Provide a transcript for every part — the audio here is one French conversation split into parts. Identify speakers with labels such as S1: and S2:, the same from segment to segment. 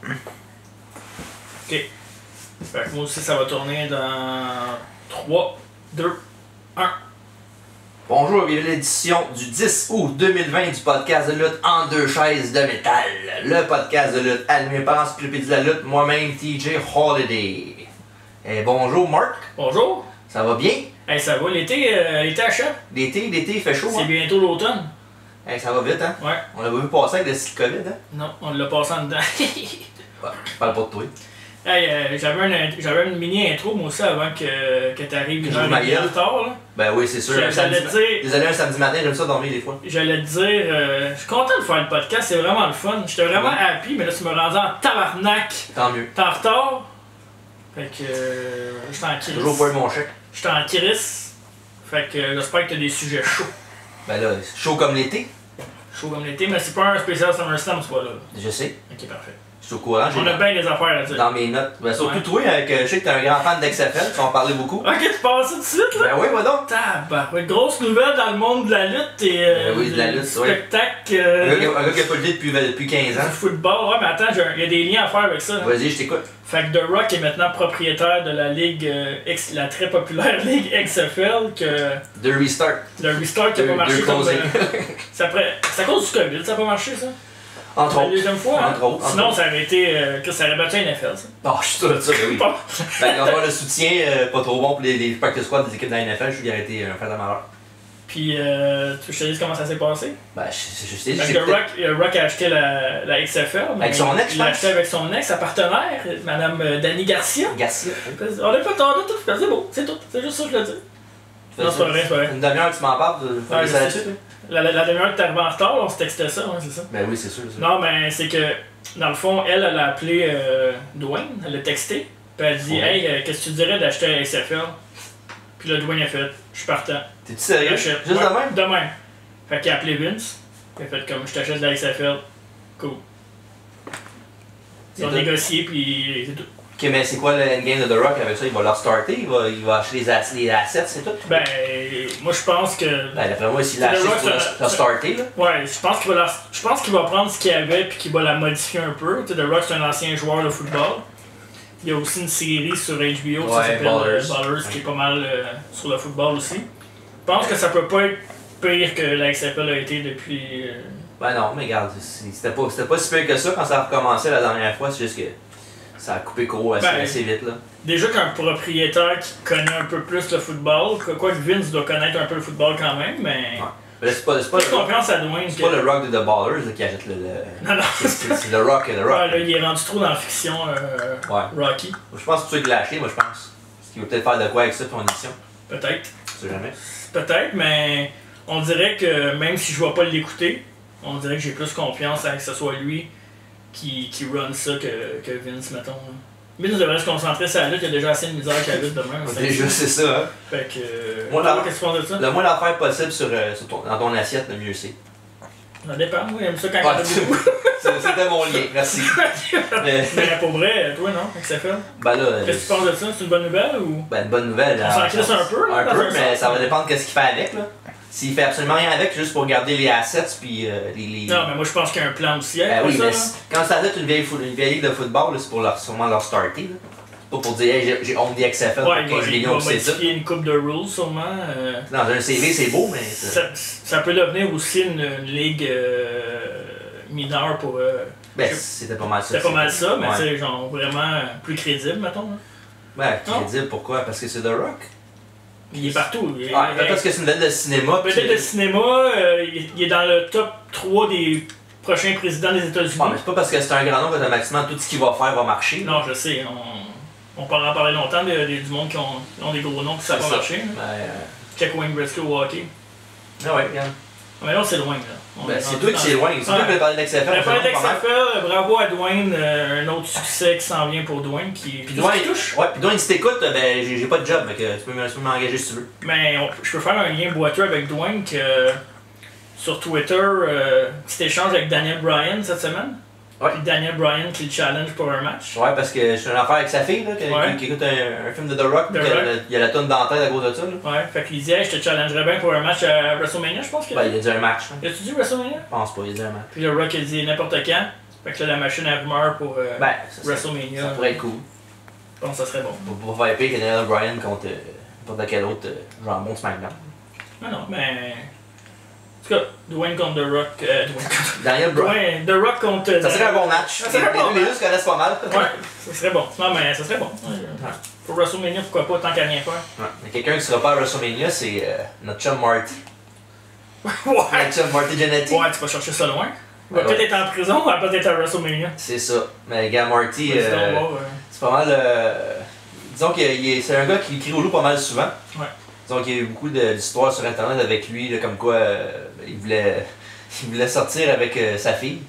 S1: Ok. Fait que moi aussi, ça va tourner dans 3, 2, 1.
S2: Bonjour, bienvenue à l'édition du 10 août 2020 du podcast de lutte En deux chaises de métal. Le podcast de lutte animé par Encyclopédie de la lutte, moi-même TJ Holiday. Et bonjour Marc.
S1: Bonjour.
S2: Ça va bien?
S1: Hey, ça va, l'été achève.
S2: L'été, il fait chaud,
S1: C'est
S2: hein?
S1: bientôt l'automne.
S2: Hey, ça va vite, hein?
S1: Ouais.
S2: On l'a vu passer avec le site COVID, hein?
S1: Non, on l'a passé en dedans.
S2: Ouais, je parle pas de toi.
S1: Hey, j'avais une mini intro moi aussi avant que t'arrives
S2: Que j'ouvre ma gueule.
S1: en retard. Là.
S2: Ben oui, c'est sûr.
S1: J'allais te dire,
S2: Désolé, un samedi matin, j'aime ça dormir des fois.
S1: je suis content de faire le podcast, c'est vraiment le fun. J'étais vraiment happy, mais là tu me rendais en tabarnak.
S2: Tant mieux.
S1: T'es en retard. Fait que j'étais en crise.
S2: Toujours pas eu mon chèque.
S1: J'étais en crise. Fait que j'espère que t'as des sujets chauds.
S2: Ben là, chaud comme l'été.
S1: Chaud comme l'été, mais c'est pas un spécial SummerSlam ce fois-là.
S2: Je sais.
S1: Ok, parfait.
S2: Je suis au courant.
S1: On a bien des affaires à dire.
S2: Dans mes notes. Ben, surtout
S1: Ouais.
S2: toi, je sais que t'es un grand fan d'XFL, tu en parlais beaucoup.
S1: Ok, tu passes ça tout de suite là?
S2: Ben oui, va donc.
S1: Tabarouette, grosse nouvelle dans le monde de la lutte et
S2: oui, de la lutte,
S1: du
S2: oui.
S1: spectacle
S2: Un gars qui a pas le dit depuis 15
S1: du
S2: ans.
S1: football. Ouais, mais attends, il y a des liens à faire avec ça. Là.
S2: Vas-y, je t'écoute.
S1: Fait que The Rock est maintenant propriétaire de la ligue, la très populaire ligue XFL, que
S2: Deux restart.
S1: le restart qui a pas marché
S2: Deux
S1: comme...
S2: closing.
S1: c'est à cause du COVID, ça a pas marché ça?
S2: Entre
S1: La
S2: autres.
S1: deuxième fois, hein?
S2: Entre autres.
S1: Sinon, ça aurait été... que ça aurait battu NFL, ça.
S2: Oh, je suis sûr de ça, ben oui.
S1: Bon.
S2: Fait qu'on voit le soutien pas trop bon pour les practice squad des équipes de la NFL, je suis arrêté un fait de malheur.
S1: Puis, tu veux que je te dise comment ça s'est passé?
S2: Ben, je sais,
S1: Parce
S2: j'ai
S1: que
S2: peut-être...
S1: Rock a acheté la XFL. Mais
S2: Avec son ex,
S1: il l'a
S2: je
S1: acheté avec son ex, sa partenaire, Madame Dani Garcia.
S2: Garcia.
S1: On a pas tort de tout faire, c'est beau, c'est tout. C'est juste ça que je le dis. Non, c'est pas vrai, c'est pas vrai.
S2: Une demi-heure que tu m'en parles, faut
S1: Ouais,
S2: laisser
S1: je
S2: là-dessus.
S1: sais. La demi-heure que t'es arrivé en retard, on se textait ça, ouais, c'est ça.
S2: Ben oui, c'est sûr.
S1: Non, mais c'est que, dans le fond, elle a appelé Dwayne, elle l'a texté. Puis elle a dit,
S2: Ouais.
S1: hey, qu'est-ce que tu dirais d'acheter la XFL? Puis là, Dwayne a fait, je suis partant.
S2: T'es-tu sérieux?
S1: J'achète.
S2: Juste
S1: Ouais,
S2: de même?
S1: De même. Fait qu'il a appelé Vince. Il a fait comme, je t'achète de la XFL. Cool. Ils ont
S2: C'est tout.
S1: négocié, puis c'est tout.
S2: Ok, mais c'est quoi le endgame de The Rock avec ça? Il va leur starter, il va acheter les assets, c'est tout?
S1: Ben, moi je pense que.
S2: Ben, d'après moi, s'il
S1: The
S2: l'a acheté,
S1: Rock,
S2: c'est pour
S1: ça-
S2: leur starter, là.
S1: Ouais, je pense qu'il va prendre ce qu'il y avait puis qu'il va la modifier un peu. Tu sais, The Rock c'est un ancien joueur de football. Il y a aussi une série sur HBO qui
S2: Ouais,
S1: s'appelle
S2: Ballers.
S1: qui est pas mal sur le football aussi. Je pense que ça peut pas être pire que la XFL a été depuis.
S2: Ben non, mais regarde, c'était pas si pire que ça quand ça a recommencé la dernière fois, c'est juste que ça a coupé court assez vite, là.
S1: Déjà qu'un propriétaire qui connaît un peu plus le football, quoi que Vince doit connaître un peu le football quand même, mais.
S2: Ouais. Mais là, c'est pas
S1: Fais confiance à Dwayne.
S2: C'est pas le Rock de The Ballers là, qui achète le.
S1: Non, non,
S2: C'est le Rock et le Rock.
S1: Ouais, là, il est rendu trop dans la fiction
S2: Ouais.
S1: Rocky.
S2: Je pense que c'est ça qu'il l'a acheté, moi je pense. Parce qu'il va peut-être faire de quoi avec ça pour une édition.
S1: Peut-être.
S2: Tu sais jamais.
S1: Peut-être, mais on dirait que même si je ne vais pas l'écouter, on dirait que j'ai plus confiance à que ce soit lui qui run ça que Vince, mettons. Vince devrait se concentrer sur la lutte, il y a déjà assez de misère qu'à la lutte demain.
S2: Déjà, c'est ça, hein.
S1: Fait que.
S2: Moi,
S1: toi,
S2: là-
S1: qu'est-ce que tu penses de ça?
S2: Le moins d'affaires possible dans ton assiette, le mieux c'est.
S1: Ça dépend, moi, j'aime ça quand il y en
S2: Ouais,
S1: a beaucoup.
S2: C'était mon lien, merci.
S1: Mais pour vrai, toi, non? XFL?
S2: Ben là,
S1: Qu'est-ce que tu penses de ça? C'est une bonne nouvelle ou.
S2: ben, une bonne nouvelle.
S1: On s'en crisse un peu, là,
S2: Un
S1: dans
S2: peu,
S1: un
S2: mais
S1: sens.
S2: ça va dépendre de ce qu'il fait avec, là. S'il fait absolument rien avec, juste pour garder les assets, puis les.
S1: Non, mais moi, je pense qu'il y a un plan aussi.
S2: Ben
S1: avec
S2: oui,
S1: ça,
S2: mais
S1: là.
S2: quand ça être une vieille ligue de football, là, c'est pour sûrement leur starter, là. C'est pas pour dire, hey, j'ai honte des XFL,
S1: Ouais,
S2: pourquoi je l'ai
S1: il
S2: mis
S1: va
S2: au c'est ça.
S1: modifier une coupe de rules, sûrement.
S2: Dans un CV, c'est beau, mais.
S1: Ça peut devenir aussi une ligue mineure pour.
S2: Ben, c'était pas mal ça.
S1: C'était pas mal ça, mais
S2: Ouais.
S1: c'est genre vraiment plus crédible, mettons. Là.
S2: Ouais,
S1: Non.
S2: crédible, pourquoi? Parce que c'est The Rock.
S1: Il est partout.
S2: Ouais, parce que c'est une vedette de cinéma. puis-
S1: Peut-être le cinéma, il est dans le top 3 des prochains présidents des États-Unis.
S2: Ouais, mais c'est pas parce que c'est un grand nom qu'automatiquement tout ce qu'il va faire va marcher.
S1: Non, je sais. On peut en parler longtemps du monde qui ont des gros noms qui savent
S2: C'est
S1: pas
S2: ça.
S1: marcher. là.
S2: Ben,
S1: Check Wayne Gretzky au hockey.
S2: ah ouais, regarde.
S1: Mais là, c'est loin. Là. On
S2: Ben,
S1: est
S2: c'est
S1: rendu
S2: toi qui
S1: dans-
S2: c'est loin. C'est toi
S1: Ouais.
S2: qui veux parler d'XFL.
S1: On a parlé
S2: c'est pas mal.
S1: d'XFL, bravo à Dwayne, un autre succès qui s'en vient pour Dwayne qui
S2: Puis Dwayne,
S1: touche.
S2: ouais, puis Dwayne, si t'écoutes, ben j'ai pas de job, mais que tu peux m'engager si tu veux.
S1: Mais je peux faire un lien boiteux avec Dwayne que sur Twitter, petit échange avec Daniel Bryan cette semaine.
S2: Ouais.
S1: Puis Daniel Bryan qui le challenge pour un match.
S2: Ouais, parce que je suis une affaire avec sa fille, là,
S1: Ouais.
S2: qui écoute un film de The Rock,
S1: The
S2: puis
S1: Rock.
S2: il y a la tonne dans la tête à cause de ça. Là.
S1: Ouais, fait qu'il dit, hey, je te challengerais bien pour un match à WrestleMania, je pense que.
S2: Ben, il a dit un match. Hein.
S1: As-tu dit WrestleMania?
S2: Je pense pas, il a dit un match.
S1: Puis le Rock a dit n'importe quand. Fait que là, la machine à rumeur pour
S2: Ben, ça
S1: WrestleMania.
S2: ça pourrait être cool.
S1: Je pense que ça serait bon.
S2: Pour faire pire que Daniel Bryan contre n'importe quel autre jambon de SmackDown.
S1: Non, mais. En tout cas, Dwayne contre The Rock.
S2: Daniel Bryan.
S1: Dwayne, The Rock contre.
S2: Ça serait un bon match.
S1: Ça serait un bon
S2: Les deux se connaissent pas mal.
S1: Ouais, ça serait bon. Non, mais ça serait bon. Ouais. Pour WrestleMania, pourquoi pas, tant qu'à rien faire.
S2: Ouais. Mais quelqu'un qui sera pas à WrestleMania, c'est notre chum Marty.
S1: Ouais!
S2: Notre chum Marty Jannetty.
S1: Ouais, tu vas chercher ça loin. Il va
S2: Ouais,
S1: peut-être
S2: ouais.
S1: être en prison, il va peut-être être à WrestleMania.
S2: C'est ça. Mais gars, Marty,
S1: Vas-y donc voir,
S2: c'est pas mal. Disons que c'est un gars qui crie au loup pas mal souvent.
S1: Ouais.
S2: Disons qu'il y a eu beaucoup d'histoires sur internet avec lui, là, comme quoi il voulait sortir avec sa fille.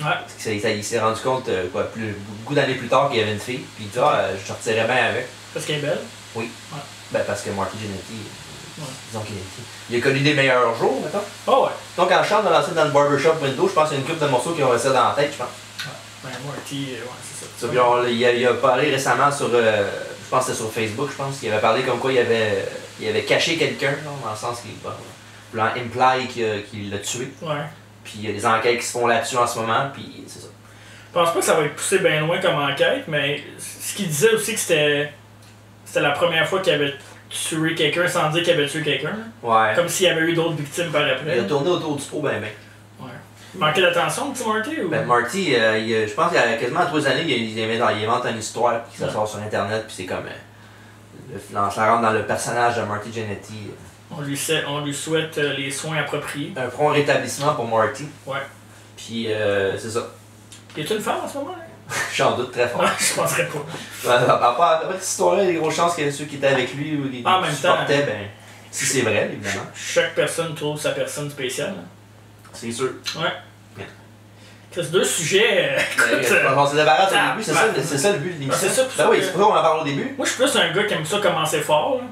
S1: Ouais.
S2: Parce il s'est rendu compte beaucoup d'années plus tard qu'il y avait une fille. Puis il dit je sortirais bien avec.
S1: Parce qu'elle est belle.
S2: Ben parce que Marty Jannetty,
S1: Ouais.
S2: disons qu'il a connu des meilleurs jours, mettons.
S1: Oh ouais.
S2: Donc quand Charles a lancé dans le barbershop window, je pense qu'il y a une couple de morceaux qui ont resté dans la tête, je pense.
S1: Ben Marty, ouais, c'est ça.
S2: Ça, puis il a parlé récemment sur, je pense que c'était sur Facebook, je pense, qu'il avait parlé comme quoi il avait caché quelqu'un, dans le sens qu'il imply qu'il l'a tué.
S1: Ouais.
S2: Puis il y a des enquêtes qui se font là-dessus en ce moment, puis c'est ça.
S1: Je pense pas que ça va être poussé bien loin comme enquête, mais ce qu'il disait aussi que c'était la première fois qu'il avait tué quelqu'un sans dire qu'il avait tué quelqu'un.
S2: Ouais.
S1: Comme s'il y avait eu d'autres victimes par après.
S2: Il a tourné autour du pot, ben.
S1: Ouais. Il manquait d'attention, le petit Marty ou?
S2: Ben Marty, je pense qu'à quasiment 3 années, il invente une histoire, puis ça sort sur internet, puis c'est comme. Ça rentre dans le personnage de Marty Jannetty.
S1: On lui souhaite les soins appropriés.
S2: Un prompt rétablissement pour Marty.
S1: Ouais.
S2: Puis c'est ça.
S1: Y a-tu une femme en ce moment?
S2: J'en doute très fort.
S1: Ouais, je penserais pas.
S2: Après cette histoire-là, il y a des grosses chances que ceux qui étaient avec lui ou les
S1: En même
S2: supportaient,
S1: temps,
S2: ben, si c'est vrai, évidemment.
S1: Chaque personne trouve sa personne spéciale. Hein.
S2: C'est sûr.
S1: Ouais. Chris, deux sujets.
S2: On se débarrasse au début, c'est ça le but de l'émission.
S1: C'est ça,
S2: Ben oui, c'est pour ça qu'on en parle au début.
S1: Moi, je suis plus un gars qui aime ça commencer fort. Là.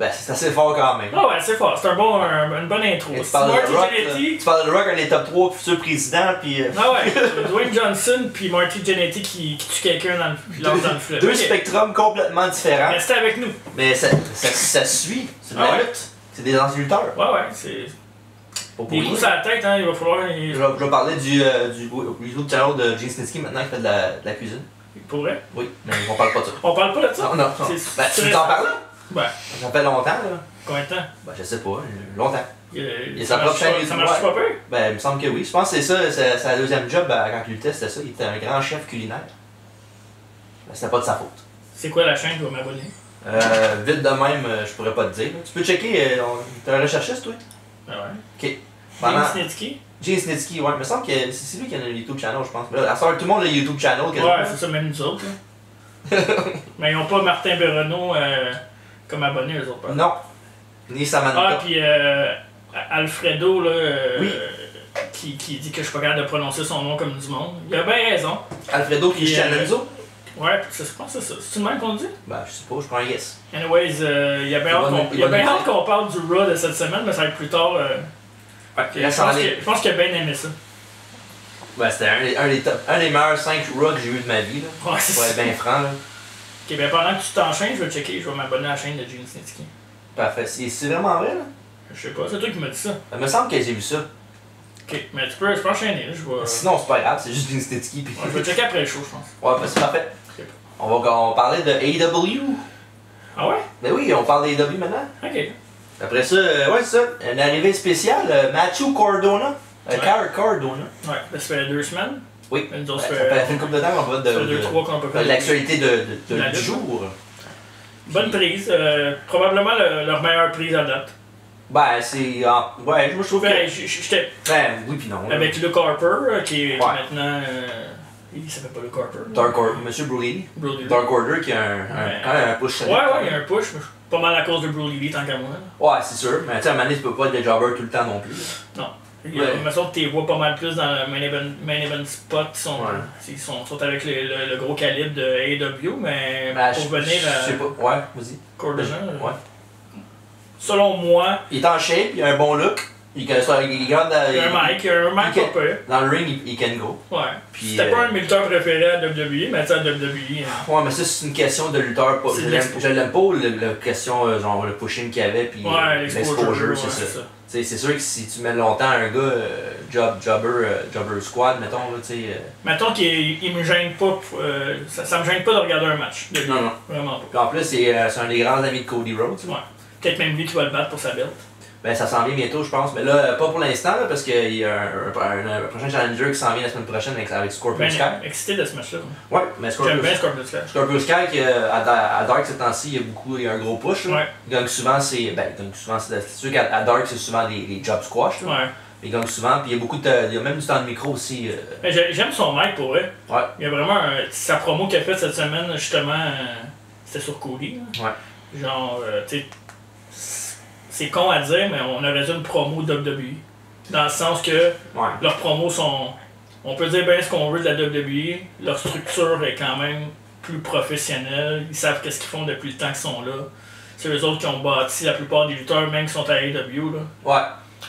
S2: Ben, c'est assez fort quand même.
S1: Ah ouais, c'est fort. C'est une bonne intro.
S2: Tu parles de Rock,
S1: Jannetty.
S2: tu parles de Rock, un des top 3 futurs présidents, puis...
S1: Ah ouais, Dwayne Johnson puis Marty Jannetty qui tue quelqu'un dans le fleuve.
S2: Deux spectrums complètement différents.
S1: Restez avec nous.
S2: Mais ça suit. C'est de la lutte. C'est des anciens lutteurs.
S1: Ouais, c'est... Des coups sur la tête, hein, il va falloir...
S2: Je vais parler du YouTube channel de Jay Snitsky maintenant qui fait de la cuisine.
S1: Pour vrai?
S2: Oui, mais on parle pas de ça.
S1: On parle pas de ça?
S2: Non. Ben, tu veux t'en parler?
S1: Ben.
S2: Ça fait longtemps, là.
S1: Combien de temps?
S2: Ben, je sais pas, longtemps.
S1: Il
S2: a sa propre chaîne YouTube.
S1: Ça marche pas peu?
S2: Ben, il me semble que oui. Je pense que c'est ça, c'est sa deuxième job quand il était, c'était ça. Il était un grand chef culinaire. Ben, c'était pas de sa faute.
S1: C'est quoi la chaîne? Je vais m'abonner.
S2: Vite de même, je pourrais pas te dire. Tu peux checker, t'es un recherchiste, toi?
S1: Ben ouais.
S2: Ok.
S1: James Snitsky?
S2: Jay Snitsky, ouais. Il me semble que c'est lui qui a un YouTube channel, je pense. Là, à ce moment, tout le monde a un YouTube channel.
S1: Ouais, c'est ça, même nous autres. Mais ils n'ont pas Martin Berrenaud comme abonné, eux autres.
S2: Non. Ni Samantha.
S1: Ah, puis Alfredo, là,
S2: oui.
S1: qui dit que je suis pas capable de prononcer son nom comme du monde. Il a bien raison.
S2: Alfredo Cristianenzo?
S1: Ouais, je pense que c'est ça. C'est le même qu'on dit?
S2: Ben, je sais pas, je prends un yes.
S1: Anyways, il y a bien hâte qu'on parle du Raw de cette semaine, mais ça va être plus tard.
S2: Ouais,
S1: je pense qu'il a bien aimé ça.
S2: Ben, c'était un des meilleurs 5 Raw que j'ai eu de ma vie, là.
S1: Ouais, c'est
S2: pour être bien franc, là.
S1: Ok, ben pendant que tu t'enchaînes, je vais checker, je vais m'abonner à la chaîne de James Snitsky.
S2: Parfait. C'est vraiment vrai, là?
S1: Je sais pas, c'est toi qui m'as dit ça.
S2: Ça me semble que j'ai vu ça.
S1: Ok, mais tu peux enchaîner, là, je vois.
S2: Sinon, c'est pas grave, c'est juste James Snitsky. Puis...
S1: Ouais, je vais checker après le show, je pense.
S2: Ouais, ben, c'est parfait.
S1: Okay.
S2: On va parler de AEW.
S1: Ah ouais?
S2: Ben oui, on parle d'AEW maintenant.
S1: Ok.
S2: Après ça, ouais, c'est ça. Une arrivée spéciale, Matthew Cardona. Cardona.
S1: Ouais, ça fait 2 semaines.
S2: Oui.
S1: Ça
S2: fait une couple de temps qu'on va
S1: de 2-3 qu'on peut
S2: de l'actualité du jour.
S1: Bonne prise. Probablement leur meilleure prise à date.
S2: Ben, c'est. Ouais, je trouve
S1: ben,
S2: que.
S1: J'étais.
S2: Ben, oui, puis non.
S1: Avec Luke Harper, qui est maintenant. Il s'appelle pas Luke Harper.
S2: Dark Order, Monsieur Brody. Dark Order qui a quand même un push.
S1: Ouais, il y a un push, mais pas mal à cause de Brody tant qu'à moi.
S2: Ouais, c'est sûr. Mais tu sais, à un moment donné, tu peux pas être le jobber tout le temps non plus.
S1: Non. Il me semble que tu les vois pas mal plus dans le main event spot qui sont, sont avec le gros calibre de AEW, mais pour venir à.
S2: Je sais pas, ouais, vas-y.
S1: Cardona,
S2: ouais.
S1: Selon moi.
S2: Il est en shape, il a un bon look. Il a un mic
S1: pas peu.
S2: Dans le ring, il can go.
S1: Ouais. C'était pas un de mes lutteurs préférés à WWE, mais tu sais, à WWE.
S2: Ouais, mais ça, c'est une question de lutteur. Je l'aime pas, la question, genre le pushing qu'il y avait, puis l'exposure, c'est ça. C'est sûr que si tu mets longtemps un gars Jobber Squad, mettons, là, tu sais.
S1: Mettons qu'il me gêne pas, ça me gêne pas de regarder un match. De lui.
S2: Non.
S1: Vraiment pas.
S2: Puis en plus, c'est un des grands amis de Cody Rhodes.
S1: Ouais. Peut-être même lui qui va le battre pour sa belt.
S2: Ben, ça s'en vient bientôt, je pense. Mais là, pas pour l'instant, là, parce qu'il y a un prochain challenger qui s'en vient la semaine prochaine avec Scorpio Sky.
S1: Excité de ce match-là.
S2: Ouais, mais
S1: J'aime bien Scorpio Sky.
S2: Scorpio Sky, à Dark ces temps-ci, il y a un gros push. Là.
S1: Ouais.
S2: Il gagne souvent, c'est sûr qu'à Dark, c'est souvent les job squash. Là.
S1: Ouais.
S2: Il gagne souvent, puis il y a même du temps de micro aussi.
S1: J'aime son mic pour vrai.
S2: Ouais.
S1: Il y a vraiment sa promo qu'il a faite cette semaine, justement, c'était sur Cody. Là.
S2: Ouais.
S1: Genre, tu sais, c'est con à dire, mais on aurait dû une promo WWE. Dans le sens que leurs promos sont. On peut dire bien ce qu'on veut de la WWE, leur structure est quand même plus professionnelle, ils savent qu'est-ce qu'ils font depuis le temps qu'ils sont là. C'est eux autres qui ont bâti la plupart des lutteurs, même qui sont à AEW. Là.
S2: Ouais.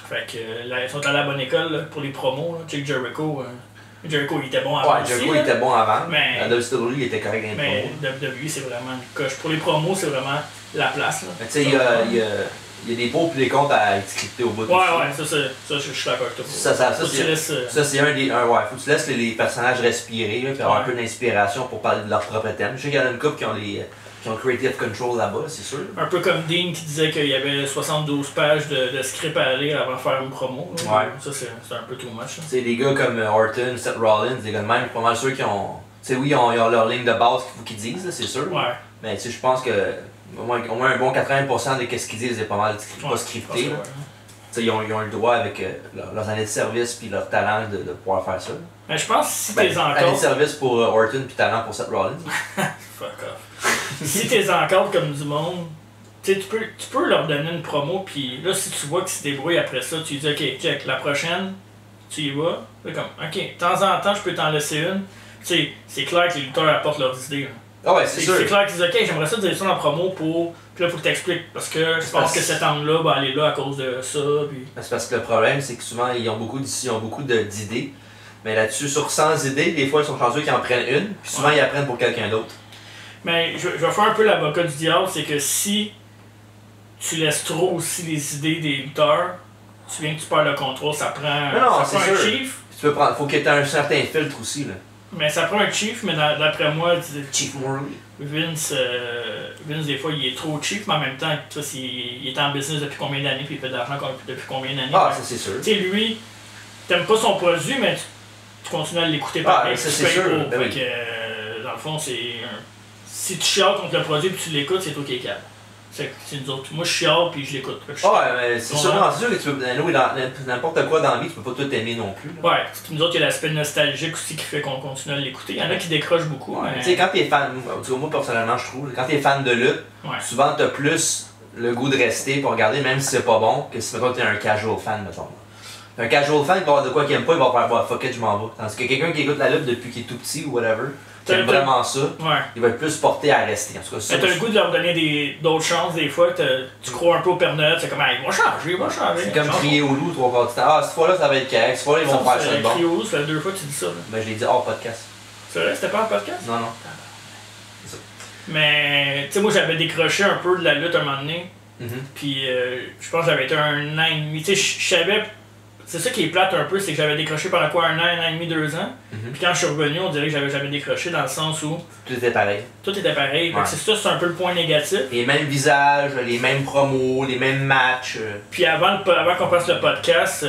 S1: Fait que là, ils sont à la bonne école là, pour les promos. Là. Check Jericho. Jericho il était bon avant.
S2: Ouais, Jericho il était bon avant.
S1: Mais
S2: la WCW il était correct dans les
S1: mais
S2: promos.
S1: WWE c'est vraiment une coche. Pour les promos, c'est vraiment la place.
S2: Tu sais, il y a des pots et des comptes à être scriptés au bout de
S1: Ouais, ça je suis d'accord avec toi.
S2: Ça, c'est un des. Faut que tu laisses les personnages respirer, là, puis avoir un peu d'inspiration pour parler de leur propre thème. Je sais qu'il y en a une couple qui ont creative control là-bas, c'est sûr.
S1: Un peu comme Dean qui disait qu'il y avait 72 pages de script à lire avant de faire une promo. Là.
S2: Ouais.
S1: Ça, c'est un peu too much.
S2: C'est des gars comme Orton, Seth Rollins, des gars de même, pas mal sûr qui ont. Tu sais, oui, ils ont leur ligne de base qu'il faut qu'ils disent, là, c'est sûr.
S1: Ouais.
S2: Mais tu sais, je pense que. Au moins un bon 80% de ce qu'ils disent est pas mal pas scripté. Ils ont le droit avec leurs années de service puis leur talent de pouvoir faire ça.
S1: Mais je pense que si t'es encore.
S2: Années de service pour Orton puis talent pour Seth Rollins.
S1: Fuck off. Si t'es encore comme du monde, tu peux leur donner une promo puis là si tu vois qu'ils se débrouillent après ça, tu dis ok, check, la prochaine, tu y vas. C'est comme ok, de temps en temps je peux t'en laisser une. Tu sais, c'est clair que les lutteurs apportent leurs idées. Là.
S2: Ah ouais, c'est sûr.
S1: C'est clair qu'ils disent ok, j'aimerais ça dire ça dans la promo pour. Puis là, faut que t'expliques. Parce que je pense que cet angle-là, elle est là à cause de ça. Puis...
S2: C'est parce que le problème, c'est que souvent, ils ont beaucoup d'idées. Mais là-dessus, sur 100 idées, des fois, ils sont chanceux qu'ils en prennent une. Puis souvent, ils apprennent pour quelqu'un d'autre.
S1: Mais je vais faire un peu l'avocat du diable. C'est que si tu laisses trop aussi les idées des lutteurs, tu viens que tu perds le contrôle. Ça prend un chief.
S2: Faut que tu aies un certain filtre aussi. Là.
S1: Mais ça prend un chief, mais d'après moi,
S2: Chief Morley.
S1: Vince, des fois, il est trop cheap, mais en même temps, il est en business depuis combien d'années, puis il fait de l'argent depuis combien d'années.
S2: Ah, ça c'est sûr.
S1: Tu sais, lui, t'aimes pas son produit, mais tu continues à l'écouter pareil.
S2: Ça c'est sûr.
S1: Fait que, dans le fond, si tu chiales contre le produit et tu l'écoutes, c'est toi qui es capable. C'est nous autres. Moi, je chiale puis je l'écoute.
S2: Ouais, mais c'est sûr que tu peux. N'importe quoi dans la vie, tu peux pas tout aimer non plus. Là.
S1: Ouais, nous autres, il y a l'aspect nostalgique aussi qui fait qu'on continue à l'écouter. Il y en a qui décrochent beaucoup.
S2: Ouais, mais... Tu sais, quand t'es fan, moi personnellement, je trouve, quand t'es fan de lutte, souvent t'as plus le goût de rester pour regarder, même si c'est pas bon, que si mettons t'es un casual fan, mettons. Un casual fan, il va avoir de quoi qu'il aime pas, il va faire bah, fuck it, je m'en vais. Tandis que quelqu'un qui écoute la lutte depuis qu'il est tout petit ou whatever, qui aime vraiment ça, il va être plus porté à rester. En tout cas,
S1: t'as le goût de leur donner d'autres chances des fois, tu crois un peu au Père Noël, c'est comme il va changer.
S2: C'est comme crier au loup 3 quarts du temps. Ah, cette fois-là ça va être correct, cette fois-là ils vont faire ça de bon.
S1: Crier au loup, ça fait 2 fois que tu dis ça. Là.
S2: Ben je l'ai dit hors podcast.
S1: C'est vrai, c'était pas un podcast?
S2: Non.
S1: C'est ça. Mais tu sais, moi j'avais décroché un peu de la lutte à un moment donné. Puis je pense que j'avais été 1 an et demi. Tu sais, je savais. C'est ça qui est plate un peu, c'est que j'avais décroché pendant quoi 1 an et demi, 2 ans. Puis quand je suis revenu, on dirait que j'avais jamais décroché dans le sens où.
S2: Tout était pareil.
S1: Tout était pareil. Ouais. C'est un peu le point négatif.
S2: Les mêmes visages, les mêmes promos, les mêmes matchs.
S1: Puis avant qu'on fasse le podcast,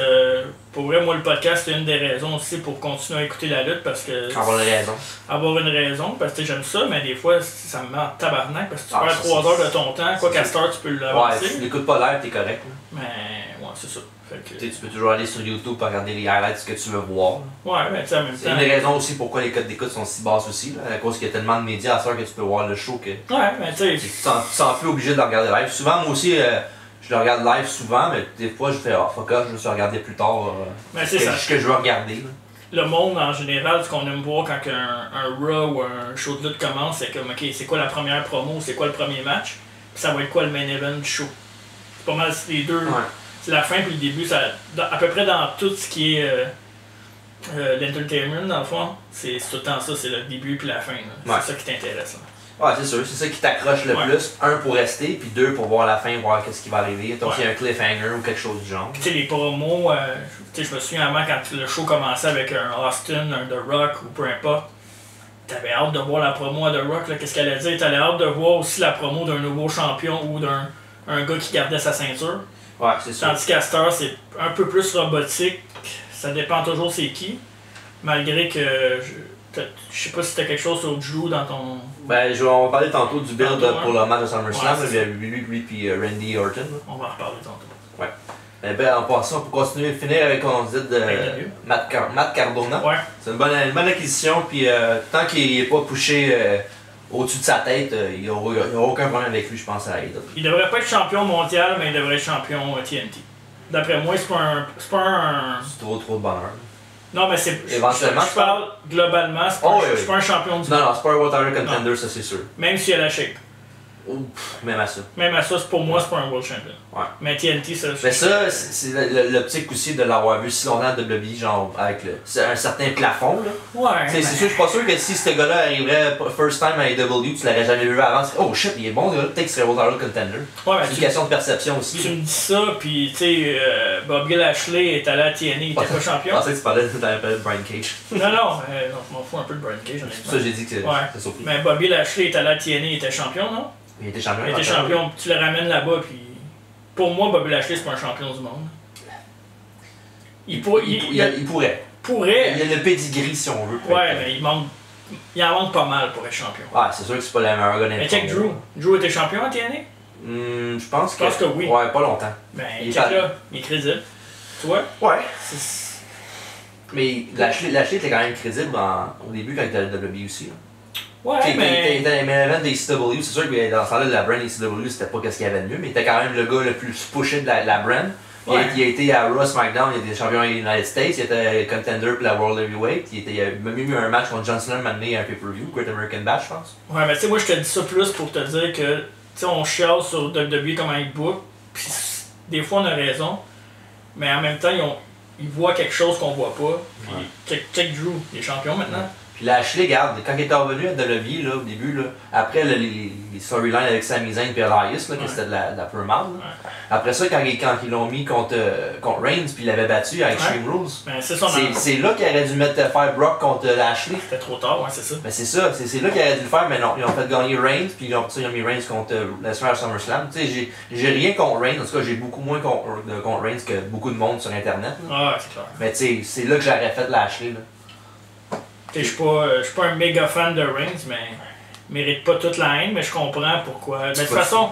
S1: pour vrai, moi le podcast c'est une des raisons aussi pour continuer à écouter la lutte parce que.
S2: Avoir une raison.
S1: Avoir une raison, parce que j'aime ça, mais des fois ça me met en tabarnak parce que tu perds 3 heures de ton temps, quoi qu'à cette heure tu peux l'avancer.
S2: Ouais, si tu l'écoutes pas live, t'es correct.
S1: Mais ouais, c'est ça.
S2: Tu peux toujours aller sur YouTube pour regarder les highlights que tu veux voir.
S1: Ouais, mais tu sais, en même temps.
S2: C'est une des raisons aussi pourquoi les codes d'écoute sont si basses aussi, là, à cause qu'il y a tellement de médias à ça que tu peux voir le show que.
S1: Ouais, mais tu sais.
S2: Tu sens plus obligé de le regarder live. Souvent, moi aussi, je le regarde live souvent, mais des fois, je fais fuck off, je vais le regarder plus tard.
S1: C'est ça.
S2: Ce que je veux regarder. Là.
S1: Le monde en général, ce qu'on aime voir quand un Raw ou un show de lutte commence, c'est comme, ok, c'est quoi la première promo, c'est quoi le premier match, puis ça va être quoi le main event du show. C'est pas mal les deux. Ouais. C'est la fin puis le début, ça, à peu près dans tout ce qui est l'entertainment, dans le fond, c'est tout le temps ça, c'est le début puis la fin. C'est ça qui t'intéresse.
S2: Ouais, c'est sûr, c'est ça qui t'accroche le plus. Un pour rester, puis deux pour voir la fin, voir qu'est-ce qui va arriver. Donc il y a un cliffhanger ou quelque chose du genre.
S1: Tu sais, les promos, je me souviens avant quand le show commençait avec un Austin, un The Rock ou peu importe. T'avais hâte de voir la promo à The Rock, qu'est-ce qu'elle allait dire. T'avais hâte de voir aussi la promo d'un nouveau champion ou d'un gars qui gardait sa ceinture.
S2: Ouais, c'est sûr.
S1: Tandis qu'à cette heure, c'est un peu plus robotique. Ça dépend toujours c'est qui. Malgré que je sais pas si t'as quelque chose sur Drew dans ton.
S2: Ben, on va parler tantôt du build
S1: Tantôt,
S2: pour le match de SummerSlam.
S1: Ouais,
S2: Il y a lui puis Randy Orton.
S1: On va en reparler tantôt.
S2: Ouais. Ben, en passant, pour continuer de finir avec, on dit, de Matt Cardona.
S1: Ouais.
S2: C'est une bonne acquisition, puis tant qu'il n'est pas poussé au-dessus de sa tête, il n'y aura aucun problème avec lui, je pense, à AEW.
S1: Il devrait pas être champion mondial, mais il devrait être champion TNT. D'après moi, c'est pas un.
S2: C'est trop de bonheur.
S1: Non, mais c'est.
S2: Éventuellement,
S1: je parle globalement, c'est pas un champion du monde.
S2: Non, c'est pas un World Title Contender, ça c'est sûr.
S1: Même s'il a la shape.
S2: Même à ça.
S1: Même à ça, pour moi, c'est pas un World Champion.
S2: Ouais.
S1: Mais TNT, ça.
S2: Mais ça, c'est l'optique aussi de l'avoir vu si longtemps à WWE, genre avec un certain plafond. Là.
S1: Ouais.
S2: C'est sûr, je suis pas sûr que si ce gars-là arriverait first time à AEW, tu l'aurais jamais vu avant. Oh shit, il est bon, peut-être qu'il serait World Title Contender.
S1: Ouais,
S2: c'est une question de perception aussi.
S1: Tu me dis ça, puis tu sais, Bobby Lashley est allé à TNA, il était pas champion.
S2: Je pensais que tu parlais de Brian Cage.
S1: Non, je m'en fous un peu de Brian Cage, honnêtement.
S2: C'est ça, j'ai dit que c'est surpris.
S1: Mais Bobby Lashley est allé à TNA, il était champion, non?
S2: Il était champion.
S1: Il était champion, tu le ramènes là-bas, puis. Pour moi, Bobby Lashley, c'est pas un champion du monde. Il pourrait.
S2: Il y a le pedigree, si on veut.
S1: Ouais, mais il en manque pas mal pour être champion.
S2: Ouais, c'est sûr que c'est pas la meilleure gars.
S1: Mais check Drew. Drew était champion à TNA?
S2: Je pense
S1: que oui.
S2: Ouais, pas longtemps.
S1: Ben, check là, il est crédible. Tu vois?
S2: Ouais. Mais Lashley était quand même crédible au début quand il était à la WWE aussi.
S1: Ouais, mais.
S2: Il était dans les events des ECW, c'est sûr que dans ce temps-là, la brand des ECW, c'était pas ce qu'il y avait de mieux, mais il était quand même le gars le plus pushé de la brand. Ouais. Il a été à Raw, SmackDown, il était champion des United States, il était contender pour la World Heavyweight, il a même eu un match contre John Cena mené à un pay-per-view, Great American Bash, je pense.
S1: Ouais, mais tu sais, moi je te dis ça plus pour te dire que, tu sais, on chiale sur WWE comment ils book, pis des fois on a raison, mais en même temps, ils voient quelque chose qu'on voit pas, pis check Drew, il est champion maintenant.
S2: Ouais. Puis Lashley, regarde, quand il était revenu à WWE, là, au début, là, après les storylines avec Sami Zayn et Elias, là, que c'était de la pure marde. Après ça, quand ils l'ont mis contre Reigns, puis il l'avait battu à Extreme Rules,
S1: ben,
S2: c'est là qu'il aurait dû faire Brock contre Lashley.
S1: C'était trop tard, ouais, c'est ça.
S2: Ben, c'est ça, c'est là qu'il aurait dû le faire, mais non, ils ont fait gagner Reigns, puis ils ont mis Reigns contre Lesnar à SummerSlam. Tu sais, j'ai rien contre Reigns, en tout cas, j'ai beaucoup moins contre Reigns que beaucoup de monde sur Internet.
S1: Ouais, c'est clair.
S2: Mais tu sais, c'est là que j'aurais fait Lashley, là.
S1: Je suis pas un méga fan de Reigns, mais il mérite pas toute la haine, mais je comprends pourquoi. Mais de toute façon,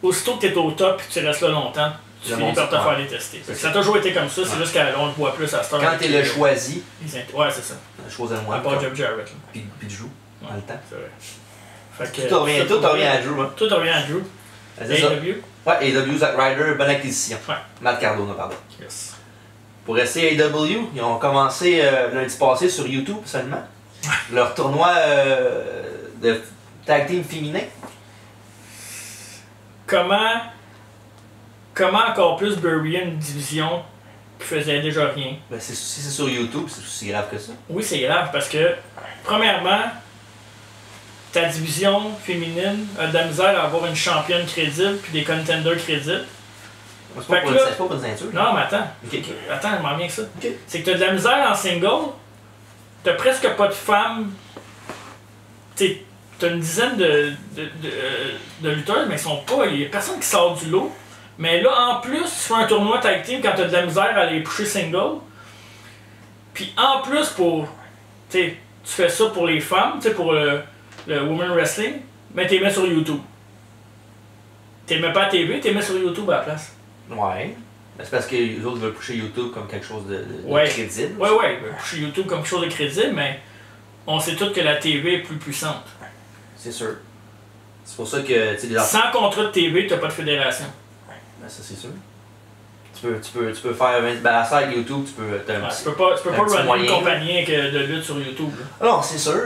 S1: aussitôt que tu es au top et que tu restes là longtemps, tu finis par te faire détester. Ça a toujours été comme ça, c'est juste qu'on le voit plus à cette heure.
S2: Quand tu es le choisi.
S1: Ouais, c'est ça.
S2: Choisis-moi.
S1: À part Jeff Jarrett.
S2: Puis Drew, dans le temps.
S1: C'est vrai.
S2: Tout revient à Drew. Hein.
S1: Tout revient à Drew. AEW?
S2: Ouais, AEW, Zack Ryder, bonne acquisition.
S1: Ouais.
S2: Matt Cardona, pardon.
S1: Yes.
S2: Pour rester AEW, ils ont commencé lundi passé sur YouTube seulement. Leur tournoi de tag team féminin.
S1: Comment encore plus buryer une division qui faisait déjà rien?
S2: Ben si c'est sur YouTube, c'est aussi grave que ça.
S1: Oui, c'est grave parce que, premièrement, ta division féminine a de la misère à avoir une championne crédible puis des contenders crédibles.
S2: C'est pas pour une ceinture.
S1: Non, mais attends.
S2: Okay.
S1: Attends, je m'en viens que ça.
S2: Okay.
S1: C'est que t'as de la misère en single, t'as presque pas de femmes. T'as une dizaine de lutteurs, mais ils sont pas. Il y a personne qui sort du lot. Mais là, en plus, tu fais un tournoi tag team quand t'as de la misère à aller pusher single. Puis en plus, tu fais ça pour les femmes, pour le Women Wrestling, mais t'es mets sur YouTube. T'es mets pas à TV, t'es mets sur YouTube à la place.
S2: Ouais. C'est parce que les autres veulent pusher YouTube comme quelque chose de crédible.
S1: Ouais, ils veulent pusher YouTube comme quelque chose de crédible, mais on sait tous que la TV est plus puissante.
S2: C'est sûr. C'est pour ça que,
S1: sans contrat de TV, t'as pas de fédération.
S2: Ben ça c'est sûr. Tu peux faire 20 balasses avec YouTube, tu peux...
S1: tu peux pas runner une compagnie de lutte sur YouTube. Là.
S2: Non, c'est sûr.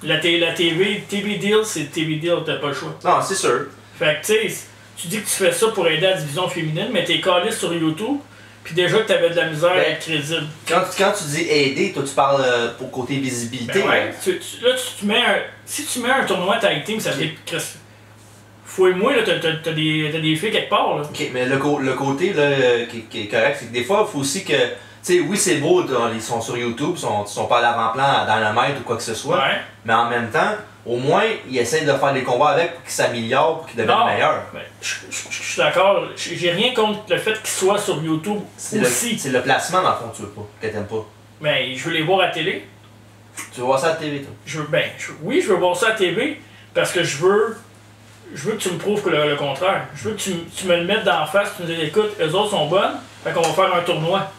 S1: La TV deal, c'est TV deal, t'as pas le choix.
S2: Non, c'est sûr.
S1: Fait que tu sais, tu dis que tu fais ça pour aider la division féminine, mais t'es calé sur YouTube, Puis déjà que t'avais de la misère à
S2: Ben,
S1: être crédible.
S2: Quand tu dis aider, toi tu parles pour côté visibilité.
S1: Ben ouais, là, tu mets si tu mets un tournoi tag team, ça fait fouille-moi, là, t'as des filles quelque part, là.
S2: Ok, mais le côté là, qui est correct, c'est que des fois, il faut aussi que. Tu sais, oui, c'est beau, ils sont sur YouTube, ils sont pas à l'avant-plan dans le mètre ou quoi que ce soit.
S1: Ouais.
S2: Mais en même temps, au moins, ils essayent de faire des combats avec pour qu'ils s'améliorent, pour qu'ils deviennent meilleurs.
S1: Ben, je suis d'accord. J'ai rien contre le fait qu'ils soient sur YouTube aussi.
S2: C'est le placement, dans le fond, que tu veux pas, que t'aimes pas.
S1: Mais je veux les voir à la télé.
S2: Tu veux voir ça à la TV, toi?
S1: Oui, je veux voir ça à la TV parce que je veux que tu me prouves que le contraire. Je veux que tu me le mettes d'en face, tu me dis écoute, eux autres sont bonnes, fait qu'on va faire un tournoi.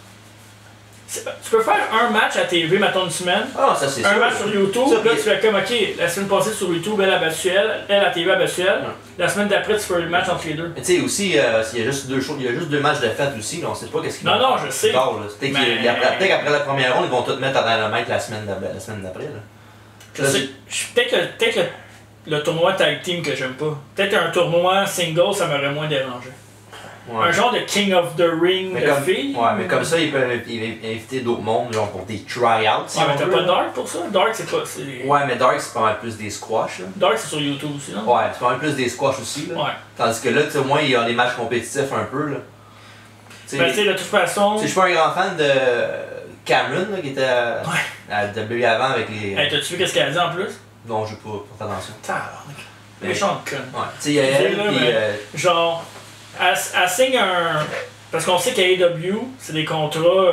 S1: Tu peux faire un match à TV, mettons une semaine.
S2: Ah, ça c'est sûr.
S1: Un match sur YouTube,
S2: ça,
S1: là tu fais comme ok, la semaine passée sur YouTube, elle a battu elle à TV a battu elle. La semaine d'après, tu fais le match entre les deux.
S2: Mais tu sais aussi, il y a juste deux matchs de fête aussi, là, on sait pas qu'est-ce qu'ils vont
S1: Non, je sais.
S2: Peut-être qu'après la première ronde, ils vont tout mettre à dynamite la semaine d'après.
S1: Peut-être que le tournoi tag team que j'aime pas. Peut-être un tournoi single, ça m'aurait moins dérangé.
S2: Ouais.
S1: Un genre de King of the Ring de filles.
S2: Ouais, mais comme ça, ils peuvent inviter d'autres mondes, genre pour des tryouts.
S1: Ouais, mais t'as pas Dark pour ça? Dark, c'est pas.
S2: Ouais, mais Dark, c'est pas mal plus des squash. Là.
S1: Dark, c'est sur YouTube aussi, non?
S2: Ouais, c'est pas mal plus des squash aussi. Là.
S1: Ouais.
S2: Tandis que là, tu sais, au moins, il y a des matchs compétitifs un peu. Là.
S1: Ben, tu sais, de toute façon.
S2: Je suis pas un grand fan de Cameron, là, qui était à WWE avant avec les.
S1: Hey, t'as-tu vu qu'est-ce qu'elle a dit en plus?
S2: Non, j'ai pas fait attention.
S1: Tabarnak. Méchante conne.
S2: Ouais, tu sais, il y a elle, puis.
S1: Genre, elle signe un. Parce qu'on sait qu'à AEW, c'est des contrats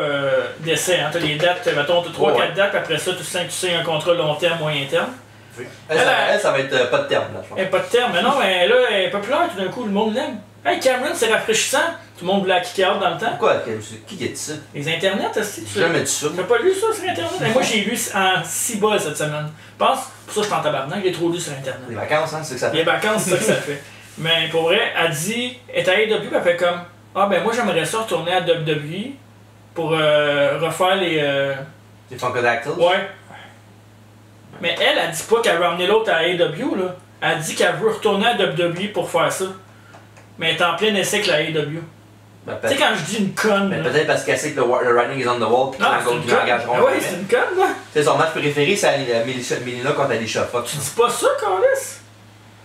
S1: d'essai. Hein. T'as les dates, mettons, t'as 3-4 dates, puis après ça, tu signes un contrat long terme, moyen terme.
S2: Oui. Elle, ça va être pas de terme, là, je pense.
S1: Elle pas de terme, mais non, mais là, elle est populaire, tout d'un coup, le monde l'aime. Hey, Cameron, c'est rafraîchissant. Tout le monde voulait la kick out dans le temps.
S2: Pourquoi? Qui a dit ça?
S1: Les internets, aussi.
S2: J'ai jamais dit ça.
S1: T'as pas lu ça sur internet? Mais moi, j'ai lu en 6 balles cette semaine. Je pense, pour ça, je suis en tabarnak, j'ai trop lu sur internet.
S2: Les vacances, hein, c'est ça que ça fait.
S1: Les vacances, c'est ça que ça fait. Mais pour vrai, elle dit, elle est à AEW, elle fait comme, ah ben moi, j'aimerais ça retourner à WWE pour refaire les.
S2: Les Funkadactyls?
S1: Ouais. Mais elle dit pas qu'elle veut emmener l'autre à AEW, là. Elle dit qu'elle veut retourner à WWE pour faire ça. Mais elle est en plein essai avec la AEW.
S2: Ben,
S1: tu sais, quand je dis une conne.
S2: Ben, peut-être parce qu'elle sait que le writing is on the wall, puis qu'ils l'engageront.
S1: Oui, c'est une conne, là.
S2: C'est son match préféré, c'est Melina contre Alicia Fox.
S1: Tu dis pas ça, Carlis?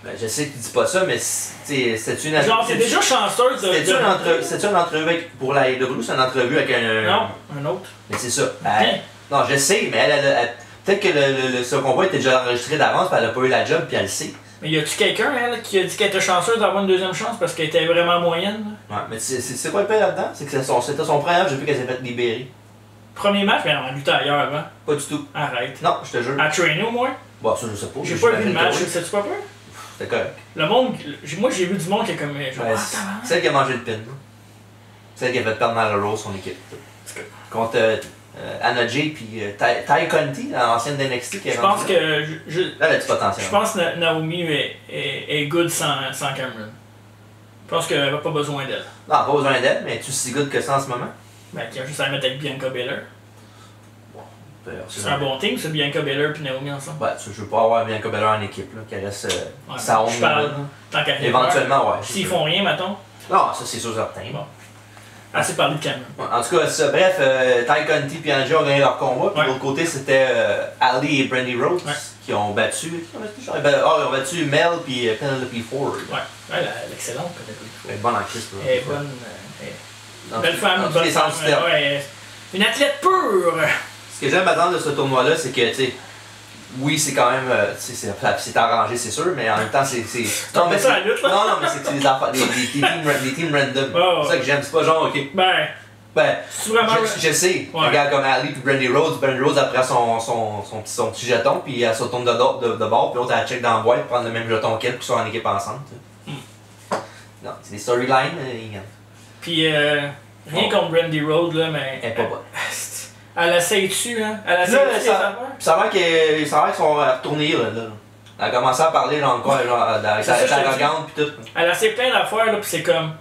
S2: Ben, je sais que tu dis pas ça, mais c'est une.
S1: Genre, t'es déjà chanceuse de.
S2: C'est-tu une entrevue pour la AEW ou c'est une entrevue avec un.
S1: Non, un autre.
S2: Mais c'est ça. Non, je sais, mais peut-être que ce combat était déjà enregistré d'avance, puis elle a pas eu la job, puis elle le sait.
S1: Mais y a-tu quelqu'un, elle, qui a dit qu'elle était chanceuse d'avoir une deuxième chance parce qu'elle était vraiment moyenne?
S2: Là? Ouais, mais c'est quoi le pire là-dedans? C'est que c'était son premier match depuis qu'elle s'est fait libérer.
S1: Premier match, mais elle luttait ailleurs avant.
S2: Pas du tout.
S1: Arrête.
S2: Non, je te jure.
S1: Elle a trainé au moins?
S2: Bon, ça, je sais pas.
S1: J'ai pas vu le match, sais-tu pas peur?
S2: C'était correct.
S1: Le monde, moi j'ai vu du monde qui est comme. Genre,
S2: ouais, celle qui a mangé le pin. Celle qui a fait perdre Nyla Rose, son équipe. Contre Anna Jay puis Ty Conti, l'ancienne d'NXT qui est
S1: Je pense que.
S2: Elle a du potentiel.
S1: Je pense que Naomi est good sans Cameron. Je pense qu'elle n'a pas besoin d'elle.
S2: Non, pas besoin d'elle, mais tu es si good que ça en ce moment?
S1: Ben, il y a juste à mettre avec Bianca Belair.
S2: Bon,
S1: c'est un bon team, c'est Bianca Belair et Naomi ensemble.
S2: Ben, je veux pas avoir Bianca Belair en équipe, là, qui reste sa honte.
S1: Tant qu'à
S2: éventuellement, ouais.
S1: S'ils font rien, mettons.
S2: Non, ça c'est sûr certain.
S1: Bon. Assez parlé de Cameron.
S2: En tout cas, bref, Ty Conti et Anna Jay ont gagné leur combat. Puis de l'autre côté, c'était Ali et Brandy Rhodes qui ont battu. Ils ont battu Mel et Penelope Ford.
S1: Ouais, l'excellente Penelope Ford.
S2: Elle est bonne en crise.
S1: Elle est bonne. Belle femme, bonne femme. Une athlète pure!
S2: Ce que j'aime maintenant de ce tournoi-là, c'est que, tu sais, oui, c'est quand même. C'est arrangé, c'est sûr, mais en même temps, c'est.
S1: Non, mais ça, la lutte, là.
S2: Non, mais c'est des affaires. Des teams random.
S1: Oh.
S2: C'est ça que j'aime. C'est pas genre, ok. Ben, je sais. Regarde comme Ali puis Brandy Rhodes. Brandy Rhodes, après son petit jeton, puis elle se retourne de bord, puis l'autre, elle check dans la boîte, prendre le même jeton qu'elle, puis qu'ils sont en équipe ensemble. Non, c'est des storylines.
S1: Puis, rien contre Brandy Rhodes, là, mais.
S2: Elle est pas bonne.
S1: Elle essaie-tu, hein? Elle essaie-tu des affaires?
S2: Ça a l'air qu'ils sont retournés, là. Elle a commencé à parler, là, encore, genre, d'être arrogante, pis tout.
S1: Elle essaie plein d'affaires, là, pis c'est comme.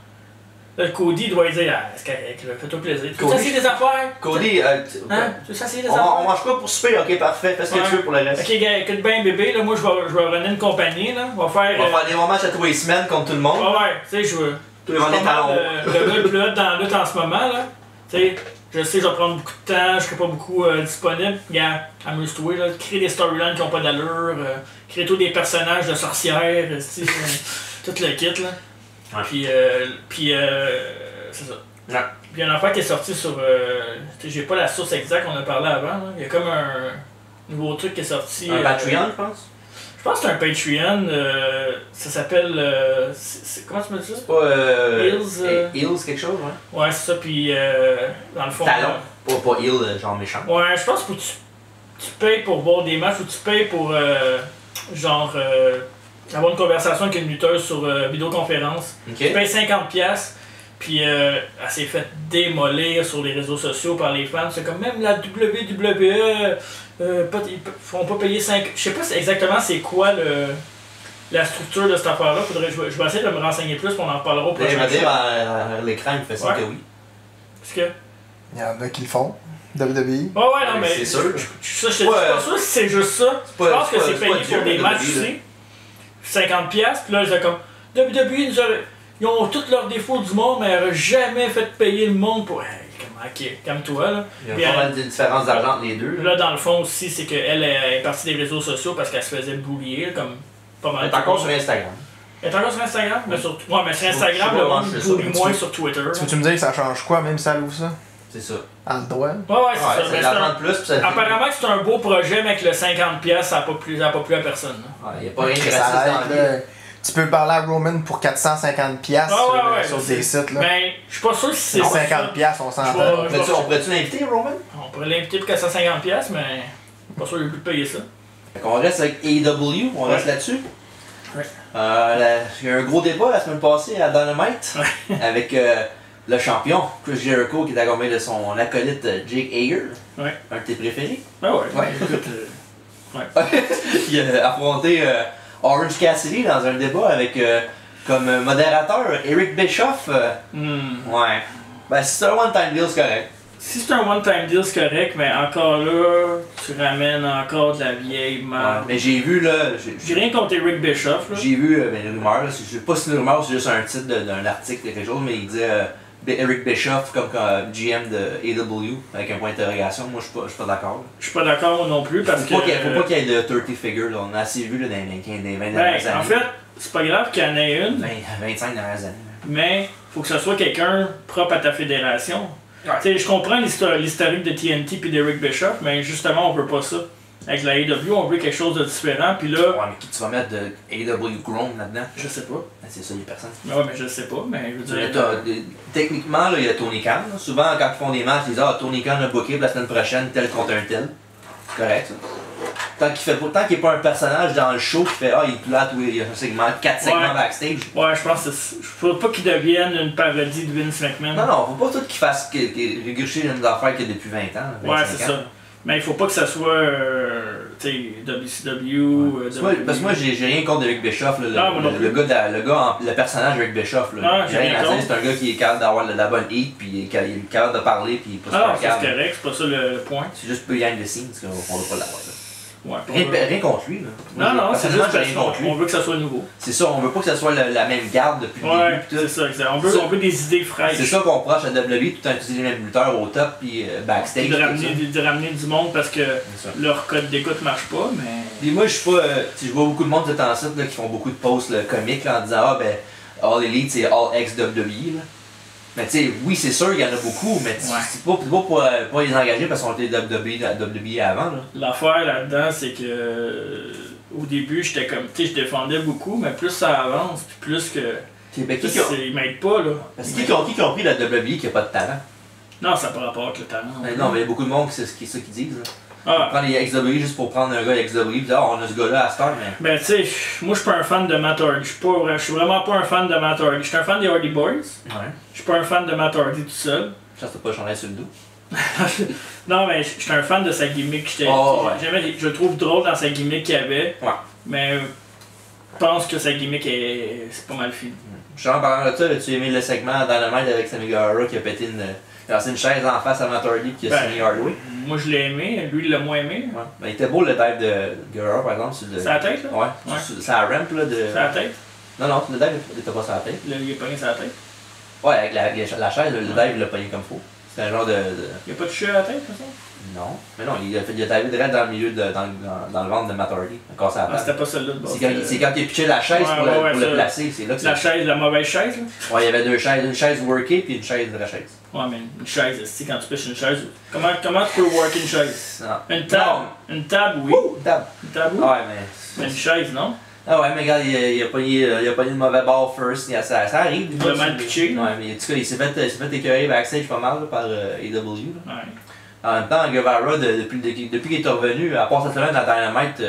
S1: Là, Cody doit dire, c'est correct, fais-toi plaisir. Tu veux essayer des affaires?
S2: Cody,
S1: hein? Tu veux essayer des affaires?
S2: On mange quoi pour souper? Ok, parfait, fais ce que tu veux pour le reste.
S1: Ok, gars, écoute bien, bébé, là, moi, je vais runner une compagnie, là. On va faire
S2: des bons matchs à tous les semaines contre tout le monde.
S1: Ouais, tu sais, je veux.
S2: Tous les vendeurs talons.
S1: Le gars le plus hot dans la lutte en ce moment, là. Tu sais, je sais que je vais prendre beaucoup de temps, je serai pas beaucoup disponible. Regarde, amuse-toi, là. Crée des storylines qui ont pas d'allure, crée-toi des personnages de sorcières, tout le kit, là.
S2: Ouais.
S1: Puis c'est ça.
S2: Ouais.
S1: Puis il y a une affaire qui est sortie sur. J'ai pas la source exacte, on a parlé avant. Là. Il y a comme un nouveau truc qui est sorti.
S2: Un Patreon, je pense?
S1: Je pense que c'est un Patreon. Ça s'appelle. Comment tu me dis ça?
S2: C'est pas.
S1: Hills,
S2: Hills quelque chose, ouais?
S1: Ouais, c'est ça. Puis dans le fond.
S2: Talon. Pas Hill, genre méchant.
S1: Ouais, je pense que tu payes pour voir des matchs ou tu payes pour. Genre. Avoir une conversation avec une lutteuse sur vidéoconférence.
S2: Ok.
S1: Tu payes 50$. Puis elle s'est fait démolir sur les réseaux sociaux par les fans. C'est comme même la WWE, ils font pas payer 5. Je sais pas exactement c'est quoi la structure de cette affaire-là. Je vais essayer de me renseigner plus, on en reparlera au prochain
S2: Je vais dire
S1: show.
S2: à l'écran, il me fait ça
S1: Ouais.
S2: que oui.
S1: Parce que.
S3: Il y en a qui le font. WWE.
S1: Ouais, non, mais.
S2: C'est sûr.
S1: Ça, je suis pas sûr si c'est juste ça. Je pense que c'est payé pour des matchs aussi. 50$, puis là, ils ont comme. WWE, ils ont tous leurs défauts du monde, mais ils n'auraient jamais fait payer le monde pour. Hey, ok, calme-toi, là.
S2: Il y a pas mal de différences d'argent entre les deux.
S1: Là, dans le fond aussi, c'est qu'elle est partie des réseaux sociaux parce qu'elle se faisait bullier, comme pas mal.
S2: Elle est encore sur Instagram.
S1: Elle est encore sur Instagram? Mais sur, ouais, mais sur Instagram,
S2: Je sais
S1: le
S2: pas,
S1: monde
S2: je sais
S1: bully
S2: ça.
S1: moins sur Twitter.
S3: Tu veux-tu me dire que ça change quoi, même si elle ouvre ça?
S2: C'est ça.
S3: En le droit?
S1: Ouais, c'est
S2: Ouais,
S1: ça.
S2: c'est
S1: Mais
S2: de l'argent de plus, puis ça.
S1: apparemment que c'est un beau projet, mais que le 50$, ça n'a pas plu à personne. Là.
S2: Ouais, il n'y a pas rien de
S3: Ça
S2: raciste dans
S3: arrête,
S2: la
S3: là.
S2: vie.
S3: Tu peux parler à Roman pour 450$ sur des sites. Là.
S1: Mais je suis pas sûr si c'est.
S3: 50$, on s'entend.
S1: Je
S2: On pourrait-tu l'inviter, Roman?
S1: On pourrait l'inviter pour 450$, mais pas sûr qu'il a plus de payer ça.
S2: Fait qu'on reste avec AEW, on reste là-dessus.
S1: Ouais.
S2: Il y a eu un gros débat la semaine passée à Dynamite avec le champion Chris Jericho qui est accompagné de son acolyte Jake Hager,
S1: Ouais.
S2: un de tes préférés.
S1: Ah ouais,
S2: Ouais.
S1: écoute.
S2: Il a affronté Orange Cassidy dans un débat avec comme modérateur Eric Bischoff. Ouais. Ben si c'est un one-time deal, c'est correct.
S1: Si c'est un one-time deal, c'est correct, mais encore là, tu ramènes encore de la vieille
S2: Ouais.
S1: merde.
S2: Mais j'ai vu là.
S1: J'ai rien contre Eric Bischoff, là.
S2: J'ai vu les rumeurs, là, je sais pas si c'est une rumeur ou c'est juste un titre d'un article de quelque chose, mais il disait Eric Bischoff comme GM de AEW avec un point d'interrogation. Moi je suis pas d'accord.
S1: Je suis pas d'accord moi non plus parce que.
S2: Faut pas qu'il y ait de 30 figures, là. On a assez vu là, dans les 20 dernières
S1: Ben,
S2: années.
S1: en fait, c'est pas grave qu'il y en ait une,
S2: 25 dernières années.
S1: mais faut que ce soit quelqu'un propre à ta fédération.
S2: Ouais.
S1: Tu sais, je comprends l'historique de TNT puis d'Eric Bischoff, mais justement, on veut pas ça. Avec la AEW, on veut quelque chose de différent, puis là.
S2: Ouais, mais qui tu vas mettre de AEW Grown là-dedans?
S1: Je sais pas.
S2: Ben, c'est ça, il y a personne.
S1: Ouais, mais je sais pas, mais je veux
S2: Mais
S1: dire.
S2: techniquement, là, il y a Tony Khan. Là. Souvent, quand ils font des matchs, ils disent Ah, Tony Khan a booké pour la semaine prochaine, tel contre un tel. C'est correct, ça. Tant qu'il n'est pas un personnage dans le show qui fait Ah, il est là, il y a un segment, 4 segments
S1: Ouais.
S2: backstage.
S1: Ouais, je pense que faut pas qu'il devienne une parodie de Vince McMahon.
S2: Non, faut pas tout qu'il fasse régurgiter les mêmes affaires qu'il y a depuis 20 ans. 25
S1: Ouais, c'est
S2: ans.
S1: ça. Mais il faut pas que ça soit, tu sais, WCW.
S2: Parce que moi, j'ai rien contre Eric Bischoff, là,
S1: Ah, moi non plus.
S2: le personnage Eric Bischoff. Là.
S1: Ah,
S2: j'ai rien à
S1: contre.
S2: dire, c'est un gars qui est capable d'avoir de la bonne hit, puis il est capable de parler, puis il est pas
S1: Ah,
S2: super
S1: ça, c'est
S2: calme.
S1: correct, c'est pas ça le point.
S2: C'est juste behind the scenes qu'on ne veut pas l'avoir. là.
S1: Ouais,
S2: Rien contre lui. Là.
S1: Non, non, c'est
S2: Personnellement,
S1: juste
S2: j'ai
S1: parce
S2: rien contre lui.
S1: qu'on veut que ça soit nouveau.
S2: C'est ça, on veut pas que ça soit la même garde depuis le
S1: Ouais,
S2: début. puis
S1: c'est
S2: tout.
S1: ça, exact. On
S2: Ça-
S1: veut des idées fraîches.
S2: C'est ça qu'on reproche à WWE, tout en utilisant les mêmes lutteurs au top, puis backstage.
S1: Puis de
S2: tout
S1: ramener,
S2: ça.
S1: de ramener du monde parce que
S2: C'est ça.
S1: leur code d'écoute marche pas, mais.
S2: Puis moi, je suis pas. Je vois beaucoup de monde de temps en temps là, qui font beaucoup de posts là, comiques là, en disant Ah, ben, All Elite, c'est All ex-WWE. Mais tu sais, oui, c'est sûr, il y en a beaucoup, mais
S1: Ouais.
S2: c'est pas pour les engager parce qu'on était WWE avant. Là.
S1: L'affaire là-dedans, c'est que. Au début, j'étais comme. Tu sais, je défendais beaucoup, mais plus ça avance, puis plus que.
S2: Ben,
S1: Tu sais, ils m'aident pas, là.
S2: Parce que qui ont pris la WWE qui a pas de talent?
S1: Non, ça n'a pas rapport avec le talent.
S2: Ben, non, mais il y a beaucoup de monde qui c'est ça qu'ils disent. Là.
S1: Ah,
S2: Prendre les ex-WWE juste pour prendre un gars ex-WWE et dire Ah, on a ce gars-là à Star, mais.
S1: ben tu sais, moi je suis pas un fan de Matt Hardy. Je suis vraiment pas un fan de Matt Hardy. Je suis un fan des Hardy Boys.
S2: Ouais.
S1: Je suis pas un fan de Matt Hardy tout seul.
S2: Ça, c'est pas changer sur le dos.
S1: Non, mais je suis un fan de sa gimmick.
S2: Oh, ouais.
S1: Je le trouve drôle dans sa gimmick qu'il avait.
S2: Ouais.
S1: Mais je pense que sa gimmick c'est pas mal fini.
S2: Genre, en parlant de ça, as-tu aimé le segment dans le maître avec Sammy Guevara qui a pété il a lancé une chaise en face à Matt Hardy qui a
S1: Ben,
S2: signé Hardway?
S1: Moi je l'ai aimé, lui il l'a moins aimé.
S2: Ouais. Ben, il était beau le dive de Guevara par exemple. Sur le...
S1: C'est la tête là?
S2: Ouais,
S1: Ouais.
S2: c'est la ramp là de.
S1: C'est la tête?
S2: Non, non, le dive il était pas sur la tête.
S1: Il est pogné sur la tête.
S2: Ouais, avec la chaise, le dive il l'a pogné comme faux. C'est un genre de.
S1: Il a pas touché à la tête, c'est ça?
S2: Non. Mais non, il a tapé direct dans le milieu, dans le ventre de Matt Hardy. Encore ça.
S1: C'était pas celle-là de base.
S2: C'est quand il a pitché la chaise pour le placer. C'est là que
S1: la chaise, la mauvaise chaise, là?
S2: Ouais, il y avait deux chaises. Une chaise workée puis une chaise vraie chaise.
S1: Ouais, mais une chaise, c'est quand tu pitches une chaise. Comment tu peux worker une chaise?
S2: Non.
S1: Une table? Non. Une table, oui.
S2: Une table.
S1: Une table, oui.
S2: Ouais,
S1: mais une chaise, non?
S2: Ah ouais, mais regarde, il a pogné le mauvais ball first. Ça arrive.
S1: Il a mal pitché.
S2: Ouais, mais en tout cas, il s'est fait écœurer backstage pas mal là, par AW.
S1: Ouais.
S2: En même temps, Guevara, depuis qu'il est revenu, à part cette semaine à Dynamite,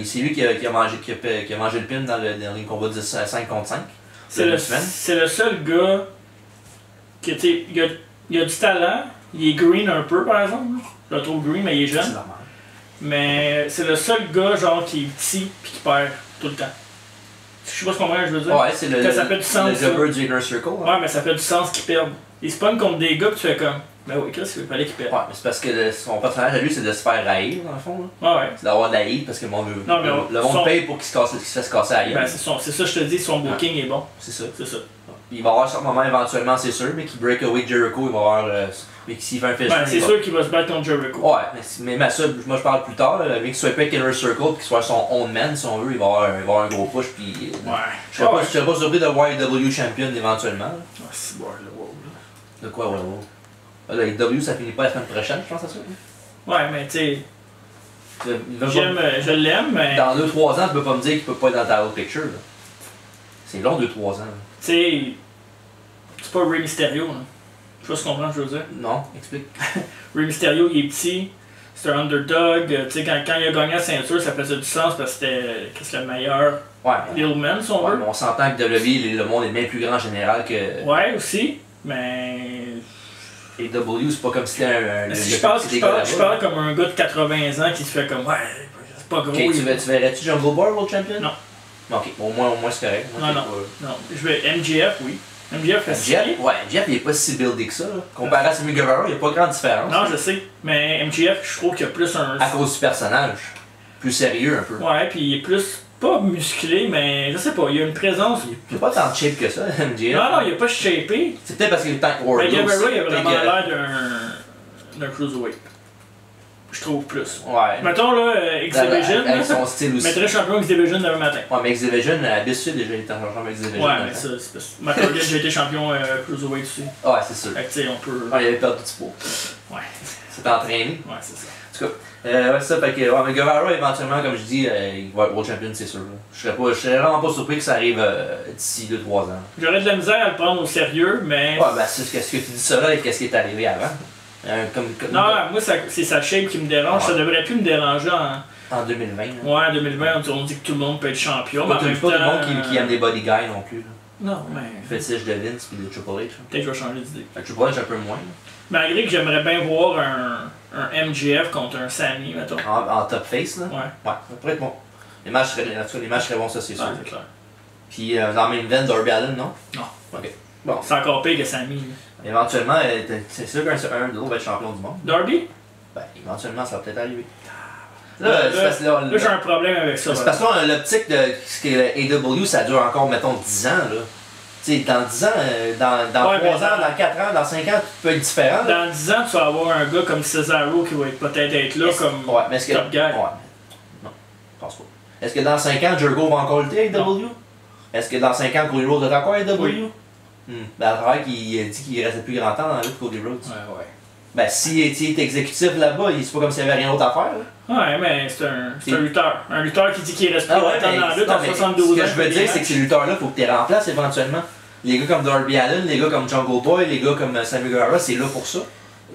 S2: c'est lui qui a mangé le pin dans les combats de 5 contre 5.
S1: C'est le seul gars qui il a du talent. Il est green un peu, par exemple. Je le trouve green, mais il est jeune.
S2: C'est normal.
S1: Mais c'est le seul gars genre qui est petit et qui perd tout le temps. Je sais pas ce qu'on je veux dire.
S2: Ouais, c'est
S1: ça fait du sens.
S2: Le jobber du Inner Circle. Hein.
S1: Ouais, mais ça fait du sens qu'ils perdent. Ils se pognent contre des gars que tu fais comme. Ben oui, Chris, il fallait qu'il perde.
S2: Ouais, mais c'est parce que son personnage à lui, c'est de se faire haïr, dans le fond. Là.
S1: Ouais.
S2: C'est d'avoir de la haïr parce que le monde paye pour qu'il se fasse casser à
S1: ben, c'est ça, je te dis, son booking est bon.
S2: C'est ça.
S1: C'est ça.
S2: Il va y avoir ce moment éventuellement, c'est sûr, mais qu'il break away Jericho, il va avoir. Mais s'il fait un finisher.
S1: Ben, c'est sûr qu'il va se battre contre Jericho.
S2: Ouais, mais ça, moi je parle plus tard, mais qu'il soit pas avec Inner Circle et qu'il soit son own man, si on veut, il va avoir un gros push. Puis, je serais pas surpris de voir AEW champion éventuellement.
S1: Ah, c'est bon, le wow.
S2: De quoi, ouais. Là, AEW, ça finit pas la semaine prochaine, je pense à ça.
S1: Ouais, mais tu sais. Je l'aime, mais.
S2: Dans 2-3 ans, tu peux pas me dire qu'il peut pas être dans ta title picture. Là. C'est long 2-3 ans.
S1: Tu sais. C'est pas Rey Mysterio, là. Je sais pas ce qu'on comprend, je veux dire.
S2: Non, explique.
S1: Rey Mysterio, il est petit, c'est un underdog. Tu sais, quand il a gagné la ceinture, ça faisait du sens parce que c'était le meilleur Little Man, si on veut.
S2: On s'entend que WWE, le monde est bien plus grand en général que.
S1: Ouais, aussi, mais.
S2: Et W, c'est pas comme si c'était un.
S1: Je parle comme un gars de 80 ans qui se fait comme. Ouais, c'est pas gros.
S2: Ok, tu verrais-tu Jungle Boy World Champion?
S1: Non.
S2: Ok, au moins c'est correct.
S1: Moi, non. Je vais MJF, oui. MJF,
S2: MJF, il est pas si buildé que ça. Là. Comparé à Sammy Guevara, il n'y a pas grande différence.
S1: Non, je sais. Mais MJF, je trouve qu'il y a plus un.
S2: À cause du personnage. Plus sérieux un peu.
S1: Ouais, puis il est plus. Pas musclé, mais je sais pas, il y a une présence.
S2: Il est pas tant shape que ça, MJF.
S1: Non, il est pas shapé.
S2: C'est peut-être parce qu'il est tank warrior.
S1: Mais Guevara, il a vraiment l'air d'un cruiserweight. Je trouve plus.
S2: Ouais.
S1: Mettons là, X-Division.
S2: Avec son style aussi.
S1: Mettrais champion X-Division demain matin.
S2: Ouais, mais X-Division, Abyss déjà été champion avec X-Division.
S1: Ouais, mais ça, c'est parce que Matt Hardy a déjà été champion cruiserweight aussi.
S2: Ouais, c'est sûr.
S1: Fait que tu sais, on peut.
S2: Ouais, il avait perdu du poids.
S1: Ouais.
S2: C'était entraîné.
S1: Ouais, c'est ça.
S2: En tout cas. Ouais, c'est ça, fait que mais Guevara, éventuellement, comme je dis, il va être World Champion, c'est sûr. Je serais vraiment pas surpris que ça arrive d'ici 2-3 ans.
S1: J'aurais de la misère à le prendre au sérieux, mais.
S2: Ouais, ben, qu'est-ce que tu dis ça là et qu'est-ce qui est arrivé avant?
S1: Non, moi, c'est sa shape qui me dérange. Ouais. Ça devrait plus me déranger
S2: en 2020. Là.
S1: Ouais, en 2020, on dit que tout le monde peut être champion.
S2: Pas tout le monde qui aime des body guys non plus. Là.
S1: Non, mais.
S2: Fétiche de Vince puis de Triple H.
S1: Peut-être que je vais changer d'idée.
S2: Triple H un peu moins.
S1: Malgré que j'aimerais bien voir un MJF contre un Sammy, mettons.
S2: En top face, là?
S1: Ouais.
S2: Ouais, ça pourrait être bon. Les matchs seraient bons, ça, c'est sûr.
S1: Ouais, c'est clair.
S2: Puis dans le main event, Darby Allin, non?
S1: Non.
S2: Ok. Bon.
S1: C'est encore pire que Sammy.
S2: Éventuellement, c'est sûr qu'un de l'autre va être champion du monde.
S1: Darby?
S2: Ben, éventuellement, ça va peut-être arriver.
S1: Là, j'ai un problème avec ça.
S2: C'est parce que l'optique de ce que AEW, ça dure encore, mettons, 10 ans, là. T'sais, dans 10 ans, dans 3 ans, dans 4 ans, dans 5 ans, tu peux être différent.
S1: Dans 10 ans, tu vas avoir un gars comme Cesaro qui va peut-être être là comme top guy.
S2: Ouais, non, je pense pas. Est-ce que dans 5 ans, Jericho va encore lutter avec AEW? Est-ce que dans 5 ans, Cody Rhodes est encore avec AEW?
S1: Oui.
S2: Ben, à travers qu'il a dit qu'il restait plus grand temps dans la lutte Cody Rhodes.
S1: Ouais.
S2: Ben, s'il est exécutif là-bas, c'est pas comme s'il n'y avait rien d'autre à faire. Là.
S1: Ouais, mais c'est un lutteur. Un lutteur qui dit qu'il reste plus longtemps dans la lutte à 72 ans.
S2: Ce que je veux dire, c'est que ces lutteurs-là, il faut que tu les remplaces éventuellement. Les gars comme Darby Allin, les gars comme Jungle Boy, les gars comme Sammy Guevara, c'est là pour ça.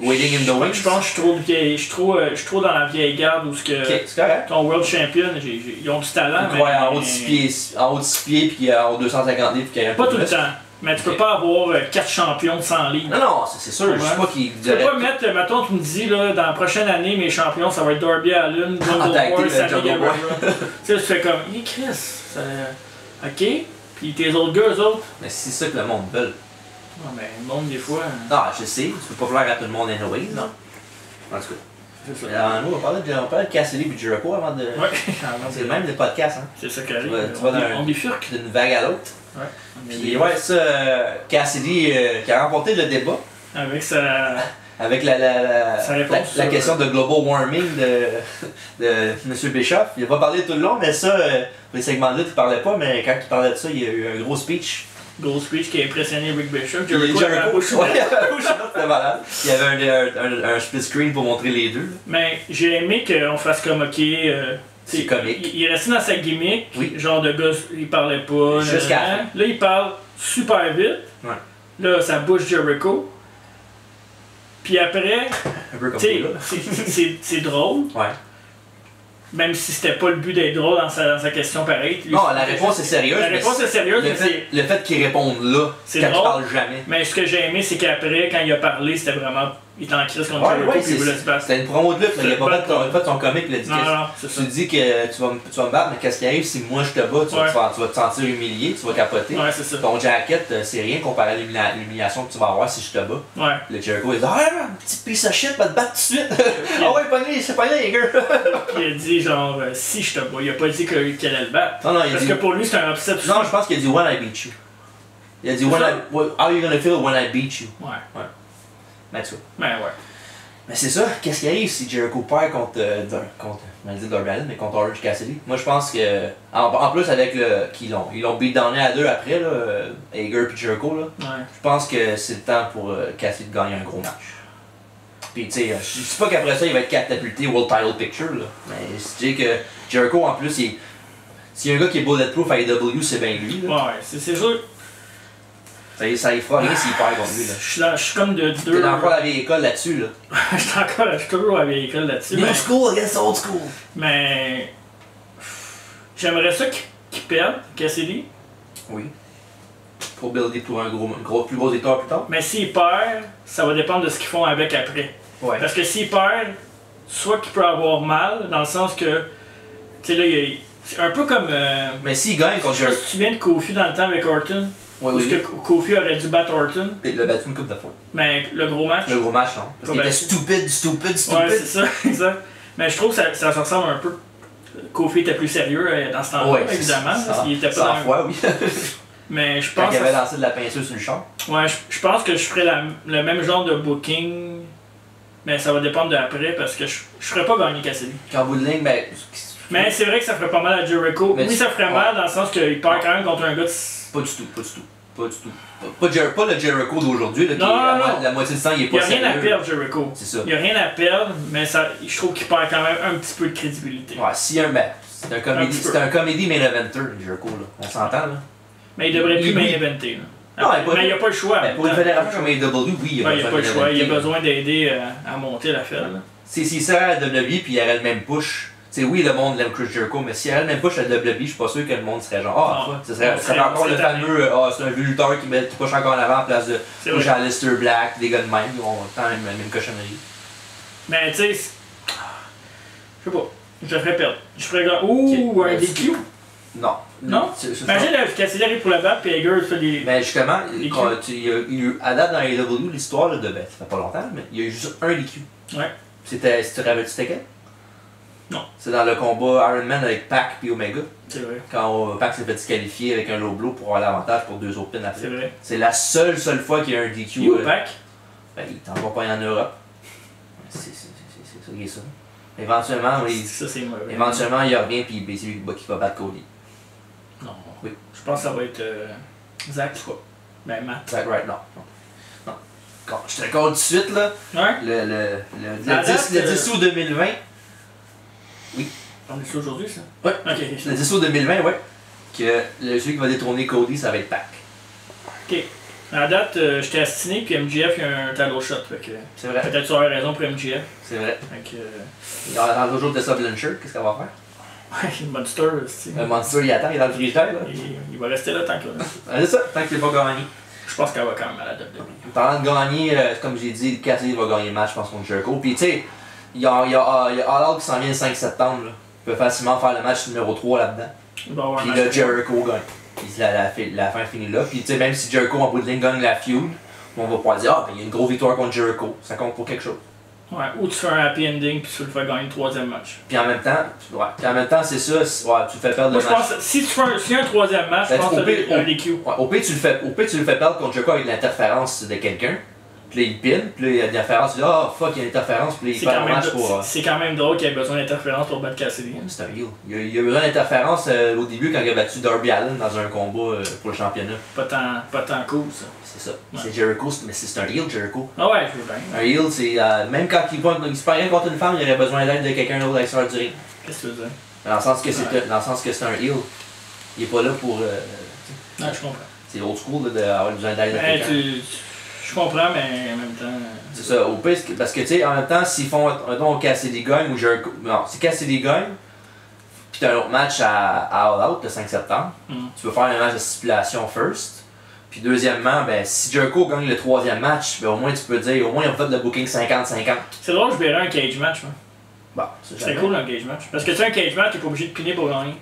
S2: Waiting in the wings.
S1: Je pense que je suis trop dans la vieille garde où
S2: c'est correct.
S1: Ton World Champion, ils ont du talent.
S2: Mais en haut de 6 pieds, puis en haut de 250 livres, puis
S1: pas tout le temps. Mais tu peux pas avoir 4 champions de 100 livres.
S2: Non, c'est sûr. Je sais pas qui.
S1: Tu peux pas mettre, mettons, tu me dis, là, dans la prochaine année, mes champions, ça va être Darby Allin, Jungle Boy, Sammy Guevara. Tu sais, tu fais comme, Chris, ok. Puis tes autres gars, eux autres.
S2: Mais c'est ça que le monde veut.
S1: Ouais, mais le monde, des fois.
S2: Ah, je sais, tu peux pas plaire à tout le monde anyway.
S1: Non.
S2: En tout cas. C'est ça. Nous, on parlait de Cassidy et Jericho avant de.
S1: Ouais.
S2: C'est le même des podcasts, hein.
S1: C'est ça qui arrive.
S2: On bifurque d'une vague à l'autre.
S1: Ouais.
S2: Puis ouais, ça, Cassidy qui a remporté le débat.
S1: Avec sa...
S2: Avec la question de global warming de M. Bischoff. Il n'a pas parlé tout le long, mais ça, pour les segments-là, il ne parlait pas, mais quand il parlait de ça, il y a eu un gros speech.
S1: Gros speech qui a impressionné Rick Bischoff.
S2: Jericho, c'était malade. Il y avait un split screen pour montrer les deux.
S1: Mais j'ai aimé qu'on fasse comme ok.
S2: C'est comique.
S1: Il est resté dans sa gimmick,
S2: oui.
S1: Genre de gars, il parlait pas.
S2: Jusqu'à
S1: là, il parle super vite.
S2: Ouais.
S1: Là, ça bouge Jericho. Puis après, c'est drôle.
S2: Ouais.
S1: Même si c'était pas le but d'être drôle dans sa question pareille.
S2: Non, la réponse est sérieuse.
S1: La réponse est sérieuse,
S2: le fait qu'il réponde là, quand il parle jamais.
S1: Mais ce que j'ai aimé, c'est qu'après, quand il a parlé, c'était vraiment. Il était en crise contre Jericho, puis il voulait se battre.
S2: C'était une promo de lutte, mais il a pas fait son comique, il a dit
S1: que
S2: tu dis que tu vas me battre, mais qu'est-ce qui arrive si moi je te bats, tu vas te sentir humilié, tu vas capoter.
S1: Ouais, c'est ça.
S2: Ton jacket, c'est rien comparé à l'humiliation que tu vas avoir si je te bats.
S1: Ouais.
S2: Le Jericho il dit petit piece of shit, va te battre tout de suite. C'est pas là, les gars.
S1: Puis il a dit genre si je te bats, il a pas dit qu'il allait le battre.
S2: Non,
S1: parce que pour lui c'est un upset.
S2: Non, je pense qu'il a dit when I beat you. Il a dit how are you gonna feel when I beat you.
S1: Ouais.
S2: Ben tu vois.
S1: Ben ouais.
S2: Mais c'est ça, qu'est-ce qui arrive si Jericho perd contre Darby Allin, mais contre Orange Cassidy? Moi je pense que, en plus avec ils l'ont beat down à deux après, là, Hager et Jericho, là, je pense que c'est le temps pour Cassidy de gagner un gros match. Puis tu sais, je dis pas qu'après ça il va être catapulté World Title Picture, là, mais je dis que Jericho en plus, s'il y a un gars qui est bulletproof à AEW, c'est bien lui. Là.
S1: Ouais, c'est sûr.
S2: Ça y fera rien s'il perd contre lui.
S1: Là. Je suis comme de deux.
S2: T'es encore à la vieille école là-dessus. Là.
S1: Je suis toujours à la vieille école là-dessus.
S2: New school against old school.
S1: Mais. J'aimerais ça qu'il perde, Cassidy.
S2: Oui. Pour builder pour un plus gros état plus tard.
S1: Mais s'il perd, ça va dépendre de ce qu'ils font avec après.
S2: Ouais.
S1: Parce que s'il perd, soit qu'il peut avoir mal, dans le sens que. Tu sais, là, c'est un peu comme.
S2: Mais s'il gagne contre
S1: Jericho. Tu te souviens de Kofi dans le temps avec Orton?
S2: Oui.
S1: Parce que Kofi aurait dû battre Orton.
S2: Il l'a battu une couple de fois.
S1: Mais le gros match.
S2: Le gros match, non. Parce qu'il était stupide.
S1: Ouais, c'est ça, exact. Mais je trouve que ça se ressemble un peu. Kofi était plus sérieux dans ce temps-là, évidemment. Parce qu'il était pas dans
S2: fois, oui.
S1: Mais je pense.
S2: Quand il avait lancé de la peinture sur le champ.
S1: Ouais, je pense que je ferais le même genre de booking. Mais ça va dépendre de après parce que je ferais pas gagner Cassidy.
S2: En bout de ligne, ben.
S1: Mais c'est vrai que ça ferait pas mal à Jericho. Oui, ça ferait mal dans le sens qu'il perd quand même contre un gars de.
S2: Pas du tout. Pas le Jericho d'aujourd'hui, la moitié du temps il est pas sérieux.
S1: Il n'y a rien à perdre, Jericho.
S2: C'est ça.
S1: Il n'y a rien à perdre, mais je trouve qu'il perd quand même un petit peu de crédibilité.
S2: Ouais, c'est un comédie main eventer, Jericho, là. On s'entend, là.
S1: Mais il devrait plus main eventer, là. Mais il n'y a pas le choix.
S2: Pour une fédération comme AEW, oui, il
S1: n'y a pas le choix. Il a besoin d'aider à monter l'affaire, là.
S2: S'il serait à WWE puis il y aurait le même push. T'sais, oui, le monde l'aime Chris Jericho, mais s'il y avait le même push à WWE, je suis pas sûr que le monde serait genre ce serait encore le fameux c'est un vieux lutteur qui push encore en avant en place de push à Aleister Black, des gars de même, ils ont tant la même cochonnerie.
S1: Mais tu sais, je sais pas, je le ferais perdre. Je ferais un DQ.
S2: Non.
S1: Imagine Cassidy arrive pour la battre, puis Hager fait des.
S2: Mais justement, à date dans AEW, l'histoire de ça fait pas longtemps, mais il y a eu juste un DQ.
S1: Ouais.
S2: Tu te rappelles c'était quel?
S1: Non.
S2: C'est dans le combat Iron Man avec Pac et Omega.
S1: C'est vrai.
S2: Quand Pac s'est fait disqualifier avec un low blow pour avoir l'avantage pour 2 autres pins après.
S1: C'est vrai.
S2: C'est la seule fois qu'il y a un DQ.
S1: Pac?
S2: Ben, il t'en va pas en Europe. C'est ça qui est ça. Éventuellement, éventuellement il revient et c'est lui qui va battre Cody.
S1: Non.
S2: Oui.
S1: Je pense que ça va être Zach quoi. Ben Matt.
S2: Zach Wright, non. Je te raconte tout de suite là.
S1: Ouais.
S2: Le 10 août 2020. Oui.
S1: On est ça aujourd'hui, ça?
S2: Ouais.
S1: Ok.
S2: Le 10 août 2020, ouais. Que celui qui va détourner Cody, ça va être Pac.
S1: Ok. À date, j'étais astiné, puis MJF, il y a un tallow shot.
S2: C'est vrai.
S1: Peut-être tu aurais raison pour MJF.
S2: C'est vrai.
S1: Il
S2: attend toujours Tessa Blanchard, qu'est-ce qu'elle va faire?
S1: Ouais, une Monster, aussi.
S2: Un Monster, il attend, il est dans le frigidaire, là.
S1: Il va rester là tant que là.
S2: C'est ça, tant qu'il n'est pas gagné.
S1: Je pense qu'elle va quand même à la WWE.
S2: Parlant de gagner, comme j'ai dit, Cassidy va gagner le match, je pense, contre Jericho. Puis tu sais, il y a All Out qui s'en vient le 5 septembre. Là. Il peut facilement faire le match numéro 3 là-dedans. Puis là, Jericho gagne. Puis la fin finit là. Puis tu sais, même si Jericho en bout de ligne gagne la feud, on va pouvoir dire il y a une grosse victoire contre Jericho. Ça compte pour quelque chose.
S1: Ouais, ou tu fais un happy ending puis tu le fais gagner le 3e match.
S2: Puis en même temps, c'est ça, tu le fais perdre le match.
S1: Je pense si tu fais un 3e match, je pense que c'est un DQ.
S2: Au pire, tu le fais perdre contre Jericho avec l'interférence de quelqu'un. Puis là, il pine, puis là, il y a une interférence, tu dis, ah, fuck, il y a une interférence, puis là, il perd le match pour.
S1: C'est quand même drôle qu'il ait besoin d'interférence pour battre Cassidy. Hein.
S2: C'est un heel. Il a besoin d'interférence au début quand il a battu Darby Allin dans un combat pour le championnat.
S1: Pas tant cool, ça.
S2: C'est ça. Ouais. C'est Jericho, mais c'est un heel, Jericho.
S1: Ah ouais, je veux bien.
S2: Un heel, c'est. Même quand il se perd rien contre une femme, il aurait besoin d'aide de quelqu'un d'autre à l'extérieur du ring.
S1: Qu'est-ce que tu veux dire?
S2: Dans le sens que c'est un heel. Il est pas là pour.
S1: Non, je comprends.
S2: C'est old school d'avoir besoin d'aide de quelqu'un.
S1: Je comprends, mais en même temps.
S2: C'est ça, au pire, parce que tu sais, en même temps, s'ils font un Cassidy gagne ou Jericho. Non, si Cassidy gagne, pis t'as un autre match à All Out le 5 septembre, tu peux faire un match de stipulation first. Puis deuxièmement, ben si Jericho gagne le troisième match, ben au moins tu peux dire, au moins ils ont fait le booking 50-50.
S1: C'est drôle, je verrais un cage match, moi.
S2: Bon,
S1: c'est cool un cage match. Parce que tu sais, un cage match, t'es pas obligé de piner pour gagner.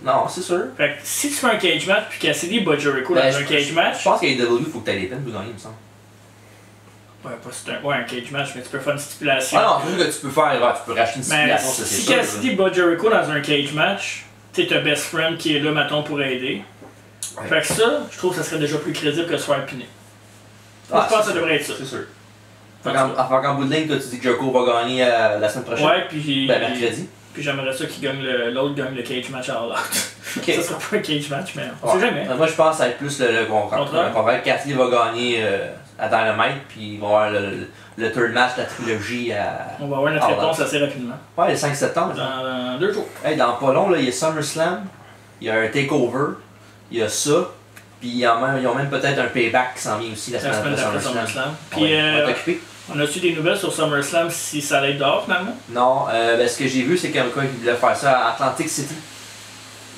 S2: Non, c'est sûr.
S1: Fait que si tu fais un cage match puis Cassidy bat Jericho dans un cage match.
S2: Je pense qu'à AEW, il faut que tu aies les peines pour gagner, il me semble.
S1: Ouais, pas c'est un cage match, mais tu peux faire une stipulation.
S2: Ah non, je veux que tu peux faire, tu peux racheter une stipulation, ça c'est
S1: sûr.
S2: Si
S1: Cassidy bat Jericho dans un cage match, tu sais, t'as best friend qui est là, mettons, pour aider. Ouais. Fait que ça, je trouve que ça serait déjà plus crédible que de se faire piner. Je pense que ça devrait être ça.
S2: C'est sûr. Fait qu'en bout de ligne, toi, tu dis que Jericho va gagner la semaine prochaine.
S1: Ouais, puis.
S2: Ben, mercredi.
S1: Puis j'aimerais ça qu'il gagne l'autre gagne le cage match à All Out. Okay. Ça sera pas un cage match, mais on sait jamais.
S2: Moi je pense que ça va être plus le contraire. Cassidy va gagner à Dynamite, puis il va avoir le third match de la trilogie à.
S1: On va avoir notre réponse assez rapidement.
S2: Ouais, le 5 septembre.
S1: Dans 2 jours.
S2: Hey, dans pas long, là, il y a SummerSlam, il y a un Takeover, il y a ça, puis ils ont même peut-être un payback qui s'en vient aussi la semaine après SummerSlam.
S1: Puis on a-tu des nouvelles sur SummerSlam si ça allait être dehors finalement?
S2: Non, ben, ce que j'ai vu, c'est quelqu'un qui voulait faire ça à Atlantic City.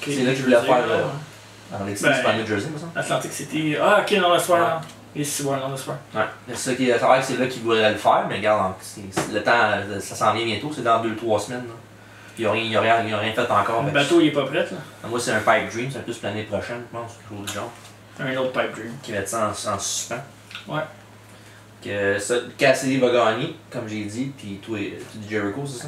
S2: Okay, c'est là qu'il voulait faire. Atlantic City, c'est pas New Jersey, me semble.
S1: Atlantic City. Ah, ok, non, le soir. Ici, ouais, non, le soir.
S2: Ouais. C'est ça qui c'est là qu'il voulait le faire, mais regarde, le temps, ça s'en vient bientôt, c'est dans 2-3 semaines. Là. Puis ils n'ont rien fait encore.
S1: Le bateau, il est pas prêt, là?
S2: Moi, c'est un Pipe Dream, c'est plus pour l'année prochaine, je pense, quelque chose du genre.
S1: Un autre Pipe Dream.
S2: Qui met ça en suspens.
S1: Ouais.
S2: Que ça, Cassidy va gagner, comme j'ai dit, puis toi, tu dis Jericho, c'est ça?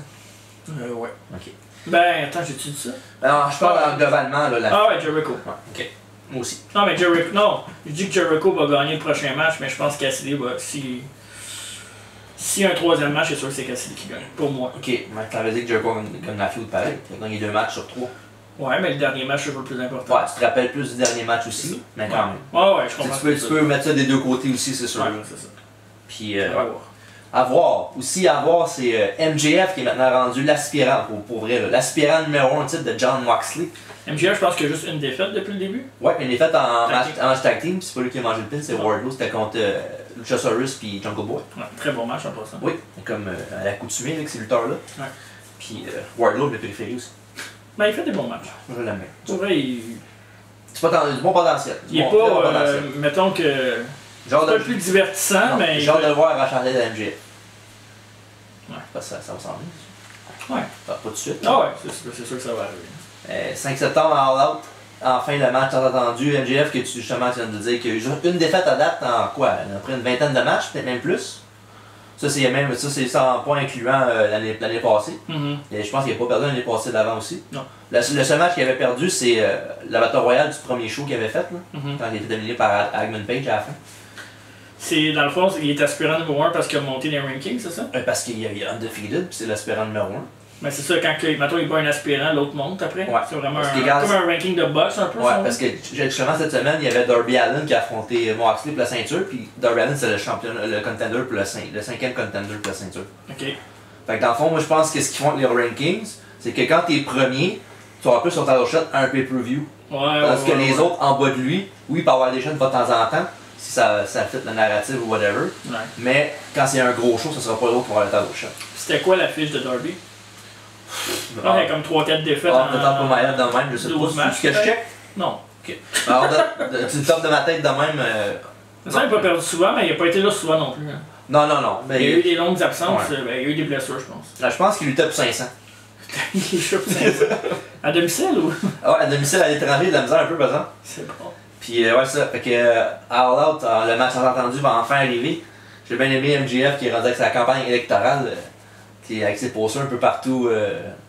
S1: Ouais.
S2: Ok.
S1: Ben, attends, j'ai-tu dit ça?
S2: Alors, je parle globalement, là.
S1: Ah ouais, Jericho.
S2: Ouais, ok. Moi aussi.
S1: Non, mais Jericho, non. Je dis que Jericho va gagner le prochain match, mais je pense que Cassidy va. Si y a un troisième match, c'est sûr que c'est Cassidy qui gagne, pour moi.
S2: Ok, mais ça veut dire que Jericho gagne la feud pareil. Il a gagné 2 matchs sur 3.
S1: Ouais, mais le dernier match, c'est pas le plus important.
S2: Ouais, tu te rappelles plus du dernier match aussi, mais quand même.
S1: Ouais, je comprends.
S2: Tu peux mettre ça des deux côtés aussi, c'est sûr.
S1: Ouais, c'est ça.
S2: Puis, à voir. Aussi, à voir, c'est MJF qui est maintenant rendu l'aspirant, pour vrai, l'aspirant numéro 1 titre de Jon Moxley.
S1: MJF, je pense qu'il y a juste une défaite depuis le début.
S2: Ouais, une défaite en match tag team, c'est pas lui qui a mangé le pin, c'est Wardlow, c'était contre Luchasaurus puis Jungle Boy.
S1: Ouais, très bon match en passant.
S2: Oui, comme à l'accoutumée avec ces lutteurs-là.
S1: Ouais.
S2: Puis Wardlow, le préféré aussi.
S1: Ben, il fait des bons matchs.
S2: Je l'aime bien.
S1: Pour vrai,
S2: c'est pas du bon potentiel.
S1: Il est pas, mettons que. Genre c'est pas le plus divertissant,
S2: non,
S1: mais.
S2: J'ai hâte de le voir à chanter de MJF.
S1: Ouais.
S2: Parce que ça va s'en venir.
S1: Ouais.
S2: Pas tout de suite.
S1: Ah ouais, c'est sûr que ça va arriver.
S2: 5 septembre à All Out. Enfin, le match tant attendu. MJF, que tu justement viens de dire qu'il y a eu une défaite à date en quoi? Après une vingtaine de matchs, peut-être même plus. Ça, c'est sans point incluant l'année passée. Et je pense qu'il n'a pas perdu l'année passée d'avant aussi.
S1: Non.
S2: Le seul match qu'il avait perdu, c'est la Battle Royale du premier show qu'il avait fait, là, quand il était dominé par Hangman Page à la fin.
S1: C'est, dans le fond, il est aspirant numéro 1 parce qu'il a monté les rankings, c'est ça?
S2: Parce qu'il est undefeated, puis c'est l'aspirant numéro 1.
S1: Mais c'est ça, quand maintenant il bat un aspirant, l'autre monte après.
S2: Ouais.
S1: C'est vraiment comme un ranking de boxe un peu.
S2: Ouais, parce que justement cette semaine, il y avait Darby Allin qui a affronté Moxley pour la ceinture, puis Darby Allin c'est le contender pour le 5e contender pour la ceinture.
S1: Ok.
S2: Fait que dans le fond, moi je pense que ce qu'ils font avec les rankings, c'est que quand t'es premier, tu auras plus sur ta shot un pay-per-view. Parce que les autres en bas de lui, oui, il peut avoir des jeunes de temps en temps, si ça fit la narrative ou whatever.
S1: Ouais.
S2: Mais quand c'est un gros show, ce sera pas l'autre qui va avoir le title shot.
S1: C'était quoi la fiche de Darby? Non, il y a comme 3-4 défaites
S2: en peut-être pas mal de même, je sais pas.
S1: Matchs,
S2: que je check?
S1: Non.
S2: Ok. Alors, tu le top de ma tête de même.
S1: Ça, il n'a pas perdu souvent, mais il n'a pas été là souvent non plus. Hein.
S2: Non.
S1: Ben, il y a eu des longues absences, il y a eu des blessures, je pense.
S2: Là, je pense qu'il luttait pour 500.
S1: Il est pour 500. À domicile ou?
S2: Ah ouais, à domicile, à l'étranger, il a de la misère un peu, par exemple.
S1: C'est bon.
S2: Puis, ouais, c'est ça. Fait que, All Out, le match entendu va enfin arriver. J'ai bien aimé MJF qui est rendu avec sa campagne électorale. Qui avec ses posters un peu partout,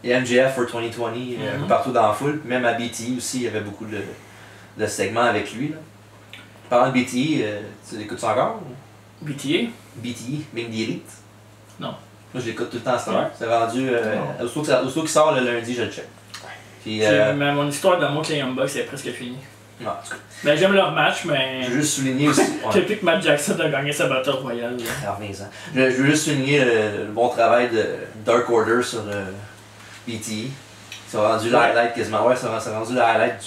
S2: et MJF for 2020, un peu partout dans la foule, même à BTE aussi, il y avait beaucoup de segments avec lui. Là. Parlant de BTE, tu l'écoutes encore?
S1: BTA?
S2: BTE, Big the Elite.
S1: Non.
S2: Moi, je l'écoute tout le temps à cette heure.
S1: Ouais.
S2: C'est rendu. Aussitôt qu'il sort le lundi, je le check. Puis,
S1: Mais mon histoire d'amour avec les Young Bucks est presque finie.
S2: non, en tout cas.
S1: Ben, j'aime leur match, mais.
S2: Je veux juste souligner aussi.
S1: Depuis que Matt Jackson a gagné sa Battle Royale.
S2: Je veux juste souligner le bon travail de Dark Order sur BTE. Ça a rendu le highlight quasiment. Ouais, ça a rendu le highlight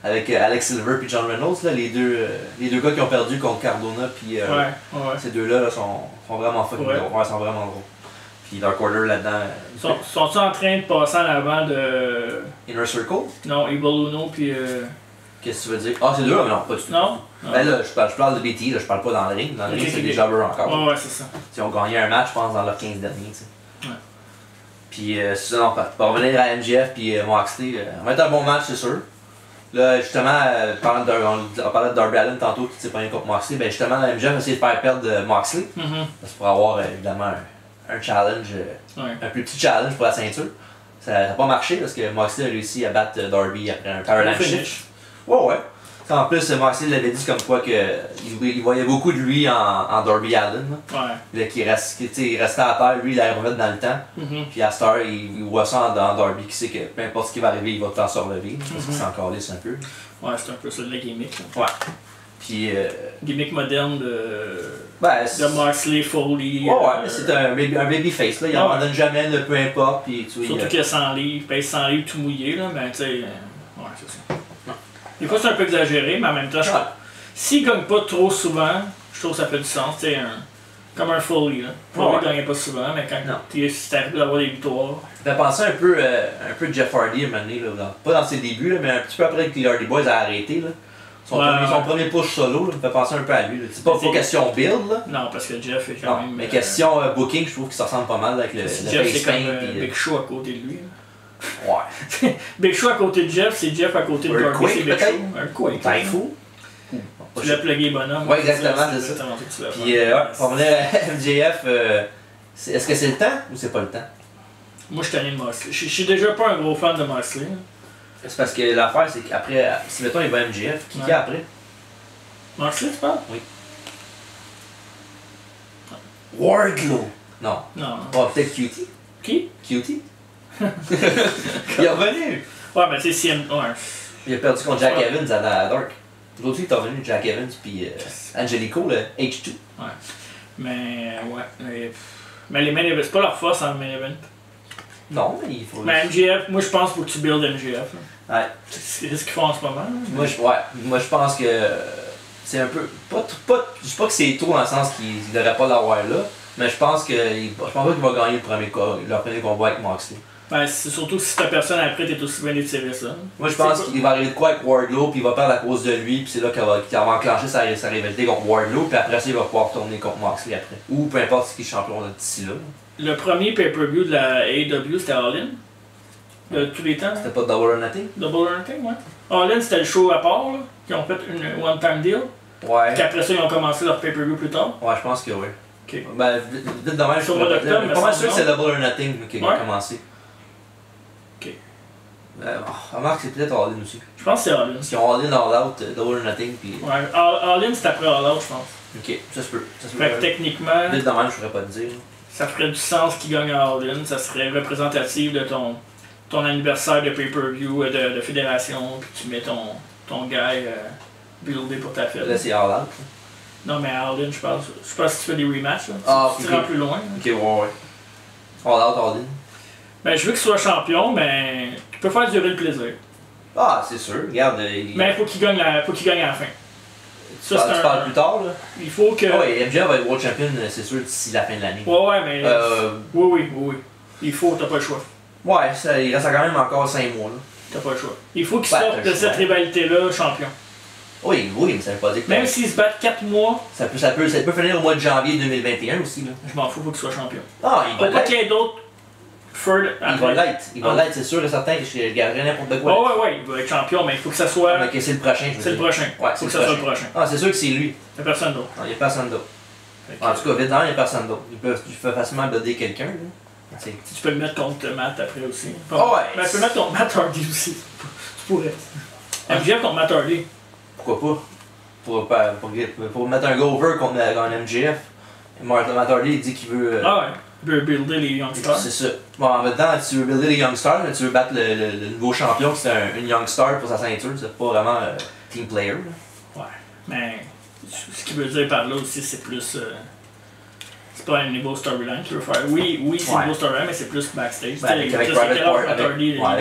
S2: avec Alex Silver et John Reynolds, là, les deux gars qui ont perdu contre Cardona. Puis ces deux-là là, sont vraiment fucking drôles. Ouais, sont vraiment drôles. Puis Dark Order là-dedans.
S1: Sont-ils en train de passer en avant de.
S2: Inner Circle?
S1: Non, Evil Uno puis.
S2: Qu'est-ce que tu veux dire? Ah, c'est deux, mais non, pas du tout.
S1: Non?
S2: Ben là, je parle de BTE, là, je parle pas dans le ring. Dans le ring, c'est des jobbers encore.
S1: Ouais, c'est ça.
S2: Ils ont gagné un match, je pense, dans leurs 15 derniers. T'sais.
S1: Ouais.
S2: Puis, c'est ça, non, pour revenir à MJF puis Moxley, on va être un bon match, c'est sûr. Là, justement, on parlait de Darby Allin tantôt qui s'est pogné contre Moxley. Ben, justement, MJF a essayé de faire perdre Moxley. C'est pour avoir, évidemment, un challenge, un plus petit challenge pour la ceinture. Ça n'a pas marché parce que Moxley a réussi à battre Darby après un Paradigm Shift. Ouais. En plus, Moxley l'avait dit comme quoi qu'il voyait beaucoup de lui en Darby Allin. Là, il restait à terre, lui il allait remettre dans le temps. Puis à cette heure, il voit ça dans Darby qui sait que peu importe ce qui va arriver, il va tout en se relever. Parce qu'il s'en calisse un peu.
S1: Ouais, c'est un peu ça le gimmick. Là.
S2: Ouais. Puis.
S1: Gimmick moderne
S2: de
S1: Moxley, Foley.
S2: Ouais, mais c'est un babyface, là. Il en donne jamais, peu importe. Puis,
S1: surtout qu'il a 100 livres, il pèse 100 livres tout mouillé, là. Ben, tu sais. Ouais, c'est ça. Des fois, c'est un peu exagéré, mais en même temps, s'il gagne pas trop souvent, je trouve que ça fait du sens. Tu sais, comme un Foley, là. Foley gagnait pas souvent, mais quand c'est arrivé d'avoir des victoires.
S2: Ça fait penser un peu Jeff Hardy à un moment donné, là. Pas dans ses débuts, là, mais un petit peu après que les Hardy Boys a arrêté, là. Son premier push solo, là, me fait penser un peu à lui. C'est pas question build, là.
S1: Non, parce que Jeff est quand même.
S2: Mais question booking, je trouve que ça ressemble pas mal avec le
S1: Jeff, c'est comme Big Show à côté de lui. Là.
S2: Ouais.
S1: Big Show à côté de Jeff, c'est Jeff à côté de Darby, c'est Big Show. Un Quake.
S2: T'es fou?
S1: Tu l'as plugué bonhomme.
S2: Ouais, exactement, c'est ça. Puis, pour revenir à MJF, est-ce que c'est le temps ou c'est pas le temps?
S1: Moi, je suis tanné de Moxley. Je suis déjà pas un gros fan de Moxley.
S2: C'est parce que l'affaire, c'est qu'après, si mettons il va MJF, qui est après?
S1: Moxley, tu parles?
S2: Oui. Wardlow! Non. Oh, peut-être Cutie?
S1: Qui?
S2: Cutie? Il est revenu!
S1: Ouais, mais tu sais,
S2: Il a perdu contre Jack Evans à Dark. L'autre, il est revenu, Jack Evans, puis Angelico, le H2.
S1: Ouais. Mais, mais les main events, c'est pas leur force en main event.
S2: Non, mais il faut.
S1: Mais MJF, moi je pense qu'il faut que tu builds MJF.
S2: Ouais.
S1: C'est ce qu'ils font en ce moment.
S2: Moi, je pense que c'est un peu. Je dis pas que c'est tôt dans le sens qu'il devrait pas l'avoir là, mais je pense pas qu'il va gagner leur premier combat avec Moxley.
S1: Ben, c'est surtout que si ta personne après, t'es aussi bien d'étirer ça.
S2: Moi, je pense qu'il va arriver de quoi avec Wardlow, puis il va perdre à cause de lui, puis c'est là qu'il va enclencher sa rivalité contre Wardlow, puis après ça, il va pouvoir retourner contre Moxley après. Ou peu importe qui est champion d'ici là. Le
S1: premier pay-per-view de la AEW, c'était All-In. De tous les temps.
S2: C'était pas Double or Nothing?
S1: Double or Nothing, ouais. All-In, c'était le show à part, là, qui ont fait une one-time deal.
S2: Ouais.
S1: Puis après ça, ils ont commencé leur pay-per-view plus tard.
S2: Ouais, je pense que oui.
S1: Ok.
S2: Ben, vite de même, je suis pas mal sûr que c'est Double or Nothing qui a commencé.
S1: Ok.
S2: Remarque, c'est peut-être All-In aussi.
S1: Je pense que c'est All-In.
S2: Parce qu'ils ont All-In, All-Out, Double or Nothing, puis...
S1: Ouais, All-In, c'est après All-Out, je pense.
S2: Ok, ça se peut.
S1: Fait que techniquement...
S2: Vite de même, je pourrais pas te dire.
S1: Ça ferait du sens qu'ils gagnent à All-In, ça serait représentatif de ton anniversaire de pay-per-view de fédération, puis tu mets ton gars buildé pour ta fête.
S2: Là, c'est All-Out.
S1: Non, mais à All-In, je pense que tu fais des rematchs, là. Tu te rends plus loin.
S2: Ok, ouais. All-Out, All-In.
S1: Ben, je veux qu'il soit champion, mais tu peux faire durer le plaisir.
S2: Ah, c'est sûr, regarde.
S1: Mais il faut qu'il gagne à la fin.
S2: Ça, tu parles plus tard, là?
S1: Il faut que...
S2: Ouais, MJF va être World Champion, c'est sûr, d'ici la fin de l'année.
S1: Ouais, mais... Oui. Il faut, t'as pas le choix.
S2: Ouais, il reste quand même encore 5 mois, là.
S1: T'as pas le choix. Il faut qu'il sorte de cette rivalité-là champion.
S2: Oui, mais ça veut pas dire que...
S1: Même s'ils se battent 4 mois...
S2: Ça peut finir au mois de janvier 2021 aussi, là.
S1: Je m'en fous, il faut qu'il soit champion.
S2: Ah, il va
S1: l'être. Pas qu'il y ait d'autres...
S2: Il va l'être, c'est sûr et certain que je garderai n'importe quoi.
S1: Ouais, il va être champion, mais il faut que ça soit...
S2: Mais que c'est le prochain, je veux dire.
S1: C'est le prochain.
S2: Ouais,
S1: faut que ça soit le prochain.
S2: Ah, c'est sûr que c'est lui.
S1: Il n'y a personne d'autre.
S2: Non, il n'y a personne d'autre. En tout cas, vite dans, il n'y a personne d'autre. Il peut facilement builder quelqu'un, là.
S1: Tu peux le mettre contre Matt après aussi.
S2: Oh, ouais.
S1: Mais tu peux le mettre contre Matt Hardy aussi. Tu pourrais. MJF contre Matt Hardy.
S2: Pourquoi pas? pour mettre un go over contre un MJF. Matt Hardy il dit qu'il veut.
S1: Ah ouais, il veut builder les Young Stars.
S2: C'est ça. Bon, en même temps, tu veux builder les Young Stars, mais tu veux battre le nouveau champion qui c'est une Young Star pour sa ceinture, c'est pas vraiment team player. Là.
S1: Ouais, mais ce qu'il veut dire par là aussi, c'est plus. C'est pas un niveau storyline qu'il veut faire. Oui, c'est un niveau storyline, mais c'est plus backstage.
S2: Avec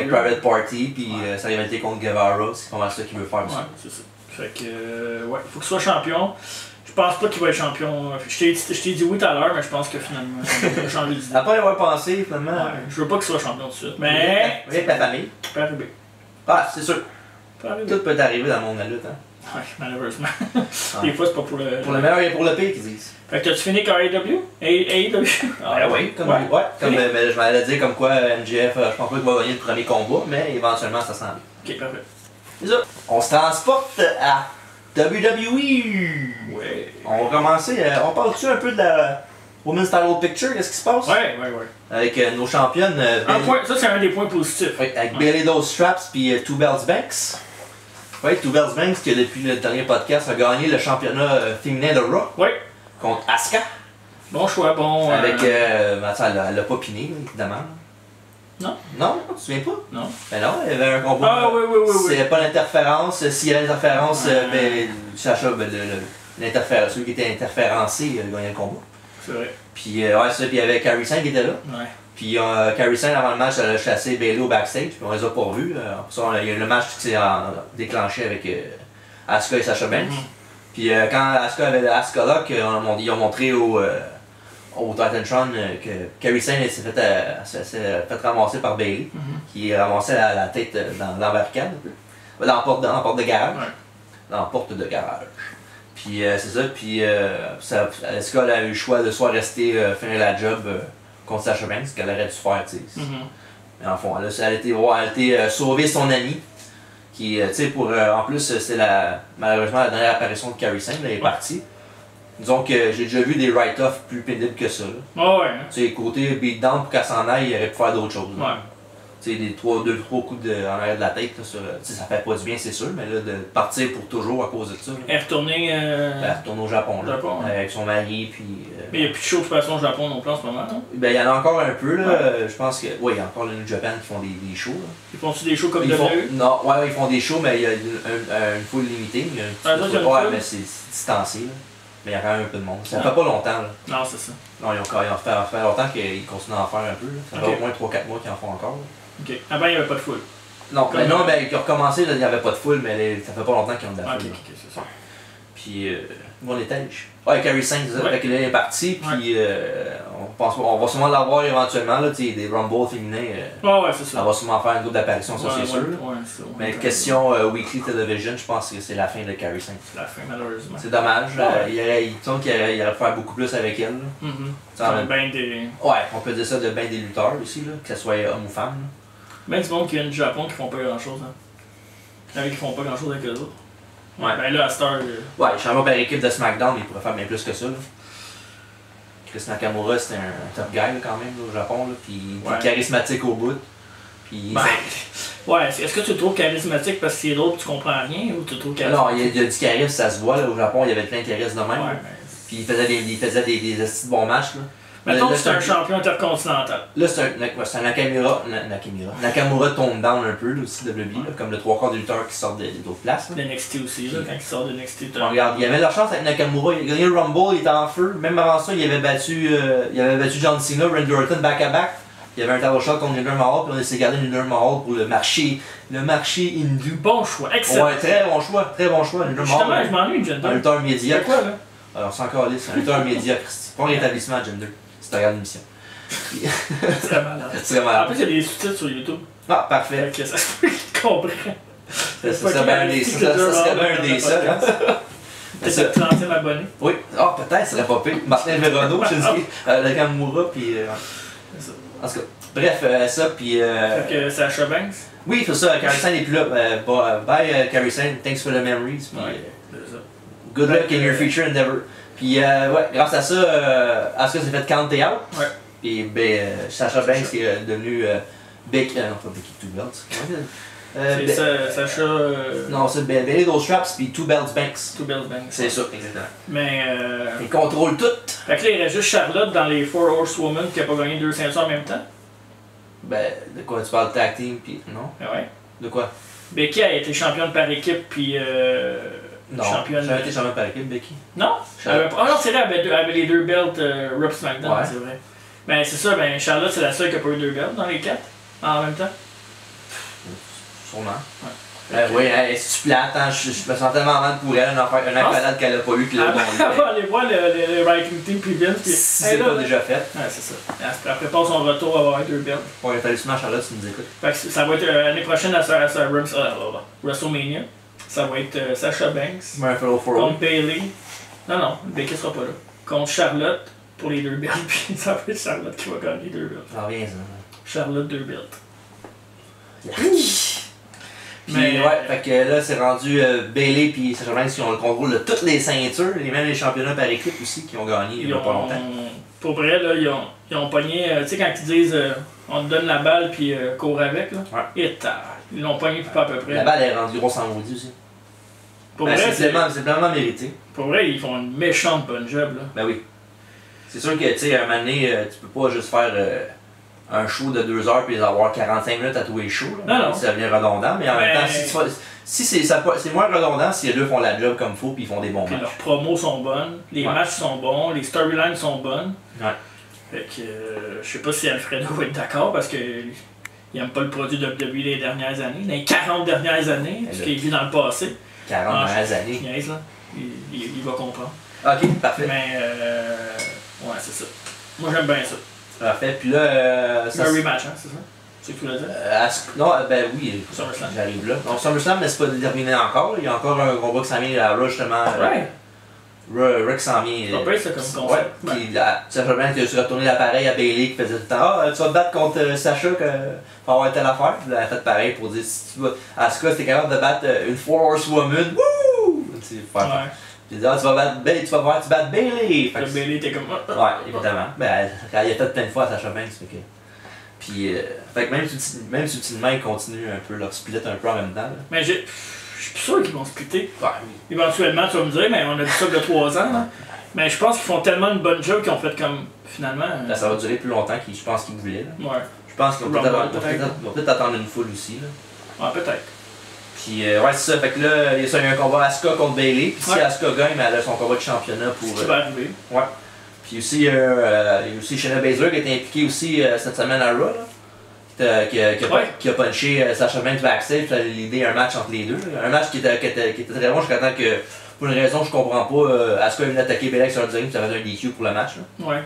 S2: Private Party, puis sa rivalité contre Guevara, c'est pas mal ça qu'il veut faire aussi.
S1: Ouais, c'est ça. Fait que, ouais, faut qu'il soit champion. Je pense pas qu'il va être champion. Je t'ai dit oui tout à l'heure, mais je pense que finalement, il va changer d'idée.
S2: Après avoir pensé, finalement.
S1: Ouais, je veux pas qu'il soit champion tout de suite. Mais.
S2: Avec la famille.
S1: Peut arriver.
S2: Ah, c'est sûr. Tout peut arriver dans le monde de la lutte, hein.
S1: Ouais, malheureusement. Des fois, c'est pas pour le.
S2: Pour le meilleur et pour le pire, qu'ils disent.
S1: Fait que t'as-tu fini avec AEW?
S2: Ah oui, comme je m'allais dire comme quoi MJF, je pense pas qu'il va gagner le premier combat, mais éventuellement ça s'en vient.
S1: Ok, parfait.
S2: C'est ça. On se transporte à WWE.
S1: Ouais.
S2: On va commencer, on parle-tu un peu de la Women's Title Picture, qu'est-ce qui se passe?
S1: Ouais.
S2: Avec nos championnes.
S1: Ça c'est un des points positifs.
S2: Oui, avec Bayley Doe Straps puis Two Bells Banks. Oui, Two Bells Banks qui depuis le dernier podcast a gagné le championnat féminin de Raw.
S1: Oui.
S2: Contre Asuka.
S1: Bon choix, bon.
S2: Avec. Elle l'a pas piné, évidemment.
S1: Non.
S2: Non, tu te souviens pas?
S1: Non.
S2: Ben non, il y avait un combat.
S1: Ah oui.
S2: S'il n'y avait pas d'interférence, s'il y avait l'interférence, ben, Sacha, l'interférence, celui qui était interférencé, il a gagné le combat.
S1: C'est vrai.
S2: Puis, ouais, ça, puis il y avait Kairi Sane qui était là.
S1: Ouais.
S2: Puis, Kairi Sane, avant le match, elle a chassé Bayley au backstage, puis on les a pas vus. Il y a eu le match qui s'est déclenché avec Asuka et Sasha Banks. Puis quand Asuka avait le Asuka Lock, ils ont montré au Titantron que Kairi Sane s'est fait ramasser par Bayley, qui ramassait la tête dans l'embarcade, dans la porte de garage.
S1: Ouais.
S2: Dans la porte de garage. Puis c'est ça, puis Asuka a eu le choix de soit rester finir la job contre Sasha Banks, ce qu'elle aurait dû faire, tu sais. Mais en fond, elle a été sauver son ami. Qui, tu sais, en plus, c'était malheureusement la dernière apparition de Kairi Sane, elle est partie. Disons que j'ai déjà vu des write-offs plus pénibles que ça.
S1: Ouais.
S2: Tu sais, côté beatdown pour qu'elle s'en aille, il aurait pu faire d'autres choses.
S1: Ouais.
S2: Tu sais, 2-3 coups en arrière de la tête, là, ça fait pas du bien, c'est sûr, mais là, de partir pour toujours à cause de ça.
S1: Elle est retournée.
S2: Elle retourne au Japon, là, avec son mari, puis.
S1: Mais il n'y a plus de show de toute façon au Japon non plus en ce moment, non?
S2: Ben, il y en a encore un peu, là. Je pense que. Oui, il y a encore le New Japan qui font des shows, là.
S1: Ils font-tu des shows comme WWE?
S2: Non, ouais, ils font des shows, mais il y a une foule limitée. Mais c'est distancé, là. Mais il y a quand même un peu de monde. Ça fait pas longtemps, là.
S1: Non, c'est ça.
S2: Non, ils ont fait longtemps qu'ils continuent à en faire un peu, là. Ça fait au moins 3-4 mois qu'ils en font encore, là.
S1: Ok. Avant, il n'y avait pas de foule.
S2: Non, mais non, mais ils ont recommencé, là, il n'y avait pas de foule, mais ça fait pas longtemps qu'ils ont de la foule.
S1: Ok, c'est ça.
S2: Puis, où on était? Ouais, Kairi Sane, c'est ça. Fait que là, elle est partie, puis on va sûrement l'avoir éventuellement, là, tu sais, des Rumble féminins.
S1: Ouais, c'est ça.
S2: On va sûrement faire une groupe d'apparitions, ça, c'est sûr. Mais question Weekly Television, je pense que c'est la fin de Kairi Sane.
S1: C'est la fin, malheureusement.
S2: C'est dommage. Il semble qu'il aurait pu faire beaucoup plus avec elle.
S1: Ouais,
S2: on peut dire ça de bien des lutteurs aussi, là, que ce soit homme ou femme.
S1: Ben du monde qui vient du Japon qui font pas grand chose, hein. Qui font pas grand chose avec eux autres. Ouais, ben là, à cette heure.
S2: Ouais, champion par équipe de SmackDown, il pourrait faire bien plus que ça, là. Chris Nakamura, c'était un top guy, là, quand même, là, au Japon, là. Puis il est charismatique au bout. Puis.
S1: Ouais, est-ce que tu le trouves charismatique parce que c'est drôle et tu comprends rien ou tu le trouves charismatique?
S2: Non, il y a du charisme, ça se voit, là. Au Japon, il y avait plein de charisme de même. Ouais, puis il faisait des bons matchs, là.
S1: Mettons que c'est un champion intercontinental.
S2: Là, c'est un Nakamura tombe down un peu, là, aussi, de WWE, là, comme le 3/4 des lutteurs qui sortent d'autres places.
S1: NXT aussi, là, quand ils sortent de NXT.
S2: Regarde, il avait la chance avec Nakamura, il a gagné le Rumble, il était en feu. Même avant ça, il avait battu John Cena, Randy Orton back-à-back. Il y avait un title shot contre Jinder Mahal, puis on s'est gardé Jinder Mahal pour le marché hindou.
S1: Bon choix, excellent.
S2: Ouais, très bon choix.
S1: Justement, je m'ennuie, Jinder.
S2: Un lutteur médiocre.
S1: C'est quoi, là?
S2: Alors, c'est encore lisse, un lutteur médiocre. Pas un rétablissement à Jinder. Si tu regardes l'émission.
S1: C'est très malade. En plus, il y a des sous-titres sur YouTube.
S2: Ah, parfait.
S1: Ok, ça se peut qu'il comprenne.
S2: Ça serait bien un des seuls.
S1: Peut-être que tu m'abonner.
S2: Oui, peut-être, ça serait pas pire. Martin Verano, Nakamura, puis.
S1: C'est ça.
S2: En tout cas, bref, ça, puis.
S1: Fait que Sasha Banks.
S2: Oui, c'est ça, Kairi Sane n'est plus là. Bye, Kairi Sane, thanks for the memories. Puis,
S1: c'est ça.
S2: Good luck in your future endeavor. Puis, ouais, grâce à ça, Asuka s'est fait counter out.
S1: Ouais.
S2: Et Sasha Banks est devenu Becky. Non, pas Becky Two Belts.
S1: C'est Sacha.
S2: Non, c'est Bailey, those straps, puis Two Belts Banks.
S1: Two Belts Banks.
S2: C'est ça, exactement.
S1: Mais.
S2: Il contrôle tout.
S1: Fait que là, il reste juste Charlotte dans les Four Horsewomen qui a pas gagné 2 ceintures en même temps.
S2: Ben, de quoi tu parles, tag team, puis non?
S1: Ouais.
S2: De quoi?
S1: Becky a été championne par équipe, puis.
S2: Non,
S1: championne.
S2: j'avais été championne par équipe, Becky.
S1: Non? Ah non, c'est vrai, elle avait les 2 belts Raw SmackDown, ouais. C'est vrai. Ben, c'est ça, ben, Charlotte, c'est la seule qui a pas eu 2 belts dans les 4 en même temps.
S2: Sûrement.
S1: Ouais.
S2: Oui, c'est plate, hein? Je me sens tellement mal pour elle, une accolade qu'elle a pas eu, puis là, bon.
S1: Elle va aller voir le Viking Team, puis Vince, puis.
S2: Si c'est pas déjà fait.
S1: Ouais, c'est ça. Elle prépare son retour à avoir 2 belts.
S2: Bon, il a fallu souvent Charlotte, tu nous écoutes.
S1: Fait que ça va être l'année prochaine à WrestleMania. Ça va être Sasha Banks contre Bailey. Non, Becky sera pas là. Contre Charlotte pour les 2 belts, puis ça va être Charlotte qui va gagner 2 belts.
S2: Ah, bien ça.
S1: Charlotte 2 belts.
S2: Puis ouais, fait que là c'est rendu Bailey puis Sasha Banks qui ont le contrôle de toutes les ceintures, et même les championnats par équipe aussi qui ont gagné il y a pas longtemps.
S1: Pour vrai, là, ils ont pogné, tu sais quand ils disent on te donne la balle puis cours avec, là.
S2: Ouais.
S1: Et ils l'ont pogné puis pas à peu près.
S2: La balle est rendue grosse en maudit aussi.
S1: Pour vrai,
S2: c'est vraiment mérité.
S1: Pour vrai, ils font une méchante bonne job là.
S2: Ben oui. C'est sûr que tu sais, à un moment donné, tu peux pas juste faire un show de 2 heures puis avoir 45 minutes à tous les shows.
S1: Non.
S2: Ça devient redondant, mais en même temps, si c'est moins redondant si les deux font la job comme il faut puis ils font des bons matchs.
S1: Leurs promos sont bonnes, les matchs sont bons, les storylines sont bonnes.
S2: Ouais.
S1: Fait que je sais pas si Alfredo va être d'accord parce que il aime pas le produit de WWE les dernières années, les 40 dernières années, parce qu'il vit dans le passé.
S2: 40 dernières années.
S1: Niaise, là. Il va comprendre.
S2: Ok, parfait.
S1: Mais ouais, c'est ça. Moi j'aime bien ça.
S2: Parfait, puis là.
S1: C'est un rematch, hein, c'est ça? C'est ce que tu voulais dire?
S2: Non, ben oui,
S1: SummerSlam.
S2: j'arrive là. Donc SummerSlam, mais c'est pas déterminé encore. Il y a encore un combat qui s'en vient à Raw justement.
S1: Ouais.
S2: Rick s'en vient.
S1: Ça peut être ça comme concept.
S2: Ouais. Puis Sasha Banks qui a su retourner l'appareil à Bailey qui faisait tout le temps. Ah, tu vas te battre contre Sasha pour avoir telle affaire. Puis elle a fait pareil pour dire si tu vas. Asuka, c'était capable de battre une Four Horsewoman. Wouh! Tu dis, ah, tu vas battre Bailey.
S1: Fait que Bailey était comme.
S2: Ouais, évidemment. Ben, elle a fait plein de fois à Sasha Banks. Puis, fait que même subtilement, ils continuent un peu leur split un peu en même temps. Là.
S1: Mais je suis plus sûr qu'ils vont splitter.
S2: Ouais.
S1: Éventuellement, tu vas me dire, mais on a vu ça il y a 3 ans. Là. Mais je pense qu'ils font tellement une bonne job qu'ils ont fait comme. Finalement.
S2: Là, ça va durer plus longtemps que je pense qu'ils voulaient. Là.
S1: Ouais.
S2: Je pense qu'ils vont peut-être attendre une foule aussi. Là.
S1: Ouais, peut-être.
S2: Puis, ouais, c'est ça. Fait que là, il y a un combat Asuka contre Bailey. Puis, si Asuka gagne, elle a son combat de championnat pour.
S1: Ce qui va arriver.
S2: Ouais. Puis aussi, il y a aussi Shayna Baszler qui a été impliquée aussi cette semaine à Raw. Là. Qui a punché Sasha Banks backstage, puis a l'idée un match entre les deux. Un match qui était très bon jusqu'à temps que, pour une raison que je comprends pas, Asuka est venue attaquer Bailey sur le ring, puis ça faisait un DQ pour le match. Là.
S1: Ouais.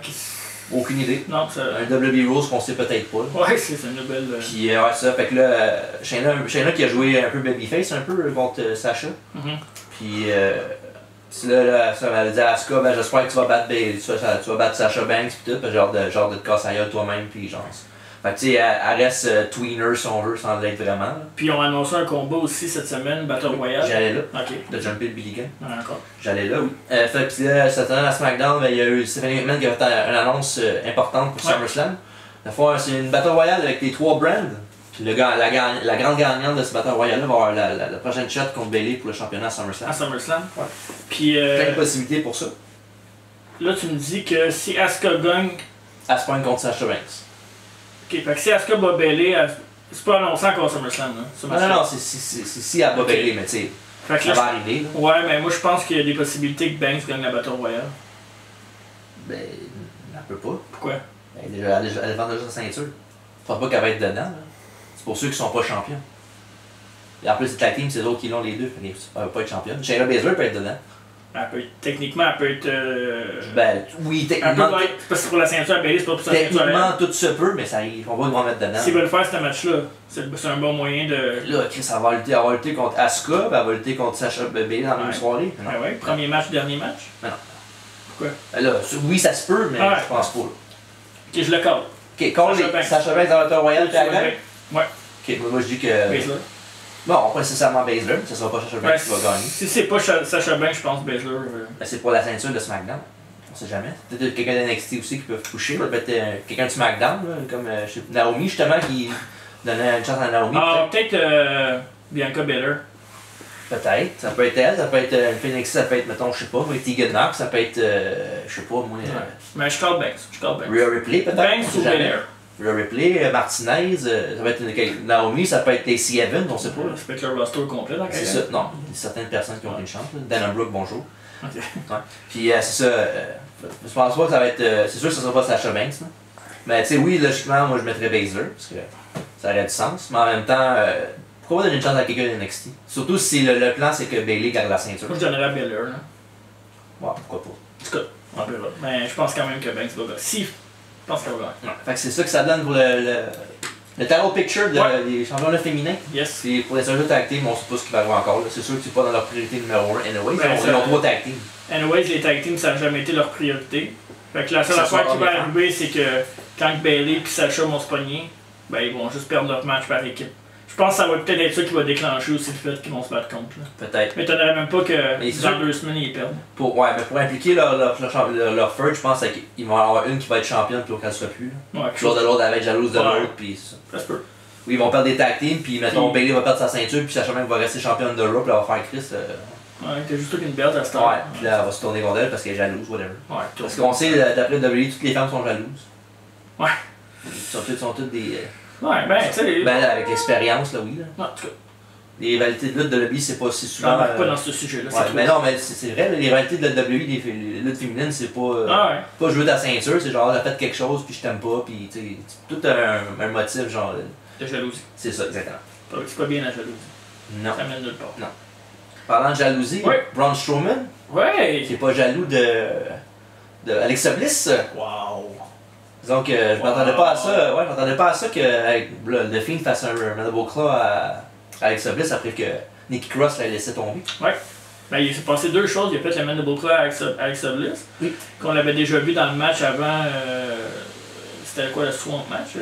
S2: Aucune idée.
S1: Non, ça.
S2: Un WB Rules qu'on sait peut-être pas. Là.
S1: Ouais, c'est une belle.
S2: Puis ouais, ça, fait que là, Shayna qui a joué un peu babyface un peu contre Sasha. Puis là, ça m'a dit à Asuka, ben j'espère que tu vas battre Bailey, tu vas battre Sasha Banks pis tout, pis genre de te casser ailleurs toi-même pis genre. Fait que tu sais, elle reste tweener si on veut, sans l'être vraiment. Là.
S1: Puis ils ont annoncé un combat aussi cette semaine, Battle Royale.
S2: J'allais là.
S1: Ok.
S2: De Jumpy Billy Gunn.
S1: Encore.
S2: J'allais là, oui. Fait que là, cette semaine à SmackDown, ben, il y a eu Stephanie McMahon qui a fait une annonce importante pour SummerSlam. La fois, c'est une Battle Royale avec les 3 brands. Puis la grande gagnante de ce Battle Royale-là va avoir la prochaine shot contre Bailey pour le championnat à SummerSlam.
S1: À SummerSlam?
S2: Ouais.
S1: Puis
S2: plein de possibilités pour ça.
S1: Là, tu me dis que si Asuka gagne.
S2: Elle se pointe contre Sasha Banks.
S1: Ok, fait que si Asuka bat Bailey, c'est pas annoncé encore SummerSlam, là.
S2: Non, c'est si elle bat Bailey, mais tu sais, ça va arriver. Là.
S1: Ouais, mais moi je pense qu'il y a des possibilités que Banks gagne la Battle Royale.
S2: Ben, elle peut pas.
S1: Pourquoi?
S2: Ben, elle vend déjà sa ceinture. Faut pas qu'elle va être dedans, là. C'est pour ceux qui sont pas champions. Et en plus, c'est tag team, c'est d'autres qui l'ont les deux. Elle va pas être championne. Shayna Baszler peut être dedans.
S1: Techniquement, elle peut être.
S2: Ben, oui, techniquement.
S1: C'est parce que pour la ceinture à Bailey, c'est pas pour sa ceinture.
S2: Techniquement, tout se peut, mais ça, on va le mettre dedans.
S1: S'ils veulent faire ce match-là, c'est un bon moyen de.
S2: Là, Chris, elle va lutter contre Asuka, ben, elle va lutter contre Sasha Bailey dans la même soirée.
S1: Ah ouais, premier match, dernier match.
S2: Mais non.
S1: Pourquoi?
S2: Ben là, oui, ça se peut, mais je pense pas. Là.
S1: Ok, je le call.
S2: Ok, call Sasha Banks dans le Battle Royale, puis elle gagne?
S1: Ouais.
S2: Ok, moi je dis que.
S1: Baszler.
S2: Bon, pas nécessairement Baszler, ça sera pas Sasha Banks qui va gagner.
S1: Si c'est pas Sasha Banks, je pense Baszler.
S2: Ben, c'est pour la ceinture de SmackDown. On sait jamais. Peut-être quelqu'un d'NXT aussi qui peut toucher. Peut-être quelqu'un de SmackDown, là, comme Naomi justement qui Donner une chance à Naomi.
S1: Peut-être Bianca Belair.
S2: Peut-être. Ça peut être elle, ça peut être Phoenix, ça peut être, mettons, je sais pas, Tegan Knox, ça peut être, je sais pas, moi.
S1: Mais je call Banks.
S2: Rhea Ripley, peut-être.
S1: Banks ou Belair.
S2: Rhea Ripley, Martinez, ça peut être Naomi, ça peut être Lacey Evans, on sait pas.
S1: Ça peut être le roster complet, là.
S2: C'est ça, non. Il y a certaines personnes qui ont une chance. Dana Brooke, bonjour.
S1: Ok.
S2: Ouais. Puis c'est ça, je pense pas que ça va être. C'est sûr que ça sera pas Sasha Banks, là. Mais tu sais, oui, logiquement, moi je mettrais Baszler, parce que ça aurait du sens. Mais en même temps, pourquoi pas donner une chance à quelqu'un de NXT? Surtout si le plan c'est que Bayley garde la ceinture.
S1: Moi je donnerais à Belair, là.
S2: Ouais, pourquoi pas.
S1: En tout cas, on verra. Mais je pense quand même que Banks va gagner. Si, je pense qu'elle va gagner.
S2: Ouais. Fait que c'est ça que ça donne pour le title picture des championnats féminins.
S1: Yes.
S2: Puis pour les seuls tag team, on sait pas ce qui va arriver encore. Là. C'est sûr que c'est pas dans leur priorité numéro 1. Anyway, ils ont 3 tag teams.
S1: Anyways, les tag teams, ça n'a jamais été leur priorité. Fait que la seule affaire qui va arriver, c'est que quand Bayley et Sasha vont se pogner, ben ils vont juste perdre leur match par équipe. Je pense que ça va peut-être être ça qui va déclencher aussi le fait qu'ils vont se battre contre.
S2: Peut-être.
S1: Mais t'en même pas que dans 2 semaines ils perdent.
S2: Ouais, mais pour impliquer leur feud, je pense qu'ils vont en avoir une qui va être championne puis l'autre qu'elle soit plus.
S1: Ouais,
S2: l'autre de l'autre avec jalouse de l'autre puis ça.
S1: Ça se peut.
S2: Oui, ils vont perdre des tag teams puis mettons Bayley va perdre sa ceinture puis Sasha même va rester championne de Raw puis elle va faire Chris.
S1: Ouais, t'as juste qu'une belt à ce temps.
S2: Ouais, puis là elle va se tourner contre elle parce qu'elle est jalouse, whatever.
S1: Ouais,
S2: parce qu'on sait, d'après WWE, toutes les femmes sont jalouses.
S1: Ouais.
S2: Ils sont toutes des.
S1: Ouais, ben, tu sais.
S2: Ben, avec l'expérience, là, oui. Là.
S1: En tout cas.
S2: Les rivalités de lutte de WWE, c'est pas si souvent.
S1: Pas dans ce sujet-là.
S2: Ouais, mais non, mais c'est vrai, les rivalités de la WWE, les luttes féminines, c'est pas. Pas jouer ta ceinture, c'est genre, t'as fait quelque chose, puis je t'aime pas, puis tu sais. Tout un motif, genre.
S1: De jalousie.
S2: C'est ça, exactement.
S1: C'est pas bien la jalousie.
S2: Non.
S1: Ça mène nulle part.
S2: Non. Parlant de jalousie, Braun Strowman.
S1: Ouais!
S2: Qui est pas jaloux de Alexa Bliss.
S1: Wow!
S2: Donc, je m'attendais pas à ça. Ouais, je m'attendais pas à ça que le Fiend fasse un Mandible Claw à Alexa Bliss après que Nikki Cross l'ait laissé tomber.
S1: Ouais. Ben, il s'est passé 2 choses. Il a fait le Mandible Claw à Alexa Bliss.
S2: Oui.
S1: Qu'on l'avait déjà vu dans le match avant. C'était quoi, le Swamp match?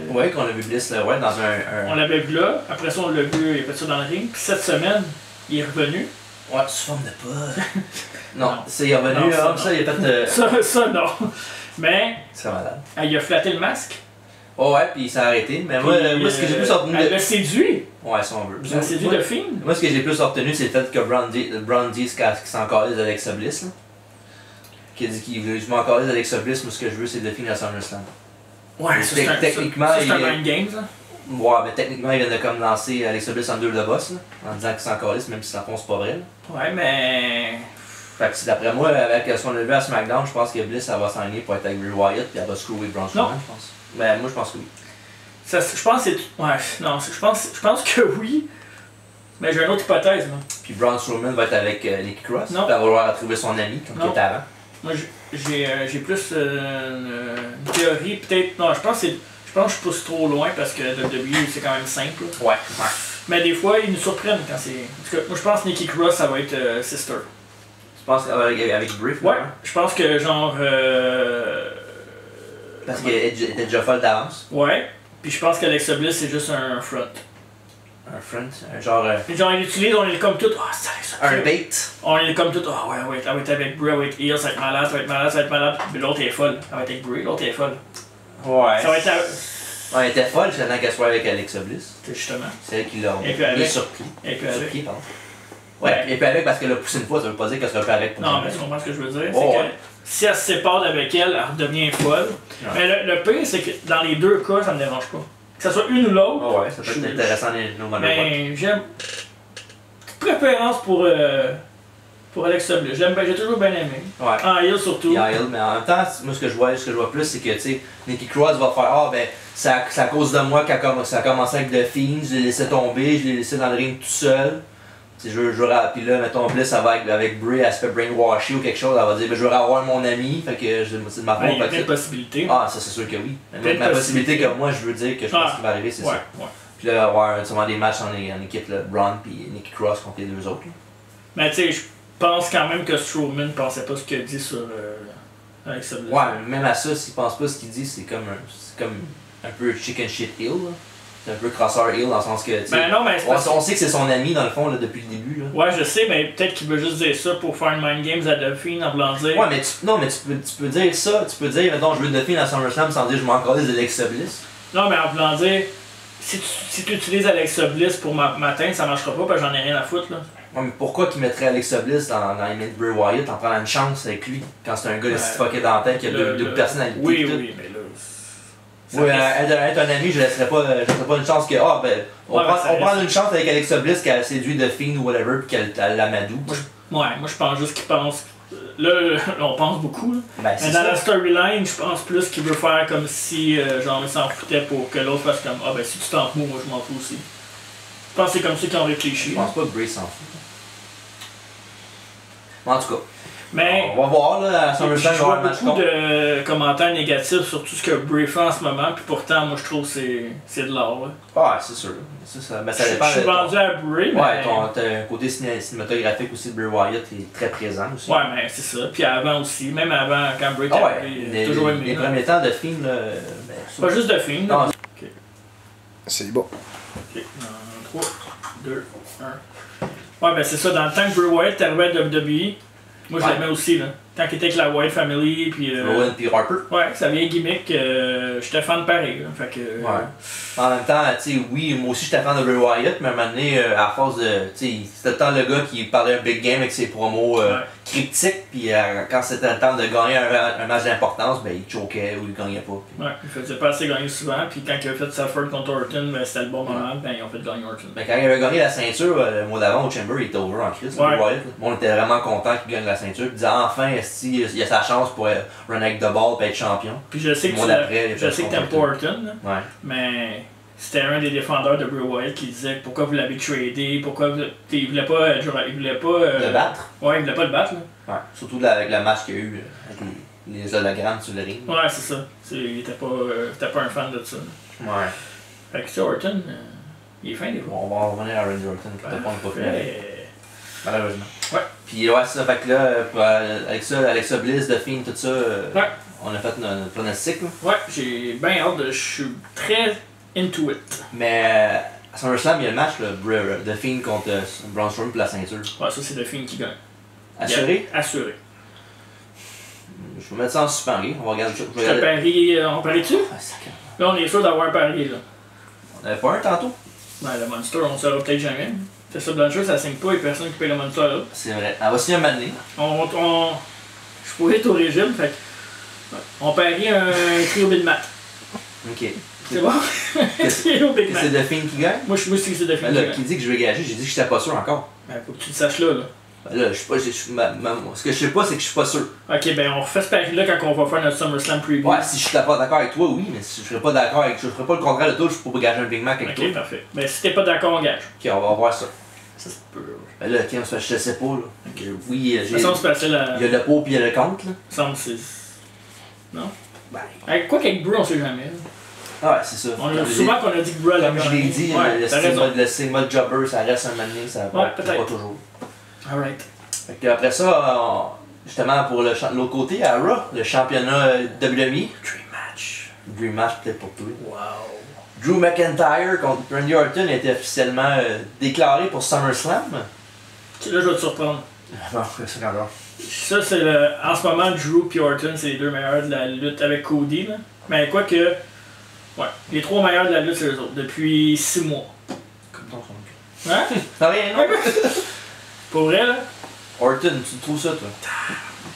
S2: Ouais, qu'on a vu Bliss là, ouais, dans un.
S1: On l'avait vu là. Après ça, on l'a vu, il a fait ça dans le ring. Puis cette semaine, il est revenu.
S2: Ouais, sous forme de pas. Non, c'est revenu, ça, il a fait.
S1: Ça, non. Mais.
S2: C'est malade.
S1: Il a flatté le masque.
S2: Oh ouais, puis il s'est arrêté. Mais moi, ce que j'ai plus retenu.
S1: Elle l'a séduit.
S2: Ouais, si on veut.
S1: Elle a séduit le Fiend.
S2: Moi, ce que j'ai plus retenu, c'est le fait que Braun dit qu'il s'en calise d'Alexa Bliss. Là. Qui a dit qu'il veut m'en calise d'Alexa Bliss, moi, ce que je veux, c'est le Fiend à SummerSlam.
S1: Ouais,
S2: techniquement,
S1: c'est un mind game, ça.
S2: Ouais, mais techniquement, il vient de comme lancer Alexa Bliss en 2 de boss, là, en disant qu'il s'en calisse, même si ça fond, c'est pas vrai. Là.
S1: Ouais, mais.
S2: Fait que d'après moi, avec ce qu'on a vu à SmackDown, je pense que Bliss, elle va s'enligner pour être avec Bray Wyatt, puis elle va screwer Braun Strowman, je pense. Ben, moi, je pense que oui.
S1: Ça, je pense que c'est. Ouais, non, je pense que oui. Mais j'ai une autre hypothèse, moi.
S2: Puis Braun Strowman va être avec Nikki Cross,
S1: non.
S2: puis elle va vouloir retrouver son ami, comme il était avant.
S1: Moi, j'ai plus une théorie, peut-être. Non, je pense que je pousse trop loin parce que WWE, c'est quand même simple.
S2: Ouais.
S1: Mais des fois, ils nous surprennent quand c'est. En tout cas, moi, je pense que Nikki Cross, ça va être Sister.
S2: Tu penses avec Brief?
S1: Ouais, je pense que genre.
S2: Parce qu'elle était déjà folle d'avance.
S1: Ouais, puis je pense qu'Alexa Bliss, c'est juste un front.
S2: Un front? Genre.
S1: Genre, il utilise, on est comme tout. Ah, c'est Alexa.
S2: Un bait?
S1: On est comme tout. Ah, ouais, elle va être avec Bray, elle va être heel, ça va être malade, ça va être malade, ça va être malade. Mais l'autre est folle. Elle va être avec Bray, l'autre est folle.
S2: Ouais.
S1: Ça va être.
S2: Ouais, elle était folle jusqu'à temps qu'elle soit avec Alexa Bliss.
S1: Justement.
S2: C'est elle qui l'a
S1: mis
S2: sur pied.
S1: Et puis avec.
S2: Sur pied, pardon. Ouais, et puis avec parce qu'elle l'a poussé une fois, ça veut pas dire qu'elle sera plus avec pour
S1: Non, mais tu comprends ce que je veux dire?
S2: Oh,
S1: c'est que si elle se sépare d'avec elle redevient folle. Ouais. Mais le pire, c'est que dans les 2 cas, ça me dérange pas. Que ce soit une ou l'autre.
S2: Oh ouais, ça peut être intéressant no matter what.
S1: Mais j'aime. Petite préférence pour Alexa Bliss. J'ai toujours bien aimé.
S2: Ouais.
S1: En heel surtout.
S2: En heel, mais en même temps, moi ce que je vois plus, c'est que tu sais, Nikki Cross va faire ah ben c'est à cause de moi que ça a commencé avec The Fiend, je l'ai laissé tomber, je l'ai laissé dans le ring tout seul. Puis là, mettons Bliss, ça va avec Bray, elle se fait brainwasher ou quelque chose, elle va dire ben, je veux avoir mon ami, fait que c'est de ma faute.
S1: Il y a plein de possibilités.
S2: Ah, ça c'est sûr que oui. Ma possibilité que moi je veux dire que je pense qu'il va arriver, c'est ça.
S1: Ouais.
S2: Puis là, il va y avoir sûrement des matchs en équipe, là, Braun et Nikki Cross contre les 2 autres. Là.
S1: Mais tu sais, je pense quand même que Strowman pensait pas ce qu'il a dit sur Alexa Bliss.
S2: Ouais, même à ça, s'il pense pas ce qu'il dit, c'est comme un peu chicken shit heel. Là. C'est un peu crosseur heel dans le sens que.
S1: Ben non, mais
S2: on sait que c'est son ami dans le fond là, depuis le début. Là.
S1: Ouais, je sais, mais peut-être qu'il veut juste dire ça pour faire une mind games à The Fiend en voulant dire.
S2: Ouais, mais tu peux dire ça, tu peux dire, mettons, je veux The Fiend à SummerSlam sans dire je m'en calisse de Alexa Bliss.
S1: Non, mais en voulant dire, si tu utilises Alexa Bliss pour m'atteindre, ça marchera pas parce que j'en ai rien à foutre. Là.
S2: Ouais, mais pourquoi qu'il mettrait Alexa Bliss dans les mains de Bray Wyatt en prenant une chance avec lui quand c'est un gars de si fucké dans la tête qui a deux personnalités?
S1: Oui, mais là.
S2: Oui, être un ami, je laisserais pas une chance que. Ah, ben, on prend une chance avec Alexa Bliss qu'elle séduit de Fiend ou whatever, puis qu'elle l'amadou.
S1: Moi je pense juste qu'il pense. Là, on pense beaucoup. Là.
S2: Ben,
S1: mais dans la storyline, je pense plus qu'il veut faire comme si genre il s'en foutait pour que l'autre fasse comme ah ben si tu t'en fous, moi je m'en fous aussi. Je pense que c'est comme ça qu'ils ont réfléchi.
S2: Je pense pas que Bray s'en fout. En tout cas.
S1: Mais
S2: on va voir là, à SummerSlam,
S1: je vois beaucoup de commentaires négatifs sur tout ce que Bray fait en ce moment, puis pourtant moi je trouve que c'est de l'art.
S2: Ah, c'est sûr. Mais ça dépend.
S1: Je suis vendu à Bray, mais.
S2: Ouais, t'as un côté cinématographique aussi de Bray Wyatt est très présent aussi.
S1: Ouais, mais c'est ça. Puis avant aussi, même avant quand Bray était arrivé, toujours aimé.
S2: Les premiers temps de film, là.
S1: Pas juste de film.
S2: Non.
S3: Okay. C'est bon.
S1: Ok, 3, 2, 1. Ouais, ben c'est ça. Dans le temps que Bray Wyatt est arrivé à WWE, moi je l'aimais aussi, là. Quand il était avec la Wyatt Family, puis.
S2: Rowan puis Harper.
S1: Ouais, ça vient gimmick, j'étais fan pareil, là. Fait que.
S2: Ouais. En même temps, tu sais, oui, moi aussi j'étais fan de Bray Wyatt, mais à un moment donné, à force de. Tu sais, c'était le temps le gars qui parlait un big game avec ses promos cryptiques, puis quand c'était le temps de gagner un match d'importance, ben il choquait ou il gagnait pas. Puis...
S1: Ouais, il faisait pas assez gagner souvent, puis quand il a fait Safford contre Orton, ben, c'était le bon moment, ben ils ont fait gagner Orton.
S2: Mais quand il avait gagné la ceinture, le mois d'avant au Chamber, il était over en crise, Bray Wyatt. On était vraiment content qu'il gagne la ceinture, puis disait enfin, il a sa chance pour run avec the ball et être champion.
S1: Puis je sais que t'aimes pas Orton, là, mais c'était un des défendeurs de Bray Wyatt qui disait pourquoi vous l'avez tradé, pourquoi il voulait pas
S2: le battre.
S1: Ouais, il voulait pas le battre là.
S2: Ouais, surtout avec le match qu'il y a eu avec les hologrammes sur le ring.
S1: Ouais, c'est ça. Il était pas un fan de ça.
S2: Ouais.
S1: Fait que ça, Orton, il est fin des fois.
S2: On va revenir à Randy Orton qui t'a pas fait. Malheureusement.
S1: Ouais.
S2: Puis ouais, ça, fait que là, avec ça, Alexa Bliss, The Fiend, tout ça, on a fait notre pronostic. Là.
S1: Ouais, j'ai bien hâte je suis très into it.
S2: Mais à SummerSlam, il y a le match, là, The Fiend contre Braun Strowman pour la ceinture.
S1: Ouais, ça c'est The Fiend qui gagne.
S2: Assuré?
S1: Assuré.
S2: Je vais mettre ça en suspens, on va regarder ça.
S1: On parie dessus? Là, on est sûr d'avoir parié, là.
S2: On avait pas un tantôt?
S1: Ouais, le Monster, on ne saura peut-être jamais. C'est ça, Blanchard, ça signe pas, il y a personne qui paye le Monster là.
S2: C'est vrai. Elle va signer un mané.
S1: Je pourrais être au régime, fait que. On parie un trio Big Mac.
S2: Ok.
S1: C'est bon? Trio Big Mac.
S2: C'est The Fiend qui gagne?
S1: Moi, je sais que c'est The Fiend
S2: qui gagne. Qui dit que je vais gager, j'ai dit que j'étais pas sûr encore.
S1: Ben, faut que tu le saches là.
S2: Ben là, je sais pas, ce que je sais pas, c'est que je suis pas sûr.
S1: Ok, ben on refait ce pari-là quand on va faire notre SummerSlam preview.
S2: Ouais, si je suis pas d'accord avec toi, oui, mais si je serais pas d'accord avec je ferais pas le contraire de toi, je pourrais gager un Big Mac avec toi.
S1: Ok, parfait. Ben si t'es pas d'accord, on gage.
S2: Ok, on va voir ça.
S1: Ça se peut.
S2: Ben là, tiens, je te sais pas, là.
S1: Okay.
S2: Oui,
S1: j'ai. De toute façon, c'est facile à.
S2: Il y a le pot puis il y a le contre, là.
S1: Semble c'est. Non? Ben. Quoi qu'avec Bru, on sait jamais.
S2: Ah ouais, c'est ça.
S1: On a souvent qu'on a dit que Bru allait
S2: gagner. Comme je l'ai dit, le stigma de jobber, ça reste un mané, ça va pas toujours.
S1: Alright.
S2: Fait que après ça, justement pour l'autre côté, à Raw, le championnat WWE. Dream match peut-être pour toi.
S1: Wow.
S2: Drew McIntyre contre Randy Orton était officiellement déclaré pour SummerSlam.
S1: Là, je vais te surprendre.
S2: Non, c'est quand même.
S1: Ça, c'est en ce moment, Drew et Orton, c'est les deux meilleurs de la lutte avec Cody. Là. Mais quoi que. Ouais, les trois meilleurs de la lutte, c'est eux autres, depuis 6 mois.
S2: Comme ton son.
S1: Hein?
S2: T'as rien, non?
S1: Pour vrai, là?
S2: Orton, tu trouves ça, toi?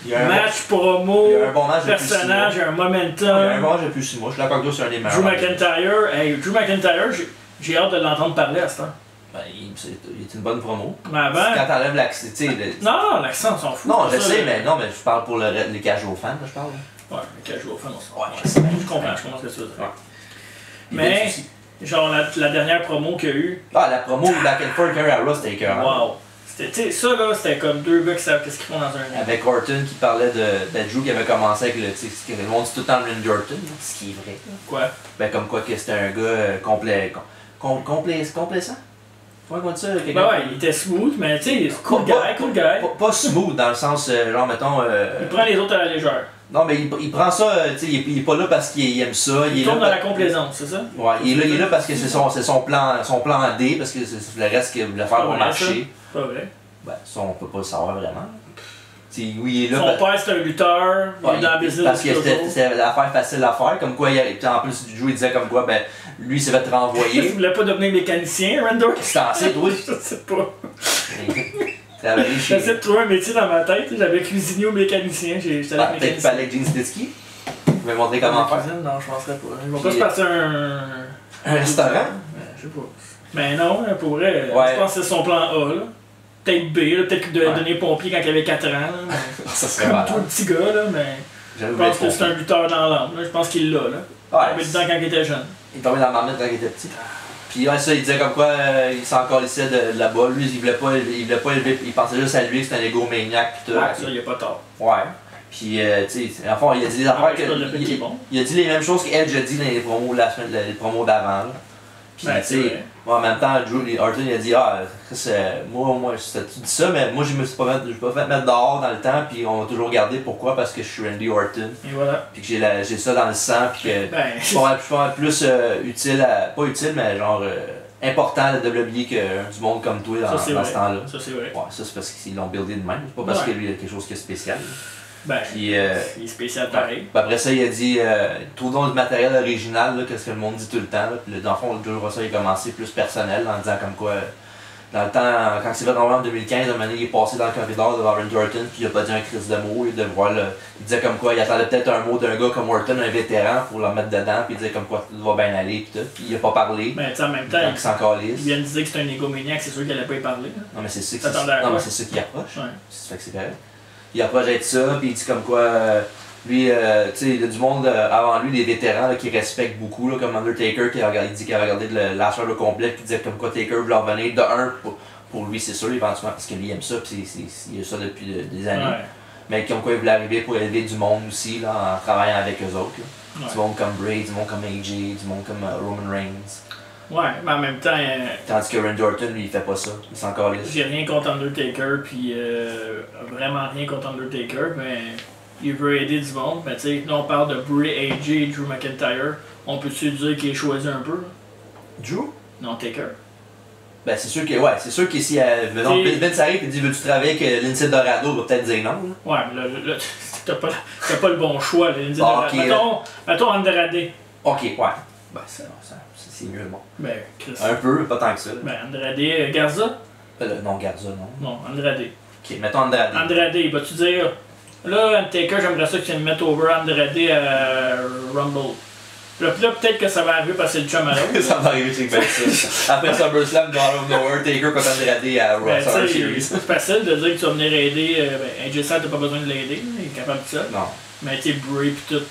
S1: Il y a un match promo,
S2: il y a un bon match
S1: personnage, un momentum.
S2: Il y a un bon match depuis 6 mois. Je suis d'accord avec toi, c'est un des meilleurs.
S1: Drew McIntyre, j'ai hâte de l'entendre parler à ce temps.
S2: Ben, il est une bonne promo.
S1: Mais avant.
S2: Quand t'enlèves l'accent, tu sais.
S1: Non, l'accent, on s'en fout.
S2: Non, je sais, mais je parle pour les casual fans, je parle.
S1: Ouais, les casual fans, on s'en
S2: fout.
S1: Ouais, je comprends ce que tu veux dire. Mais, genre, la dernière promo qu'il y a eu.
S2: Ah, la promo Back and Forth à Raw, c'était écœurant.
S1: Wow. Ça, là, c'était comme deux gars qui savent qu'est-ce qu'ils font dans un ring.
S2: Avec Orton qui parlait de Drew qui avait commencé avec le monde dit tout le temps Randy Orton, ce qui est vrai.
S1: Quoi?
S2: Ben, comme quoi que c'était un gars complaisant? Comment on dit ça?
S1: Ben ouais, il était smooth, mais tu sais, cool guy.
S2: Pas smooth dans le sens, genre, mettons.
S1: Il prend les autres à la légère.
S2: Non, mais il prend ça, tu sais, il est pas là parce qu'il aime ça.
S1: Il tourne dans la complaisance, c'est ça?
S2: Ouais, il est là parce que c'est son plan D, parce que c'est le reste qu'il voulait faire pour marcher.
S1: Pas vrai.
S2: Ben, ça, on peut pas le savoir vraiment. T'sais, oui, il est là.
S1: Son père, c'est un lutteur, il est dans la business.
S2: Parce que c'était l'affaire facile à faire, comme quoi, en plus, Drew, il disait comme quoi, ben, Lui, il s'est fait renvoyer.
S1: Tu voulais pas devenir mécanicien, Randall?
S2: C'est enceinte, oui.
S1: Je sais pas.
S2: J'essaie
S1: de trouver un métier dans ma tête. J'avais cuisinier ou mécanicien. J'étais avec
S2: peut-être qu'il fallait avec Gene Snitsky. Il m'a montré comment faire.
S1: Non, je penserais pas. Ils vont pas se passer
S2: un restaurant?
S1: Je sais pas. Mais non, pour vrai, je pense que c'est son plan A. Là. Peut-être B, peut-être qu'il devait donner pompier quand il avait 4 ans. Là, mais...
S2: ça serait
S1: comme tout le petit gars, là, mais je pense que c'est un lutteur dans l'âme. Je pense qu'il l'a. Il est tombé dedans quand il était jeune.
S2: Il est tombé dans la marmite quand il était petit. Puis ça, il disait comme quoi il s'en calissait de là-bas. Lui, il voulait pas élever, il pensait juste à lui que c'était un égomaniac pis tout.
S1: Ouais, ça, il a pas tort.
S2: Ouais. Puis, tu sais, en fond, il a dit des affaires que. Il a dit les mêmes choses qu'Edge a dit dans les promos les promos d'avant. Puis, tu sais, en même temps, Drew Orton, il a dit moi, tu dis ça, mais moi, je me suis pas fait mettre dehors dans le temps, puis on m'a toujours gardé. Pourquoi? Parce que je suis Randy Orton.
S1: Et voilà.
S2: Puis que j'ai ça dans le sang, puis que je suis pas plus utile, pas utile, mais genre important à la WWE que du monde comme toi dans ce temps-là.
S1: Ça, c'est vrai.
S2: Ouais, ça, c'est parce qu'ils l'ont buildé de même, c'est pas parce que lui, il y a quelque chose qui est spécial.
S1: Puis, il est spécial pareil.
S2: Puis après ça, il a dit trouvons le matériel original, qu'est-ce que le monde dit tout le temps. Là. Puis dans le fond, Joe Russell a commencé plus personnel en disant comme quoi. Dans le temps, quand c'est fait en 2015, un moment donné, il est passé dans le corridor devant Randy Orton, puis il a pas dit un crise de mots. Il disait comme quoi, il attendait peut-être un mot d'un gars comme Orton, un vétéran, pour le mettre dedans, puis il disait comme quoi tout va bien aller, puis tout. Puis il a pas parlé.
S1: Mais en même temps, il vient de dire que c'est un égomaniaque, c'est sûr qu'il allait pas y parler. Là.
S2: Non, mais c'est ça qui approche.
S1: Ouais.
S2: Ça fait que c'est correct. Il approche d'être ça, puis il dit comme quoi. Lui, tu sais, il y a du monde avant lui, des vétérans là, qui respectent beaucoup, là, comme Undertaker, il dit qu'il avait regardé la soirée au complet, puis il disait comme quoi Taker voulait revenir de un pour lui, c'est sûr, éventuellement, parce que lui aime ça, puis il a ça depuis des années. Ouais. Mais comme quoi il voulait arriver pour élever du monde aussi, là, en travaillant avec eux autres. Ouais. Du monde comme Bray, du monde comme AJ, du monde comme Roman Reigns.
S1: Ouais, mais en même temps.
S2: Tandis que Randy Orton, lui, il fait pas ça. Il s'en calisse.
S1: J'ai rien contre Undertaker, puis vraiment rien contre Undertaker, mais. Il veut aider du monde, mais tu sais, là on parle de Bray, AJ et Drew McIntyre. On peut-tu dire qu'il est choisi un peu?
S2: Drew?
S1: Non, Taker.
S2: Ben c'est sûr que si Vince arrive et dit veux-tu travailler avec Lindsay Dorado, il va peut-être dire non. Là.
S1: Ouais, mais là t'as pas le bon choix, Lindsay Dorado. Okay, mettons Andrade.
S2: Ok, ouais. Ben c'est mieux le bon.
S1: Ben, Chris.
S2: Un peu, pas tant que ça.
S1: Ben Andrade, Garza?
S2: Non, Garza, non.
S1: Non, Andrade.
S2: Ok, mettons Andrade.
S1: Andrade, vas-tu dire... Là, Taker, j'aimerais ça que tu me mettes over Andrade à Rumble. Là, peut-être que ça va arriver parce que c'est le chum à l'autre.
S2: Ça va arriver, c'est que ça. Après SummerSlam, dans Out of Nowhere, Taker contre Andrade à Raw Series.
S1: C'est facile de dire que tu vas venir aider. AJ Styles, t'as pas besoin de l'aider, il est capable de ça.
S2: Non.
S1: Mais tu sais, Bray pis tout,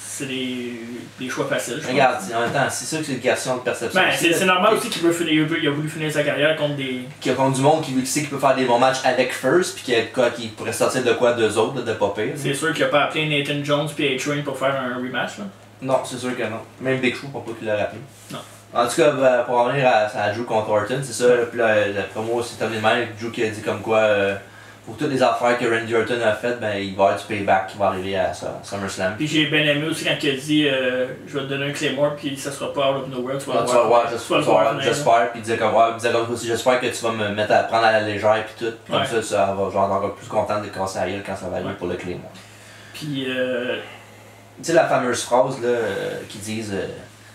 S1: c'est des choix faciles.
S2: Regarde, en même temps, c'est sûr que c'est une question de perception.
S1: Ben, c'est normal aussi qu'il a voulu finir sa carrière contre des.
S2: Contre du monde qui sait qu'il peut faire des bons matchs avec First, puis qu'il pourrait sortir de quoi d'eux autres, de pas pire.
S1: C'est sûr qu'il a pas appelé Nathan Jones puis A-Train pour faire un rematch, là.
S2: Non, c'est sûr que non. Même Big Show, pour pas qu'il l'a rappelé.
S1: Non.
S2: En tout cas, pour revenir à Drew contre Orton, c'est ça. Puis la promo s'est terminée même. Drew qui a dit comme quoi, pour toutes les affaires que Randy Orton a faites, ben, il va y avoir du payback qui va arriver à SummerSlam.
S1: Puis j'ai bien aimé aussi quand il a dit je vais te donner un Claymore, puis ça sera pas out of nowhere. Tu vas
S2: le voir. J'espère. Puis il disait comme aussi, j'espère que tu vas me mettre à prendre à la légère, puis tout. Puis comme ça va genre encore plus content de casser à elle quand ça va arriver pour le Claymore.
S1: Puis
S2: tu sais la fameuse phrase là, qui disent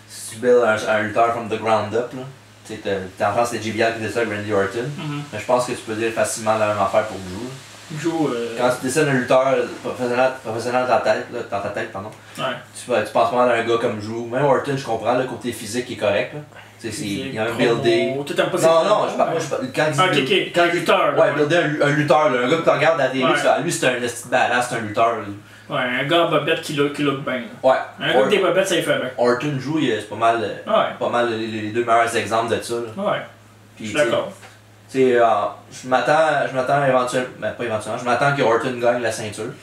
S2: si tu builds un lutteur from the ground up, là, tu sais, t'en penses que c'est JBL qui disait ça avec Randy Orton, mais je pense que tu peux dire facilement la même affaire pour Drew. Quand tu décides un lutteur professionnel dans ta tête, tu penses pas à un gars comme Drew. Même Orton, je comprends, le côté physique qui est correct. Là. Il y a un building.
S1: Non,
S2: je parle quand il dit.
S1: Un lutteur.
S2: Ouais, builder un lutteur, là, un gars que tu regardes à la télé, lui c'est un petit badass, c'est un lutteur. Là.
S1: Ouais, un gars en bobette qui look bien.
S2: Ouais.
S1: Un gars avec des bobettes, ça y fait bien.
S2: Orton Drew, c'est pas mal les deux meilleurs exemples de ça. Là.
S1: Ouais. Je suis d'accord.
S2: Je m'attends éventuellement, pas éventuellement, je m'attends que Orton gagne la ceinture.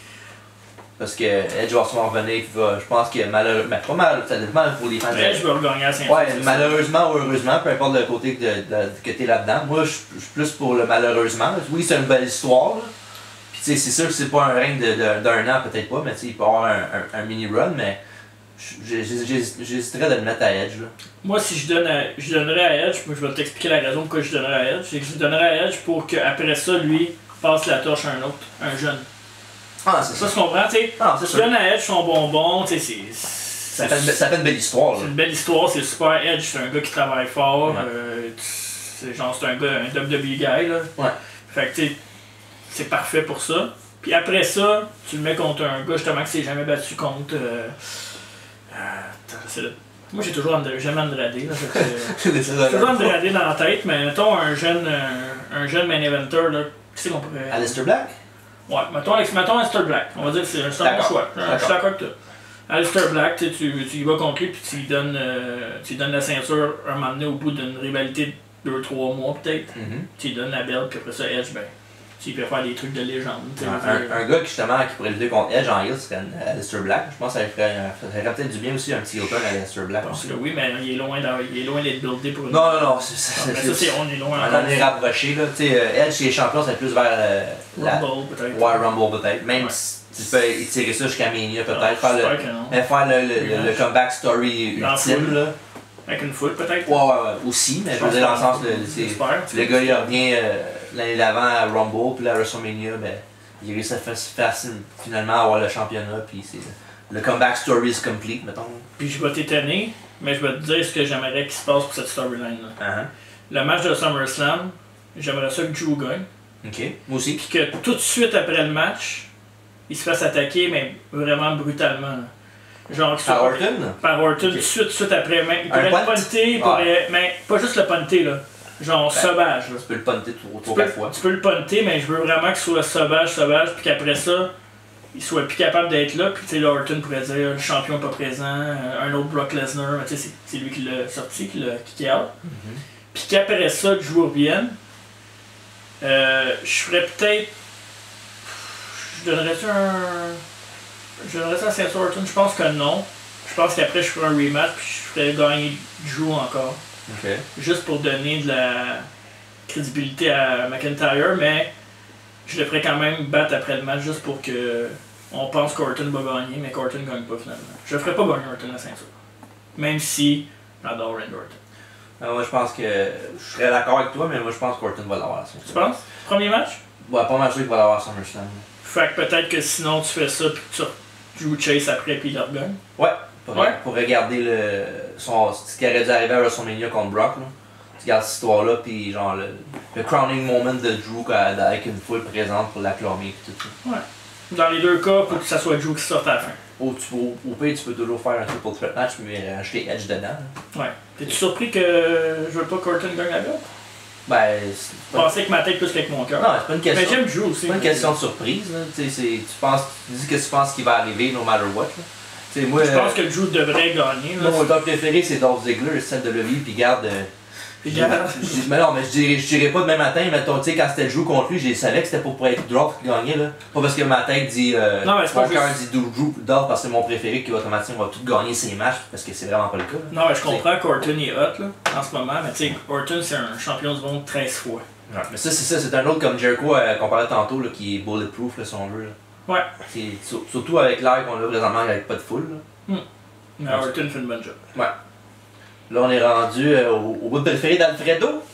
S2: Parce que Edge va sûrement revenir, je pense que malheureusement, pas mal, ça dépend pour les fans.
S1: Edge va regagner la ceinture.
S2: Ouais, malheureusement ou heureusement, peu importe le côté que t'es là-dedans. Moi, je suis plus pour le malheureusement. Oui, c'est une belle histoire. Là. Puis c'est sûr que c'est pas un règne d'un an, peut-être pas, mais il peut y avoir un mini-run, mais j'hésiterais de le mettre à Edge. Là.
S1: Moi, si je donnerais à Edge, je vais t'expliquer la raison pourquoi je donnerais à Edge. C'est que je donnerais à Edge pour qu'après ça, lui, passe la torche à un autre, un jeune.
S2: Ah, c'est ça.
S1: Ça, tu comprends, tu sais. Tu donnes à Edge son bonbon, tu sais,
S2: Ça fait une belle histoire.
S1: C'est une belle histoire, c'est super Edge, c'est un gars qui travaille fort. C'est un gars, un WWE guy. Là.
S2: Ouais.
S1: Fait que tu sais, c'est parfait pour ça. Puis après ça, tu le mets contre un gars justement qui s'est jamais battu contre. Moi j'ai toujours jamais Andrade. J'ai toujours Andrade dans la tête, mais mettons un jeune main eventer, là, qui c'est qu'on pourrait.
S2: Aleister Black?
S1: Ouais, mettons Aleister Black. On va dire que c'est un bon choix. Je suis d'accord avec toi. Aleister Black, tu y vas contre lui puis tu lui donnes la ceinture un moment donné au bout d'une rivalité de 2-3 mois peut-être. Tu lui donnes la belle puis après ça Edge, ben. S'il peut faire des trucs de légende.
S2: Un gars qui pourrait lutter contre Edge en heel, c'est Aleister Black. Je pense que ça ferait peut-être du bien aussi un petit heel turn à Aleister Black.
S1: Parce que oui, mais il est loin d'être buildé pour une.
S2: Non,
S1: on est loin.
S2: On en est rapproché. Edge, si les champions, c'est plus vers
S1: Rumble peut-être.
S2: Ouais, Rumble peut-être. Même si tu peux étirer ça jusqu'à Mania peut-être. Faire le comeback story ultime. Là.
S1: Avec une foule peut-être?
S2: Ouais, aussi, mais je veux dire dans le sens le gars il revient l'année d'avant à Rumble, puis là à WrestleMania, ben, il réussit à finalement avoir le championnat, puis c'est le comeback story is complete, mettons.
S1: Puis je vais t'étonner, mais je vais te dire ce que j'aimerais qu'il se passe pour cette storyline-là. Le match de SummerSlam, j'aimerais ça que Drew gagne.
S2: Ok, moi aussi.
S1: Puis que tout de suite après le match, il se fasse attaquer, mais vraiment brutalement. Là. Genre,
S2: par Orton?
S1: Par Orton, tout de suite après. Mais il pourrait le punter, mais pas juste le punter, là. Genre sauvage. Là.
S2: Tu peux le punter 3-4 fois.
S1: Tu peux le punter, mais je veux vraiment qu'il soit sauvage, puis qu'après ça, il soit plus capable d'être là. Puis tu sais, Orton pourrait dire le champion pas présent, un autre Brock Lesnar, tu sais, c'est lui qui l'a sorti, qui l'a kické out. Puis qu'après ça, que je revienne, je ferais peut-être. Je donnerais-tu un ceinture Orton? Je pense que non. Je pense qu'après, je ferais un rematch, puis je ferais gagner Drew encore.
S2: Okay.
S1: Juste pour donner de la crédibilité à McIntyre, mais je le ferais quand même battre après le match juste pour que on pense qu'Orton va gagner, mais qu'Orton ne gagne pas finalement. Je ne ferais pas gagner Orton la ceinture. Même si j'adore Randy Orton.
S2: Moi je pense que je serais d'accord avec toi, mais moi je pense qu'Orton va l'avoir la ceinture.
S1: Tu penses? Premier match?
S2: Ouais, pas mal sûr qu'il va l'avoir à SummerSlam.
S1: Fait que peut-être que sinon tu fais ça puis que tu joues Chase après puis il le regagne.
S2: Ouais. Pour regarder ce qui aurait dû arriver à WrestleMania contre Brock. Là. Tu regardes cette histoire-là, puis genre le crowning moment de Drew avec une foule présente pour l'acclamer et tout ça.
S1: Ouais. Dans les deux cas, pour que ça soit Drew qui sorte à la fin.
S2: Au pire, tu peux toujours faire un triple threat match, mais acheter Edge dedans. Là.
S1: Ouais. T'es-tu surpris que je veux pas qu'Orton gagne la belle?
S2: Ben,
S1: je pensais que ma tête plus qu'avec mon cœur.
S2: Non, c'est pas une question.
S1: Mais j'aime Drew aussi.
S2: C'est pas une question de surprise. Là. Tu dis que tu penses qu'il va arriver no matter what. Là.
S1: Moi, je pense que Drew devrait gagner. Là.
S2: Mon gars préféré, c'est Dolph Ziggler, celle de Levy, puis garde. Mais non, mais je dirais pas demain matin, mais quand c'était Drew contre lui, je savais que c'était pour être Dolph qui gagnait. Là. Pas parce que ma tête dit. Mon cœur dit Drew, Dolph parce que c'est mon préféré qui va automatiquement tout gagner ses matchs, parce que c'est vraiment pas le cas.
S1: Là. Non, mais je comprends qu'Orton est hot là, en ce moment, mais tu sais, Orton c'est un champion du monde 13 fois.
S2: Ouais, mais ça, c'est un autre comme Jericho qu'on parlait tantôt, là, qui est bulletproof, là, si on veut. Là.
S1: Ouais.
S2: Surtout avec l'air qu'on a présentement avec pas de foule. Là.
S1: Mais Orton fait une bonne job.
S2: Ouais. Là, on est rendu au bout préféré d'Alfredo.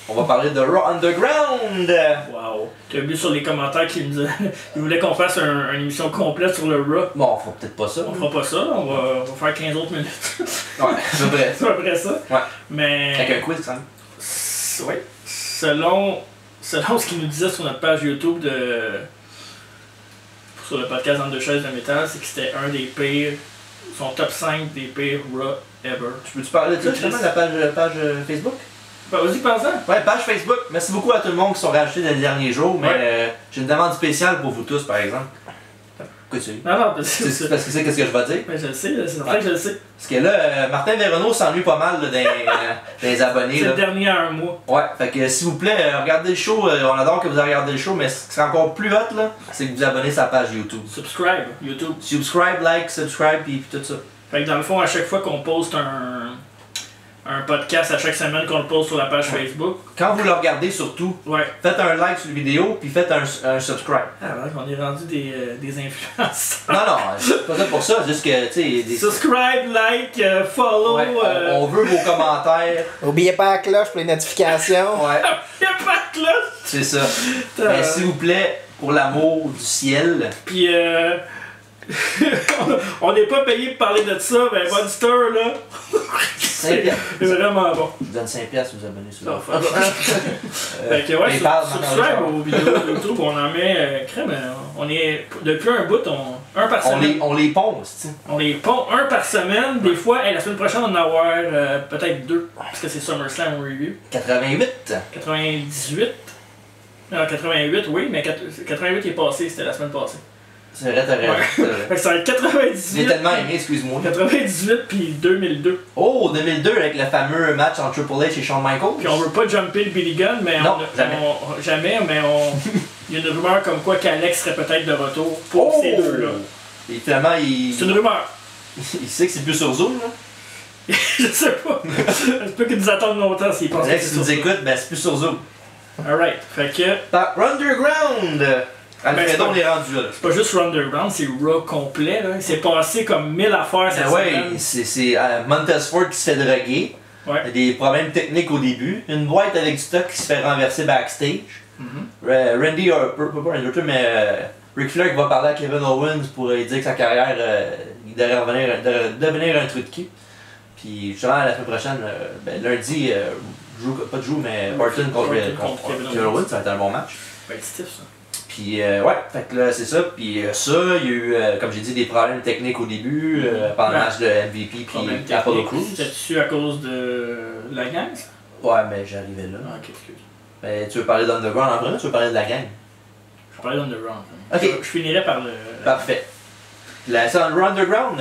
S2: On va parler de Raw Underground.
S1: Wow. Tu as vu sur les commentaires qu'il voulait qu'on fasse une émission complète sur le Raw.
S2: Bon, on fera peut-être pas ça.
S1: On fera pas ça, on va faire 15 autres minutes.
S2: Ouais, c'est vrai.
S1: C'est à peu près ça.
S2: Ouais.
S1: Mais.
S2: Avec un quiz, quand même.
S1: Oui. Selon ce qu'il nous disait sur notre page YouTube sur le podcast Entre deux chaises de métal, c'est que c'était un des pires, son top 5 des pires Raw ever.
S2: Tu peux-tu parler de ça justement, la page Facebook?
S1: Ben, vas-y, pense-en.
S2: Ouais, page Facebook. Merci beaucoup à tout le monde qui sont rajoutés dans les derniers jours, mais j'ai une demande spéciale pour vous tous, par exemple. Pourquoi tu
S1: Non,
S2: parce que c'est qu'est-ce que je vais dire?
S1: Ben, je le sais, c'est vrai que je le sais.
S2: Parce que là, Martin Véronneau s'ennuie pas mal là, des abonnés.
S1: C'est le dernier à un mois.
S2: Ouais, fait que s'il vous plaît, regardez le show. On adore que vous regardez le show, mais ce qui serait encore plus hot, là, c'est que vous abonnez sa page YouTube.
S1: Subscribe, YouTube.
S2: Subscribe, like, subscribe, puis tout ça.
S1: Fait que dans le fond, à chaque fois qu'on poste un podcast à chaque semaine qu'on le poste sur la page Facebook.
S2: Quand vous le regardez surtout, faites un like sur la vidéo puis faites un subscribe.
S1: Ah ouais, on est rendu des influenceurs.
S2: Non, c'est pas ça pour ça, juste que tu sais.
S1: Subscribe, like, follow.
S2: Ouais, on veut vos commentaires.
S3: N'oubliez pas la cloche pour les notifications.
S2: Ouais.
S1: N'oubliez pas la cloche.
S2: C'est ça. Mais s'il vous plaît, pour l'amour du ciel.
S1: Puis On n'est pas payé pour parler de ça, mais Monster, là.
S2: 5 piastres.
S1: C'est vraiment bon.
S2: Je vous donne 5 piastres vous abonnez sur
S1: la Fait que ouais, subscribe aux vidéos YouTube, on en met crème. On est, depuis un bout, un par semaine.
S2: On les ponce, tu sais.
S1: On les pond un par semaine. Des fois, la semaine prochaine, on va en avoir peut-être 2. Parce que c'est SummerSlam Review.
S2: 88.
S1: 98. Non, 88, oui, mais 88 est passé, c'était la semaine passée.
S2: C'est vrai, t'as raison.
S1: Fait que ça va être 98.
S2: J'ai tellement aimé, excuse-moi.
S1: 98 puis 2002.
S2: Oh, 2002 avec le fameux match entre Triple H et Shawn Michaels.
S1: Puis on veut pas jumper le Billy Gunn, mais
S2: non,
S1: jamais, mais il y a une rumeur comme quoi qu'Alex serait peut-être de retour pour ces deux-là.
S2: Et finalement,
S1: c'est une rumeur.
S2: Il sait que c'est plus sur Zoom, là.
S1: Je sais pas. Je peux qu'ils nous attendent longtemps s'ils pensent
S2: Alex, si tu nous écoutes, ben c'est plus sur Zoom.
S1: Alright, fait que.
S2: Par Underground! Alfredo, on est rendu là.
S1: C'est pas juste Underground, c'est Raw complet. Là. Il s'est passé comme 1000 affaires cette semaine.
S2: Oui, c'est Montez Ford qui se fait droguer.
S1: Ouais.
S2: Il y a des problèmes techniques au début. Une boîte avec du stock qui se fait renverser backstage. Randy Orton, mais Ric Flair qui va parler à Kevin Owens pour lui dire que sa carrière, il devrait devenir un trou de cul. Puis justement, la semaine prochaine, lundi, Orton contre Kevin Owens, ça va être un bon match.
S1: Ben, c'est stiff ça.
S2: Puis ouais, fait que là c'est ça. Puis ça, il y a eu, comme j'ai dit, des problèmes techniques au début, pendant le match de MVP puis Apollo Crews.
S1: C'était-tu à cause de la gang?
S2: Ouais, mais j'arrivais là.
S1: Ah, ok, excuse.
S2: Ben, tu veux parler d'Underground en premier ou tu veux parler de la gang?
S1: Je vais parler d'Underground.
S2: Ok.
S1: Je finirai par le.
S2: Parfait. C'est Underground,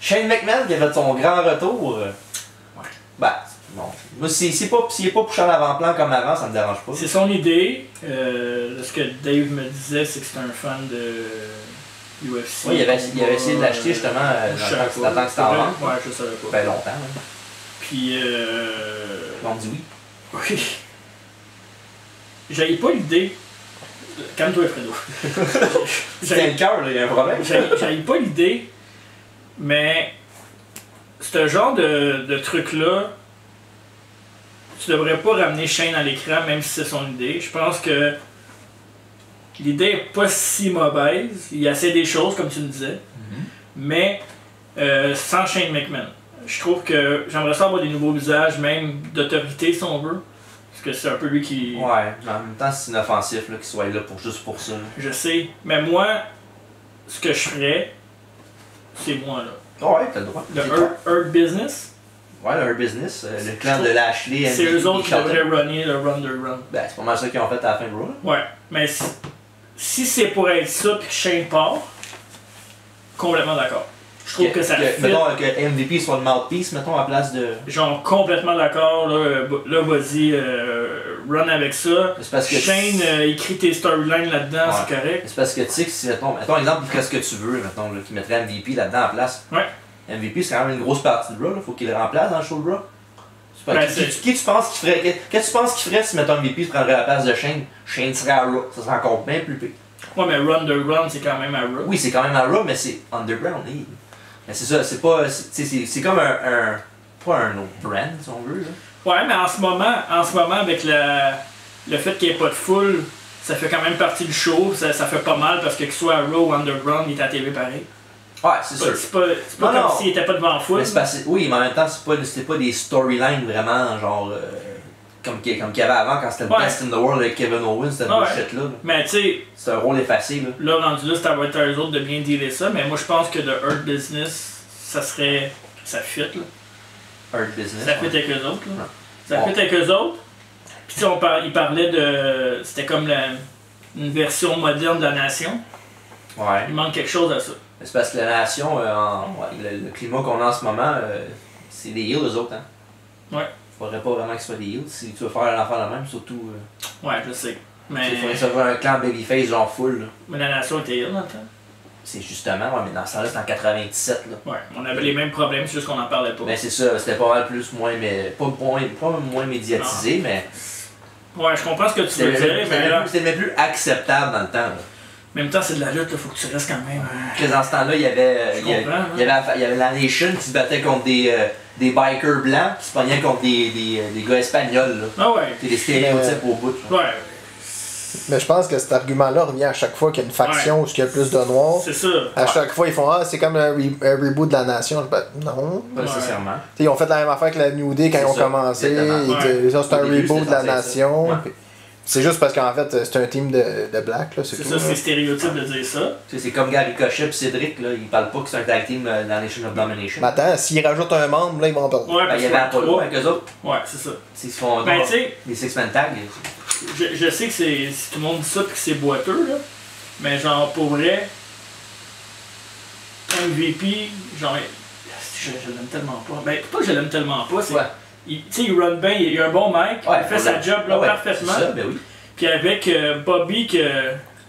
S2: Shane McMahon qui a fait son grand retour.
S1: Ouais.
S2: Ben, non. Moi, s'il n'est pas poussé en avant-plan comme avant, ça me dérange pas.
S1: C'est son idée. Ce que Dave me disait, c'est que c'est un fan de UFC.
S2: Oui, il avait essayé de l'acheter justement dans le temps que c'était en vente.
S1: Ouais, je savais pas.
S2: Ça fait longtemps. Hein.
S1: Puis.
S2: On me dit oui.
S1: Oui. J'avais pas l'idée. Calme-toi, Fredo.
S2: C'est le cœur, il y a un problème.
S1: J'avais pas l'idée, mais ce genre de truc-là, tu devrais pas ramener Shane à l'écran, même si c'est son idée. Je pense que l'idée est pas si mauvaise. Il essaie des choses, comme tu me disais, mais sans Shane McMahon. Je trouve que j'aimerais ça avoir des nouveaux visages, même d'autorité, si on veut. Parce que c'est un peu lui qui...
S2: Ouais, mais en même temps, c'est inoffensif qu'il soit là juste pour ça.
S1: Je sais, mais moi, ce que je ferais, c'est moi, là.
S2: Ouais, t'as le droit.
S1: Le Hurt Business.
S2: Ouais, le Hurt Business, le clan de Lashley.
S1: C'est eux autres qui devraient runner le Underground.
S2: Ben, c'est pas mal ça qu'ils ont fait à la fin de Raw.
S1: Ouais, mais si c'est pour être ça puis que Shane part, complètement d'accord. Je trouve que ça fit.
S2: Mettons que MVP soit le mouthpiece, mettons, à place de...
S1: Genre, complètement d'accord, là vas-y, run avec ça.
S2: Parce que
S1: Shane, écrit tes storylines là-dedans, c'est correct.
S2: C'est parce que tu sais que si, mettons exemple, il ferait ce que tu veux, mettons, qui mettrait MVP là-dedans en place.
S1: Ouais.
S2: MVP, c'est quand même une grosse partie de Raw, il faut qu'il le remplace dans le show de Raw.
S1: Ben,
S2: qui tu penses qu'il ferait... Qu'est-ce que tu penses qu'il ferait si, mettons, MVP prendrait la place de Shane? Shane serait à Raw, ça serait encore bien plus pire.
S1: Ouais, mais Underground, c'est quand même à Raw.
S2: Oui, c'est quand même à Raw, mais c'est Underground, Mais c'est ça, c'est pas... C'est comme pas un autre brand, si on veut, là.
S1: Ouais, mais en ce moment avec le fait qu'il n'y ait pas de foule, ça fait quand même partie du show, ça fait pas mal parce que qu'il soit à Raw ou Underground, il est à TV pareil.
S2: Ouais, c'est sûr.
S1: C'est pas comme s'il était pas devant foule.
S2: Oui, mais en même temps, c'était pas des storylines vraiment, genre... Comme qu'il y avait avant quand c'était le Best in the World avec Kevin Owens, c'était bullshit là.
S1: Mais tu sais...
S2: C'est un rôle effacé là.
S1: Là, rendu là, ça va être à eux autres de bien dealer ça, mais moi je pense que The Hurt Business, ça serait... Ça fit là.
S2: Hurt Business.
S1: Ça fit avec eux autres là. Ça fit avec eux autres. Puis tu sais, il parlait de... C'était comme une version moderne de la nation.
S2: Ouais.
S1: Il manque quelque chose à ça.
S2: C'est parce que la nation, le climat qu'on a en ce moment, c'est des heels eux autres, hein.
S1: Ouais.
S2: Faudrait pas vraiment que ce soit des heels si tu veux faire un enfant de même, surtout.
S1: Ouais, je sais. Mais.
S2: Il faudrait que ça soit un clan babyface genre full. Là.
S1: Mais la nation était heel dans le temps.
S2: C'est justement, ouais, mais dans ce temps-là, c'est en 97. Là.
S1: Ouais, on avait les mêmes problèmes, c'est juste qu'on en parlait pas.
S2: Mais c'est ça, c'était pas mal plus, pas moins médiatisé, mais.
S1: Ouais, je comprends ce que tu veux dire, mais là.
S2: C'était même plus acceptable dans le temps. Là.
S1: En même temps, c'est de la lutte, il faut que tu restes quand même.
S2: Parce que dans ce temps-là, il y avait la Nation qui se battait contre des bikers blancs qui se pognaient contre des gars espagnols. Là.
S1: Ah ouais.
S2: C'est des stéréotypes au bout.
S1: Là. Ouais.
S3: Mais je pense que cet argument-là revient à chaque fois qu'il y a une faction où il y a plus de noirs.
S1: C'est ça.
S3: À chaque fois, ils font c'est comme un reboot de la nation. Non.
S2: Pas nécessairement.
S3: Ils ont fait la même affaire que la New Day quand ils ont commencé. C'est un reboot de la nation. C'est juste parce qu'en fait, c'est un team de black.
S1: C'est ça, c'est stéréotype de dire ça.
S2: C'est comme Gary Cochet et Cédric, là, ils parlent pas que c'est un tag team dans Nation of Domination.
S3: Mais attends, s'ils rajoutent un membre, là, ils vont perdre.
S1: Ouais,
S2: il y avait Apollo avec eux autres.
S1: Ouais, c'est ça.
S2: S'ils se font les six-man tag.
S1: Je sais que c'est tout le monde dit ça et que c'est boiteux, là. Mais genre, pour vrai, MVP, genre, je l'aime tellement pas. Ben, pas que je l'aime tellement pas, c'est.
S2: Ouais.
S1: Tu sais, il run bien, il a un bon mic, il fait sa job là, parfaitement.
S2: Ça, ben oui.
S1: Puis avec Bobby,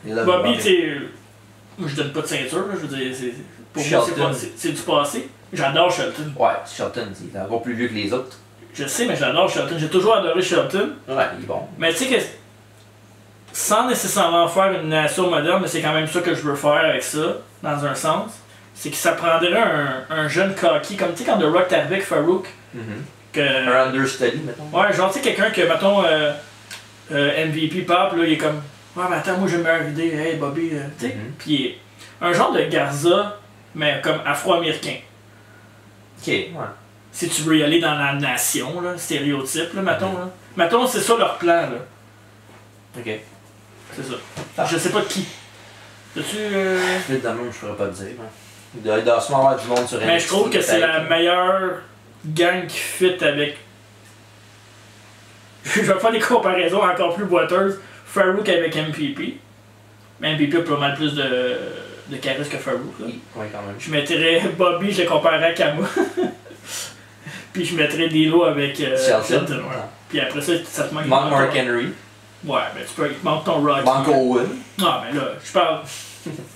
S1: Bobby, tu sais, moi je donne pas de ceinture, là, je veux dire, pour moi c'est du passé. J'adore Shelton.
S2: Ouais, Shelton, il est encore plus vieux que les autres.
S1: Je sais, mais j'adore Shelton. J'ai toujours adoré Shelton.
S2: Ouais, il est bon.
S1: Mais tu sais que, sans nécessairement faire une nation moderne, mais c'est quand même ça que je veux faire avec ça, dans un sens, c'est que ça prendrait un jeune cocky, comme tu sais quand The Rock t'arrivait avec Farouk.
S2: Un understudy, mettons.
S1: Ouais, genre, tu sais, quelqu'un que, mettons, MVP pop, là, il est comme, ouais, mais attends, moi j'ai une meilleure idée, hey Bobby, tu sais. Puis un genre de Garza, mais comme afro-américain.
S2: Ok, ouais.
S1: Si tu veux y aller dans la nation, là, stéréotype, là, mettons, là. Mettons, c'est ça leur plan, là.
S2: Ok.
S1: C'est ça. Je sais pas de qui. T'as-tu.
S2: Vite de même, je pourrais pas te dire. Il doit sûrement avoir du monde sur NXT.
S1: Mais je trouve que c'est la meilleure gang qui fit avec. Je vais faire des comparaisons encore plus boiteuses. Farouk avec MPP. Mais MPP a pas mal plus de charisme que Farouk. Là.
S2: Oui, quand même.
S1: Je mettrais Bobby, je le comparerais à Kama. Puis je mettrais D'Lo avec Shelton. Ouais. Puis après ça te manque.
S2: Mark Henry.
S1: Ouais, ben tu peux. Il te manque ton Rocky.
S2: Manque Owen.
S1: Non, mais là, je parle.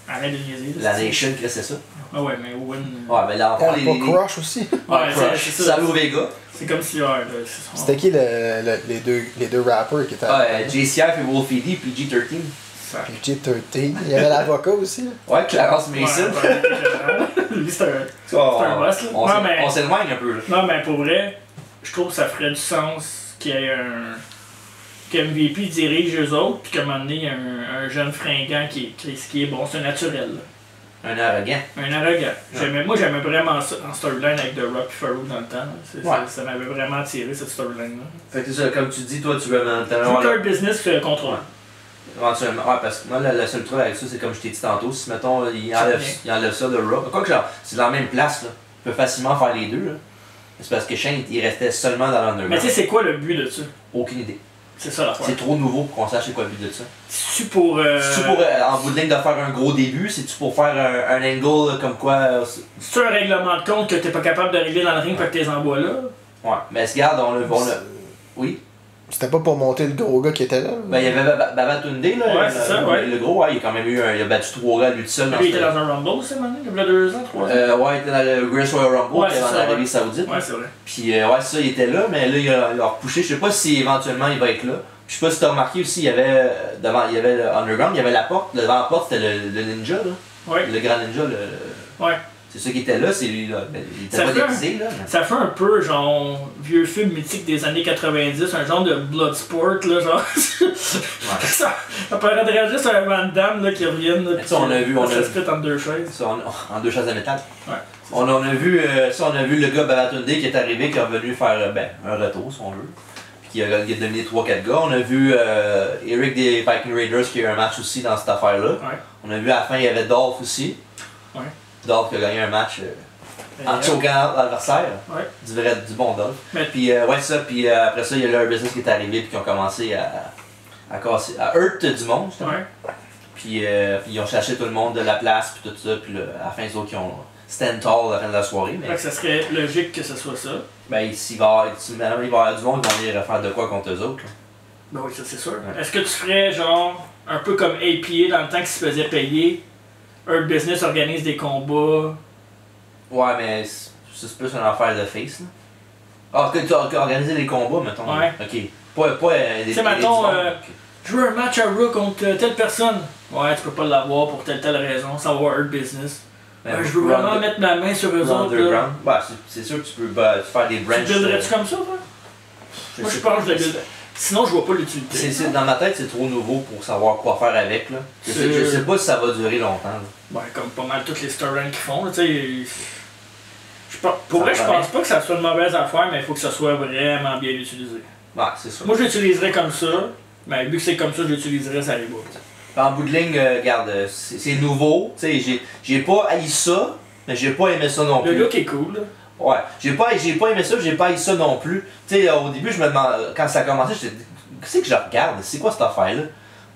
S1: Arrête de niaiser.
S2: La Nation, c'est ça.
S1: Ah ouais, mais Owen.
S2: Ouais, mais là, encore
S3: les Crush aussi.
S1: Ouais,
S2: Crush.
S1: c'est ça.
S2: Salut Vega.
S1: C'est comme si.
S3: C'était qui les deux rappers qui étaient.
S2: Ouais, JCF et Wolfie D, puis G13.
S3: Puis G13. Il y avait l'avocat aussi.
S2: Ouais, Clarence Mason.
S1: Lui, c'est un boss, là.
S2: On s'éloigne un peu, là.
S1: Non, mais pour vrai, je trouve que ça ferait du sens qu'il y ait que MVP dirige eux autres, puis qu'à un moment donné, il y a un jeune fringant qui est bon, c'est un naturel. Là.
S2: Un arrogant.
S1: Un arrogant. Moi, j'aimais vraiment ça en storyline avec The Rock et Farouk dans le temps. Ça m'avait vraiment attiré, cette storyline-là.
S2: Fait que c'est ça, comme tu dis, toi, tu veux maintenant.
S1: Tout un business qui fait contrôle.
S2: Éventuellement, ouais, parce que moi, le seul truc avec ça, c'est comme je t'ai dit tantôt, si mettons, il enlève ça de Rock. Quoi que genre, c'est dans la même place, là. Il peut facilement faire les deux, là. C'est parce que Shane, il restait seulement dans l'underground.
S1: Mais tu sais, c'est quoi le but de ça?
S2: Aucune idée.
S1: C'est ça la fois.
S2: C'est trop nouveau pour qu'on sache c'est quoi le but de ça.
S1: C'est-tu pour.
S2: C'est-tu pour, en bout de ligne, de faire un gros début? C'est-tu pour faire un angle comme quoi.
S1: C'est-tu un règlement de compte que t'es pas capable de régler dans le ring parce que t'es envoies là?
S2: Ouais, mais regarde, on le. Oui?
S3: C'était pas pour monter le gros gars qui était là?
S2: Ben, il y avait Babatunde, là.
S1: Ouais, c'est ça, ouais.
S2: Le gros, ouais, il a quand même eu il a battu 3 gars lui tout seul.
S1: Lui, il était dans un Rumble, c'est maintenant, il y a 2 ans, 3 ans.
S2: Ouais, il était dans le Great Royal Rumble,
S1: ouais,
S2: il était dans l'Arabie Saoudite.
S1: Ouais, c'est vrai.
S2: Puis, ouais, ça, il était là, mais là, il a repoussé. Je sais pas si éventuellement il va être là. Je sais pas si t'as remarqué aussi, il y avait le Underground, il y avait la porte. Devant la porte, c'était le ninja, là.
S1: Ouais.
S2: Le grand ninja,
S1: Ouais.
S2: C'est ça qui était là, c'est lui, là. Il était pas déguisé, là.
S1: Ça fait un peu, genre, vieux film mythique des années 90, un genre de Bloodsport, là, genre. Ouais. Ça paraîtrait juste un Van Damme, là, qui revienne, là.
S2: Ça, on a vu,
S1: ça se fait en 2 chaises.
S2: Ça, en 2 chaises de métal.
S1: Ouais.
S2: On a vu le gars Babatunde qui est arrivé, qui est revenu faire, un retour, si on veut. Puis qui a dominé 3-4 gars. On a vu Eric des Viking Raiders qui a eu un match aussi dans cette affaire-là.
S1: Ouais.
S2: On a vu à la fin, il y avait Dolph aussi.
S1: Ouais.
S2: Dolph qui a gagné un match en choquant l'adversaire.
S1: Ouais.
S2: Du bon Dolph. Puis après ça, il y a leur business qui est arrivé et qui ont commencé à casser, à hurt du monde, justement.
S1: Ouais.
S2: Puis ils ont cherché tout le monde de la place puis tout ça. Puis à la fin, les autres qui ont stand tall à la fin de la soirée. Mais...
S1: Fait que ça serait logique que ce soit ça.
S2: Ben il va y avoir du monde qui va venir faire de quoi contre eux autres. Là.
S1: Ben oui, ça c'est sûr.
S2: Ouais.
S1: Est-ce que tu ferais genre un peu comme APA dans le temps qu'ils se faisaient payer? Earth Business organise des combats.
S2: Ouais, mais c'est plus une affaire de face, là. Ah, que tu as organisé des combats, mettons.
S1: Ouais.
S2: Ok. Pas des...
S1: Tu sais, mettons, je veux un match à Raw contre telle personne. Ouais, tu peux pas l'avoir pour telle raison, ça va avoir Earth Business. Je veux vraiment mettre ma main sur eux autres. Là.
S2: Ouais, c'est sûr que tu peux faire des branches.
S1: Tu builderais-tu comme ça, toi? Moi, je pense que je le builderais. Sinon, je vois pas l'utilité.
S2: Dans ma tête, c'est trop nouveau pour savoir quoi faire avec. Là. Je sais pas si ça va durer longtemps. Là.
S1: Ouais, comme pas mal toutes les storylines qu'ils font. Tu sais, pour vrai, je pense pas que ça soit une mauvaise affaire, mais il faut que ça soit vraiment bien utilisé.
S2: Ouais, c'est ça.
S1: Moi, je l'utiliserais comme ça, mais vu que c'est comme ça, je l'utiliserais, ça arrive pas.
S2: En bout de ligne, regarde, c'est nouveau. Tu sais, j'ai pas haï ça, mais j'ai pas aimé ça non plus.
S1: Le look est cool.
S2: Ouais, j'ai pas aimé ça, j'ai pas haï ça non plus. Tu sais, au début, je me demandais, quand ça a commencé, je me disais, qu'est-ce que je regarde? C'est quoi cette affaire-là?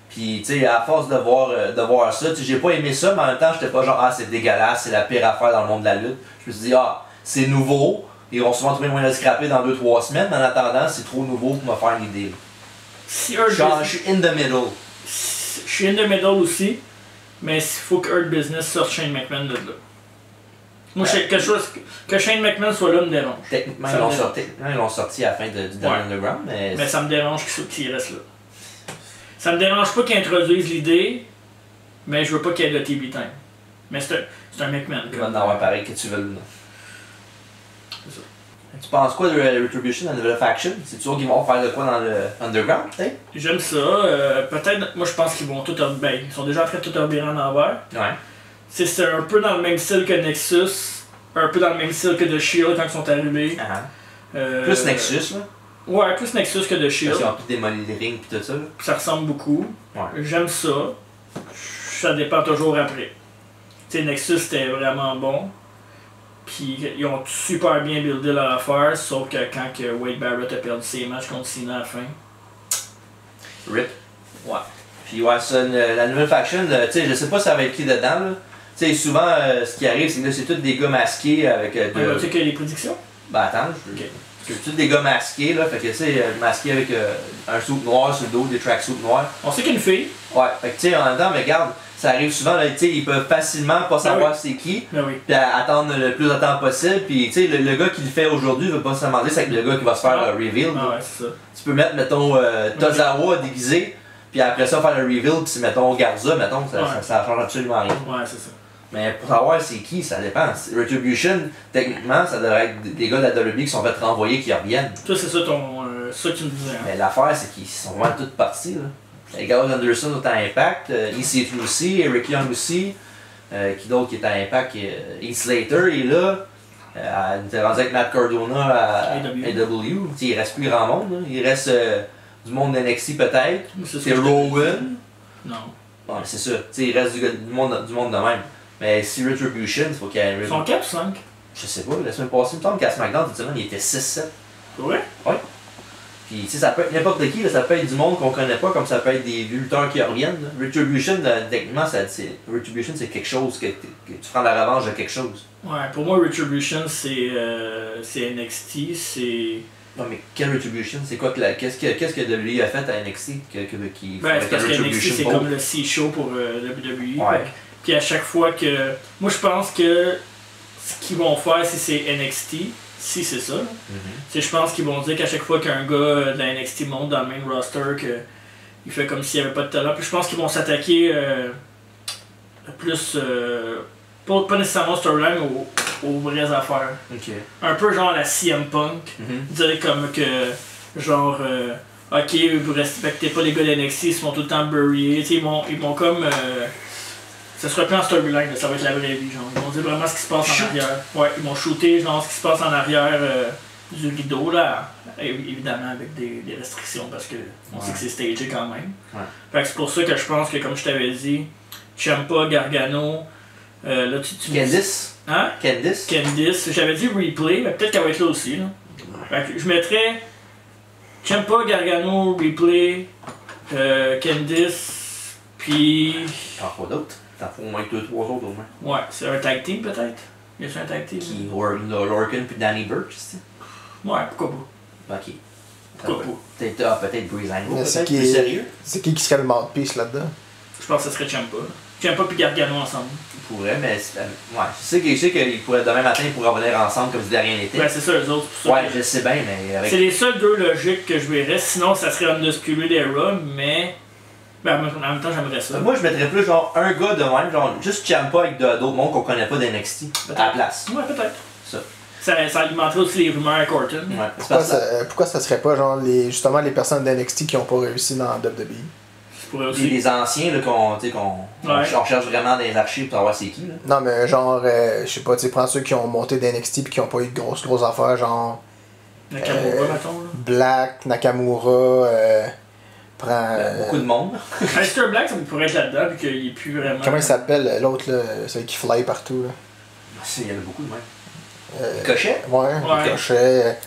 S2: Puis, tu sais, à force de voir ça, tu sais, j'ai pas aimé ça, mais en même temps, j'étais pas genre, ah, c'est dégueulasse, c'est la pire affaire dans le monde de la lutte. Je me suis dit, ah, c'est nouveau, ils vont souvent trouver le moyen de scraper dans 2-3 semaines, mais en attendant, c'est trop nouveau pour me faire une idée.
S1: Si
S2: je suis in the middle.
S1: Je suis in the middle aussi, mais il faut que Hurt Business sorte Shane McMahon de là. Moi, que Shane McMahon soit là me dérange.
S2: Techniquement, ils l'ont sorti à la fin du Down Underground, mais
S1: ça me dérange qu'il reste là. Ça me dérange pas qu'ils introduisent l'idée, mais je veux pas qu'il y ait de TV time. Mais c'est un McMahon.
S2: Il va en avoir pareil que tu veux ou non.
S1: C'est ça.
S2: Tu penses quoi de Retribution, la nouvelle faction? C'est sûr qu'ils vont faire de quoi dans le Underground, peut-être?
S1: J'aime ça. Peut-être, moi je pense qu'ils vont tout ils sont déjà en train de tout revirer en envers.
S2: Ouais.
S1: C'est un peu dans le même style que Nexus, un peu dans le même style que The Shield quand ils sont arrivés.
S2: Plus Nexus, là?
S1: Ouais, plus Nexus que The Shield.
S2: Parce qu'ils ont tout démoli les rings et tout ça. Là.
S1: Ça ressemble beaucoup.
S2: Ouais.
S1: J'aime ça. Ça dépend toujours après. Tu sais, Nexus c'était vraiment bon. Puis ils ont super bien buildé leur affaire, sauf que quand Wade Barrett a perdu ses matchs contre Cena à la fin.
S2: RIP.
S1: Ouais.
S2: Puis ouais, ça, la nouvelle faction, tu sais, je sais pas ça va être qui dedans, là. Tu sais, souvent, ce qui arrive, c'est que là, c'est tous des gars masqués avec
S1: Tu sais qu'il y a les prédictions?
S2: Ben attends, c'est tous des gars masqués, là, fait que tu sais, masqués avec un suit noir sur le dos, des tracksuits noirs.
S1: On sait qu'il y a une fille.
S2: Ouais, fait que tu sais, en même temps, mais regarde, ça arrive souvent, tu sais, ils peuvent facilement pas savoir c'est qui, puis attendre le plus de temps possible, puis tu sais, le gars qui le fait aujourd'hui veut pas se demander, c'est le gars qui va se faire le reveal.
S1: Ouais, c'est ça.
S2: Tu peux mettre, mettons, Tozawa déguisé, puis après ça, faire le reveal, puis mettons Garza, mettons, ça change absolument rien.
S1: Ouais, c'est ça.
S2: Mais pour savoir c'est qui, ça dépend. Retribution, techniquement, ça devrait être des gars de la WWE qui sont fait renvoyer qui reviennent.
S1: Toi, c'est ça ça que tu me disais. Hein?
S2: Mais l'affaire, c'est qu'ils sont vraiment tous partis. Là. Les gars Anderson sont à Impact, EC3 aussi, Eric Young aussi. Qui d'autre qui est à Impact? Heath Slater est là. Il était rendu avec Matt Cardona à AW. Il reste plus grand monde. Là. Il reste du monde d'NXT peut-être. C'est Rowan.
S1: Non.
S2: Bon, c'est ça. Il reste du monde de même. Mais si Retribution, il faut qu'il y ait...
S1: Ils sont 4 ou 5?
S2: Je sais pas, la semaine passée, il me semble qu'à SmackDown, cette semaine, il était 6-7.
S1: Ouais?
S2: Ouais. Puis, tu sais, ça peut être n'importe qui, là, ça peut être du monde qu'on connaît pas, comme ça peut être des lutteurs qui reviennent. Là. Retribution, techniquement, Retribution, c'est quelque chose, que tu prends la revanche de quelque chose.
S1: Ouais, pour moi, Retribution, c'est NXT, c'est...
S2: Non, mais quelle Retribution? C'est quoi qu'est-ce que WWE a fait à NXT qui
S1: c'est parce que NXT, c'est comme le C-Show pour WWE.
S2: Ouais.
S1: Puis à chaque fois que... Moi, je pense que ce qu'ils vont faire, si c'est NXT, si c'est ça, c'est je pense qu'ils vont dire qu'à chaque fois qu'un gars de la NXT monte dans le main roster, qu'il fait comme s'il n'y avait pas de talent. Puis je pense qu'ils vont s'attaquer plus... pas nécessairement storyline, aux vraies affaires.
S2: Okay.
S1: Un peu genre la CM Punk. Dire comme que... Genre... ok, vous respectez pas les gars de NXT, ils se font tout le temps burier. Ils vont comme... ça sera plus en storyline, ça va être la vraie vie, genre. Ils vont dire vraiment ce qui se passe en arrière. Ouais, ils vont shooter, genre, ce qui se passe en arrière du rideau, là. Évidemment, avec des restrictions, parce que on sait que c'est stagé quand même.
S2: Ouais.
S1: Fait que c'est pour ça que je pense que, comme je t'avais dit, Ciampa, Gargano, là, tu
S2: Candice?
S1: Hein? Candice. J'avais dit Replay, mais peut-être qu'elle va être là aussi, là. Fait que je mettrais Ciampa, Gargano, Replay, Candice, puis...
S2: T'en fais d'autres? T'en fais au moins 2-3 autres au moins.
S1: Ouais, c'est un tag team peut-être? Y a-tu un tag team?
S2: Qui? Lorcan puis Danny Burch, tu sais?
S1: Ouais, pourquoi pas?
S2: Ok.
S1: Pourquoi pas?
S2: Peut-être Breeze Angle, peut-être
S3: plus
S2: sérieux?
S3: C'est qui serait le mouthpiece là-dedans?
S1: Je pense que ce serait Ciampa. Ciampa puis Gargano ensemble.
S2: Il pourrait, mais ouais. Je sais qu'ils pourraient, demain matin, ils pourraient revenir ensemble comme si de rien n'était.
S1: Ouais, c'est ça, eux autres. Pour ça
S2: ouais, je sais bien, mais avec...
S1: C'est les seuls deux logiques que je verrais. Sinon, ça serait Undisputed Era, mais... Ben, en même temps, j'aimerais ça.
S2: Moi, je mettrais plus genre un gars de même, genre juste Ciampa avec d'autres mondes qu'on connaît pas d'NXT à la place.
S1: Ouais, peut-être.
S2: Ça.
S1: Ça alimenterait aussi les rumeurs avec Orton.
S2: Ouais.
S3: Pourquoi ça serait pas genre justement les personnes d'NXT qui ont pas réussi dans WWE?
S2: Les anciens là, qu'on cherche vraiment dans les archives pour savoir c'est qui. Là.
S3: Non mais genre, je sais pas, tu prends ceux qui ont monté d'NXT puis qui ont pas eu de grosses affaires, genre...
S1: Nakamura, mettons. Là.
S3: Black, Nakamura,
S2: beaucoup de monde.
S1: Aleister Black, ça pourrait être là-dedans, vu qu'il est plus vraiment...
S3: Comment il s'appelle l'autre, là, celui qui fly partout, là?
S2: Il y en a beaucoup de même. Cochet?
S3: Ouais. Cochet.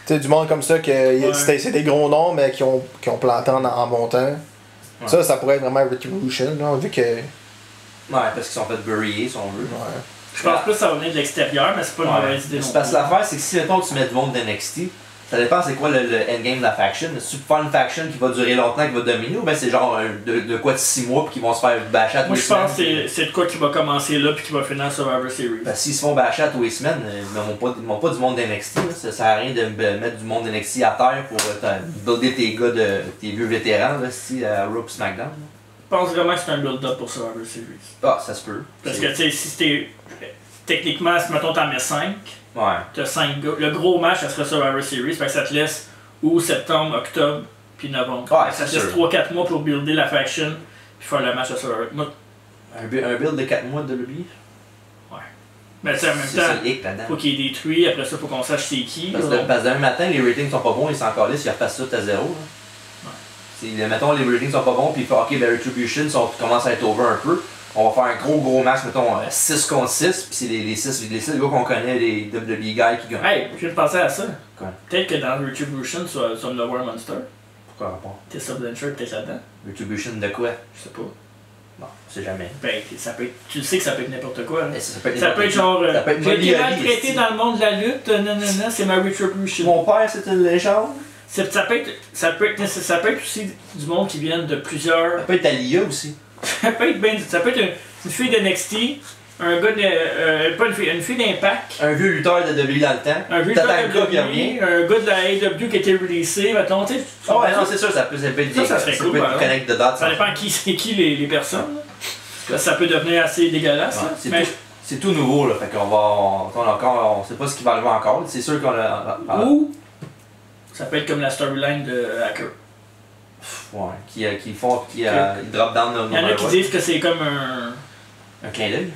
S3: Tu sais, du monde comme ça, c'est des gros noms, mais qui ont planté en montant. Ouais. Ça pourrait être vraiment Retribution, là, vu que...
S2: Ouais, parce qu'ils sont fait buryer, si on veut.
S3: Ouais.
S1: Je pense plus que ça va venir de l'extérieur, mais c'est pas une mauvaise idée.
S2: Parce que l'affaire, c'est que si mettons tu mets du monde d'NXT, ça dépend c'est quoi le endgame de la faction. Si tu peux faire une faction qui va durer longtemps, qui va dominer, ou bien c'est genre de quoi de 6 mois puis qui vont se faire bâcher à tous les semaines.
S1: Moi je pense que c'est de quoi qui va commencer là puis qui va finir sur Survivor Series.
S2: Parce que s'ils se font bâcher à tous les semaines, ils n'ont pas du monde d'NXT. Ça sert à rien de mettre du monde d'NXT à terre pour builder tes gars tes vieux vétérans là, à Raw et SmackDown. Là.
S1: Je pense vraiment que c'est un build-up pour Survivor Series.
S2: Ah, ça se peut.
S1: Parce que tu sais, si c'était. Techniquement, si mettons t'en mets 5, t'as 5 gars. Le gros match, ça serait Survivor Series, fait que ça te laisse août, septembre, octobre, puis novembre.
S2: Ouais,
S1: ça te laisse 3-4 mois pour builder la faction, puis faire le match à Survivor.
S2: Un build de 4 mois de lobby?
S1: Ouais. Mais tu sais, en même temps, faut qu'il y ait détruit, après ça, faut qu'on sache c'est qui.
S2: Parce que demain matin, les ratings sont pas bons, ils s'en calissent, ils repassent tout à zéro. Mettons, les ratings sont pas bons, puis ok, ben Retribution commence à être over un peu. On va faire un gros match, mettons 6 contre 6, puis c'est les 6 gars qu'on connaît, les WWE guys qui gagnent.
S1: Hey, je viens de penser à ça.
S2: Quoi?
S1: Peut-être que dans Retribution, tu vas me War Monster.
S2: Pourquoi pas?
S1: T'es Sub Blanchard, peut-être là-dedans.
S2: Retribution de quoi?
S1: Je sais pas.
S2: Non, c'est jamais.
S1: Ben, ça peut être, tu le sais que ça peut être n'importe quoi. Là.
S2: Ça peut
S1: être genre. J'ai été maltraité dans le monde de la lutte, non, c'est ma Retribution.
S2: Mon père, c'est une légende.
S1: Ça peut être aussi du monde qui vient de plusieurs.
S2: Ça peut être Alia aussi.
S1: Ça peut être une fille de NXT, un gars de. Pas une fille d'Impact.
S2: Un vieux lutteur de WWE dans le temps.
S1: Un vieux lutteur de WWE. Un gars de la AEW qui a été releasé. Mettons, tu sais.
S2: Oh, ouais, non, c'est sûr, ça peut être
S1: ça serait cool.
S2: Connect de date.
S1: Ça dépend c'est qui les personnes. Ça peut devenir assez dégueulasse.
S2: Ouais, c'est tout nouveau, là. Fait qu'on on sait pas ce qui va arriver encore. C'est sûr qu'on a.
S1: Ou. Ça peut être comme la storyline de Hacker.
S2: Ouais, qui drop down
S1: Il y en a qui disent que c'est comme
S2: un clin d'œil.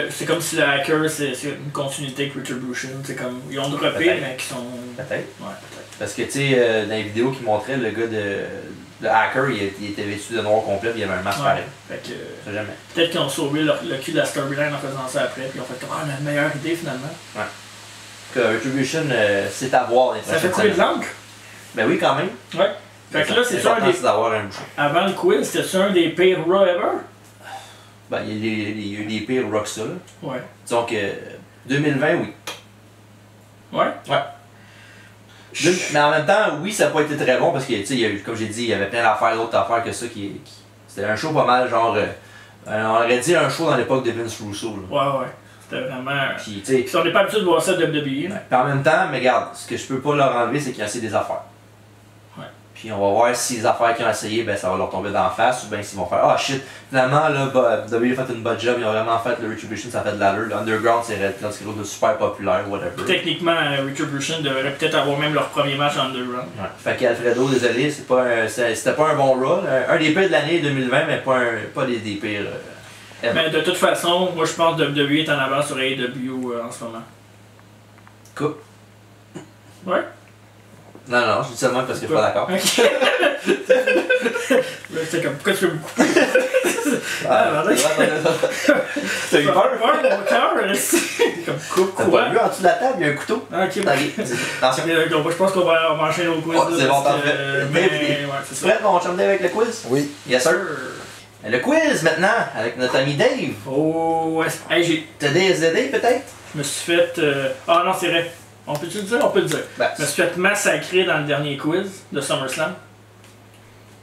S1: C'est comme si le Hacker c'est une continuité avec Retribution. C'est comme. Ils ont droppé, mais qui sont.
S2: Peut-être.
S1: Ouais, peut-être.
S2: Parce que tu sais, dans les vidéos qui montraient le gars de Hacker, il était vêtu de noir complet, puis il y avait un masque pareil.
S1: Fait que.
S2: C'est jamais.
S1: Peut-être qu'ils ont sauvé le cul de la storyline en faisant ça après, puis ils ont fait comme on a une meilleure idée finalement.
S2: Ouais. Que Retribution, c'est à voir.
S1: Ça fait couler de l'encre?
S2: Ben oui, quand même.
S1: Ouais. Fait que là, c'est sûr
S2: d'avoir un bouchon.
S1: Avant le quiz, c'était un des pires Raw ever?
S2: Ben, il y a eu des pires Raw que ça, là.
S1: Ouais.
S2: Disons que 2020, oui.
S1: Ouais?
S2: Ouais. Mais en même temps, oui, ça n'a pas été très bon parce que, tu sais, comme j'ai dit, il y avait plein d'affaires, d'autres affaires que ça qui c'était un show pas mal, genre. On aurait dit un show dans l'époque de Vince Russo,
S1: là. Ouais. C'était vraiment.
S2: Puis, tu sais.
S1: Puis on n'est pas habitué de voir ça de WWE.
S2: Ouais. Puis en même temps, mais regarde, ce que je peux pas leur enlever, c'est qu'il y a assez des affaires.
S1: Ouais.
S2: Puis on va voir si les affaires qu'ils ont essayé, ben ça va leur tomber d'en face, ou bien s'ils vont faire ah shit, finalement là, WWE a fait une bonne job, ils ont vraiment fait le Retribution, ça fait de l'allure. Le Underground, c'est quelque chose de super populaire, whatever.
S1: Puis, techniquement, Retribution devrait peut-être avoir même leur premier match en Underground.
S2: Ouais. Fait qu'Alfredo, désolé, c'était pas un bon Raw. Un des pires de l'année 2020, mais pas des pires.
S1: Mais de toute façon, moi je pense que WWE est en avance sur AEW en ce moment.
S2: Coupe.
S1: Ouais.
S2: Non, je dis seulement parce que je suis pas d'accord.
S1: C'est comme, pourquoi tu veux me couper?
S2: T'as eu peur?
S1: Mon cœur, comme coupe quoi?
S2: T'as pas vu en dessous de la table, il y a un couteau?
S1: Ok,
S2: attention.
S1: Je pense qu'on va enchaîner au quiz.
S2: C'est bon, parfait.
S1: Tu
S2: es prêt, mon chum Dave, avec le quiz?
S3: Oui.
S2: Yes, sir. Le quiz maintenant, avec notre ami Dave.
S1: Oh, ouais. Hey,
S2: t'as des idées peut-être?
S1: Je me suis fait. Ah non, c'est vrai. On peut-tu le dire? On peut le dire.
S2: Ben,
S1: je me suis fait massacrer dans le dernier quiz de SummerSlam.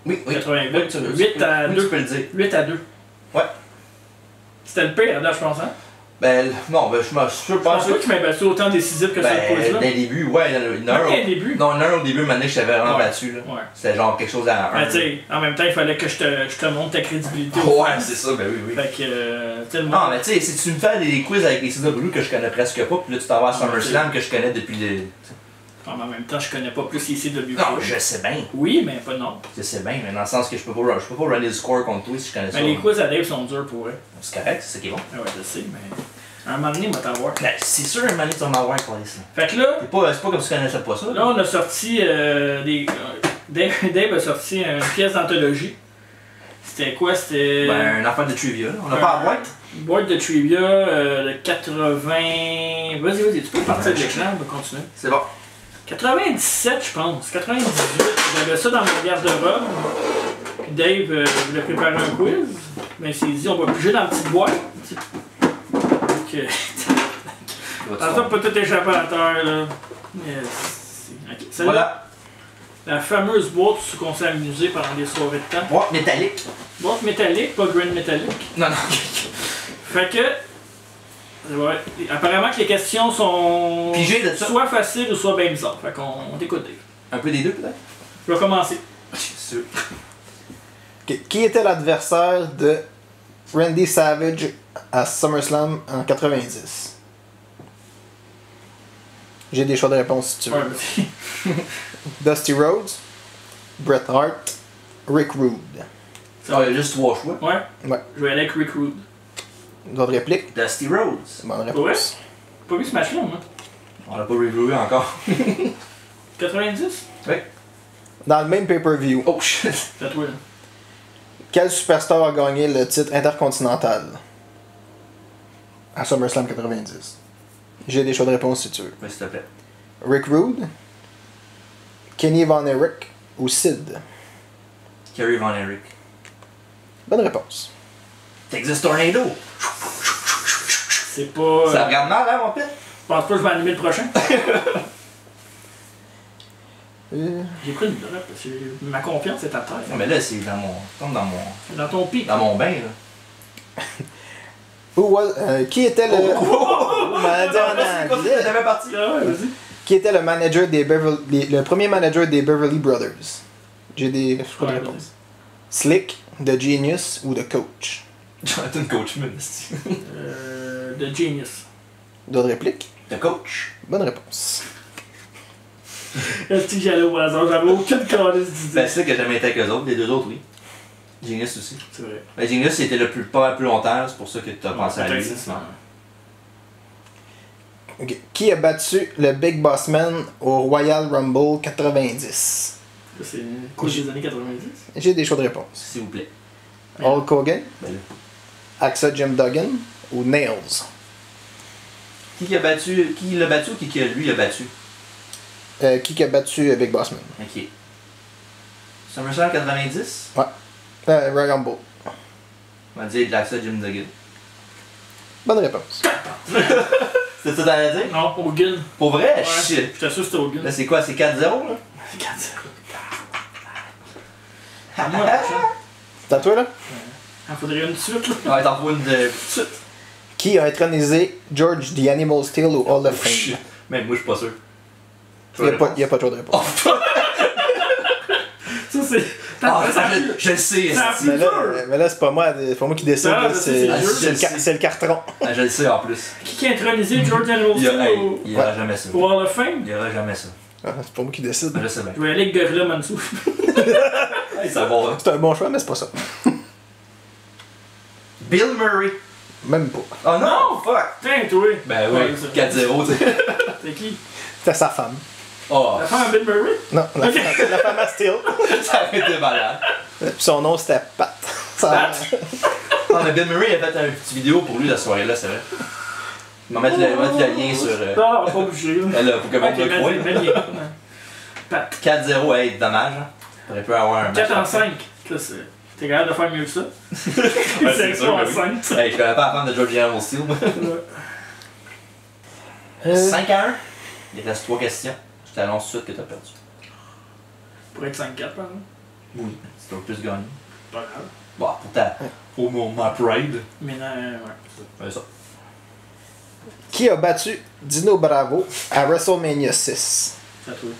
S2: Oui.
S1: 88.
S2: Oui,
S1: 8 à 2.
S2: Tu peux le dire.
S1: 8 à 2.
S2: Ouais.
S1: C'était le pire, là, je pense, hein?
S2: Ben, non, ben, je
S1: Je
S2: pense
S1: pense pas qu'il m'a battu autant décisif que
S2: ben,
S1: ce quiz-là.
S2: dès le début, ouais, il y en a
S1: Même dès le début.
S2: Non, il y en a un au début, maintenant, je t'avais vraiment
S1: Ouais.
S2: battu, là.
S1: Ouais.
S2: C'était genre quelque chose à
S1: Mais
S2: un.
S1: tu sais, en même temps, il fallait que je te montre ta crédibilité.
S2: Ouais, c'est ça, ben oui, oui.
S1: Fait que, tu sais, le
S2: Non,
S1: monde.
S2: mais tu sais, si tu me fais des quiz avec les CW que je connais presque pas, puis là, tu t'en vas à
S1: Ah,
S2: SummerSlam que je connais depuis le.
S1: En même temps, je connais pas plus ici de but.
S2: Non, je sais bien.
S1: Oui, mais pas non.
S2: Je sais bien, mais dans le sens que je peux pas runner le score contre toi si je connais ça.
S1: Mais les quiz à Dave sont durs pour eux.
S2: C'est correct, c'est ça qui est bon.
S1: Ah ouais, je sais, mais. À un moment donné, il va t'avoir.
S2: Ben, c'est sûr, un moment donné, tu vas m'avoir pour ça.
S1: Fait que là,
S2: C'est pas comme si tu connaissais pas ça.
S1: là, on a sorti des. Dave a sorti une pièce d'anthologie. C'était quoi? C'était.
S2: Ben, une affaire de trivia, là. On n'a pas à boîte.
S1: Une boîte de trivia de 80. Vas-y, tu peux partir de l'écran, on va continuer.
S2: C'est bon.
S1: 97, je pense. 98. J'avais ça dans mon garde-robe. Puis Dave voulait préparer un quiz. Mais il s'est dit, on va piger dans la petite boîte. Donc, attention, pas tout échapper à terre, là. Yes. Ok, celle-là,
S2: Voilà.
S1: la fameuse boîte où on s'est amusé pendant des soirées de temps.
S2: Boîte métallique.
S1: Boîte métallique, pas grain métallique.
S2: Non, non.
S1: Fait que. Ouais, apparemment que les questions sont
S2: Pigé de ça.
S1: soit faciles ou soit bien bizarres. Fait qu'on t'écoute. Dave.
S2: Un peu des deux, peut-être.
S1: Je vais commencer.
S2: Je suis sûr.
S3: Ok, qui était l'adversaire de Randy Savage à SummerSlam en 90? J'ai des choix de réponse si tu veux.
S1: Ouais, vas-y.
S3: Dusty Rhodes, Bret Hart, Rick Rude.
S2: Ah, il y a juste 3 choix.
S1: Ouais.
S3: Ouais.
S1: Je vais aller avec Rick Rude.
S3: D'autres répliques?
S2: Dusty Rhodes.
S3: Bonne
S1: Ouais.
S3: réponse.
S1: Pas vu ce match-là, moi.
S2: On l'a pas reviewé encore.
S1: 90?
S2: Oui.
S3: Dans le même pay-per-view,
S2: Oh shit.
S1: C'est à toi, là.
S3: quel superstar a gagné le titre intercontinental à SummerSlam 90? J'ai des choix de réponse si tu veux.
S2: Mais s'il te plaît.
S3: Rick Rude, Kenny Von Erich ou Sid?
S2: Kerry Von Erich.
S3: Bonne réponse.
S2: Texas Tornado.
S1: C'est pas.
S2: Ça regarde mal, hein, mon père?
S1: Je pense pas que je vais animer le prochain.
S3: Euh,
S1: J'ai pris une drop parce que ma confiance est à terre.
S2: Non, mais là, c'est dans mon. Comme
S1: Dans ton pic.
S2: dans mon bain, là.
S3: qui était le... On m'a dit en anglais.
S2: T'avais parti.
S1: Ah ouais, vas-y.
S3: Qui était le manager des le premier manager des Beverly Brothers? J'ai des choix de
S1: Ouais,
S3: réponse. Slick, The Genius ou The Coach?
S2: Jonathan Coachman, c'est
S1: The Genius.
S3: D'autres répliques?
S2: The coach.
S3: Bonne réponse.
S1: Est-ce que j'allais au hasard? J'avais aucune calice
S2: Ben,
S1: d'idée.
S2: c'est ça que j'aimais être avec eux autres. Les deux autres, oui. Genius aussi.
S1: C'est vrai.
S2: Ben, Genius, c'était le plus, pas mal plus longtemps, c'est pour ça que tu as pensé à lui.
S1: Peut-être c'est ça.
S3: Ok. Qui a battu le Big Boss Man au Royal Rumble 90?
S1: Ça, c'est une couche des années 90.
S3: J'ai des choix de réponse.
S2: S'il vous plaît.
S3: Hulk Hogan,
S2: Ben là.
S3: Axa Jim Duggan ou Nails?
S2: Qui l'a battu ou qui lui l'a battu?
S3: Qui a battu le Big Boss Man?
S2: Ok. SummerSlam 90?
S3: Royal Rumble.
S2: On va dire de l'Axa Jim Duggan.
S3: Bonne réponse.
S2: C'est ça que t'allais dire?
S1: Non, Hogan.
S2: Pour vrai?
S1: Ouais.
S2: Shit.
S1: J'étais sûr que c'était Hogan.
S2: Là, c'est quoi? C'est 4-0, là?
S1: Regarde ça. À moi, ça.
S3: C'est à toi là?
S1: Il faudrait une suite, là.
S2: Ouais, t'en fous une de.
S1: Suite.
S3: Qui a intronisé George The Animal Steel au Hall of Fame?
S2: Shit. Même moi, je suis pas sûr.
S3: Il n'y a pas de choix de réponse.
S1: Ça, c'est.
S2: Ah,
S1: Ça,
S2: je le sais,
S1: ça-
S2: esti.
S3: Mais là, c'est pas moi qui décide.
S1: Ah,
S3: là,
S1: je sais,
S3: c'est
S1: c'est
S2: le jeu.
S3: c'est le carton.
S2: Ah, je le sais en plus.
S1: Qui a intronisé George Animal
S2: Il y, a, hey,
S1: au
S2: il y aura jamais ça.
S1: Hall of Fame?
S2: Il y aura jamais ça.
S3: Ah, c'est pas moi qui décide.
S2: Je sais bien.
S1: Je vais aller avec Gorilla Mansou.
S2: Hey, ça va, hein?
S3: C'est un bon choix, mais c'est pas ça.
S2: Bill Murray.
S3: Même pas.
S2: Oh non! Fuck!
S1: Tiens, toi.
S2: Ben
S1: Ouais,
S2: oui,
S1: c'est-
S2: 4-0, tu sais.
S1: C'est qui?
S3: C'était sa femme.
S2: Oh,
S1: La femme à Bill Murray?
S3: Non, la,
S1: Ok.
S3: la femme à Steel.
S2: ça aurait été malade.
S3: Puis son nom c'était Pat. Ça-
S1: Pat?
S2: Non, mais Bill Murray a fait une petite vidéo pour lui la soirée-là, c'est vrai. Je vais mettre le lien sur.
S1: Non, pas obligé.
S2: Elle a pour que le monde
S1: Ok,
S2: le croie.
S1: mets le lien. Pat.
S2: 4-0, hey, dommage. Hein. T'aurais pu avoir un match.
S1: 4 en 5. T'es capable de faire mieux que ça?
S2: Ouais, c'est sûr,
S1: en
S2: mais
S1: 5.
S2: oui. Hey, je connais pas la femme de George Animal Steel, moi. 5 à 1. Il reste 3 questions. Je t'annonce tout de suite que t'as perdu.
S1: Pour être 5-4, par exemple.
S2: Oui. Si tu veux plus gagner.
S1: Pas grave.
S2: Bon, pour ta. Pour ma pride.
S1: Mais non, ouais.
S2: C'est ça.
S3: Qui a battu Dino Bravo à WrestleMania 6?
S1: C'est à toi.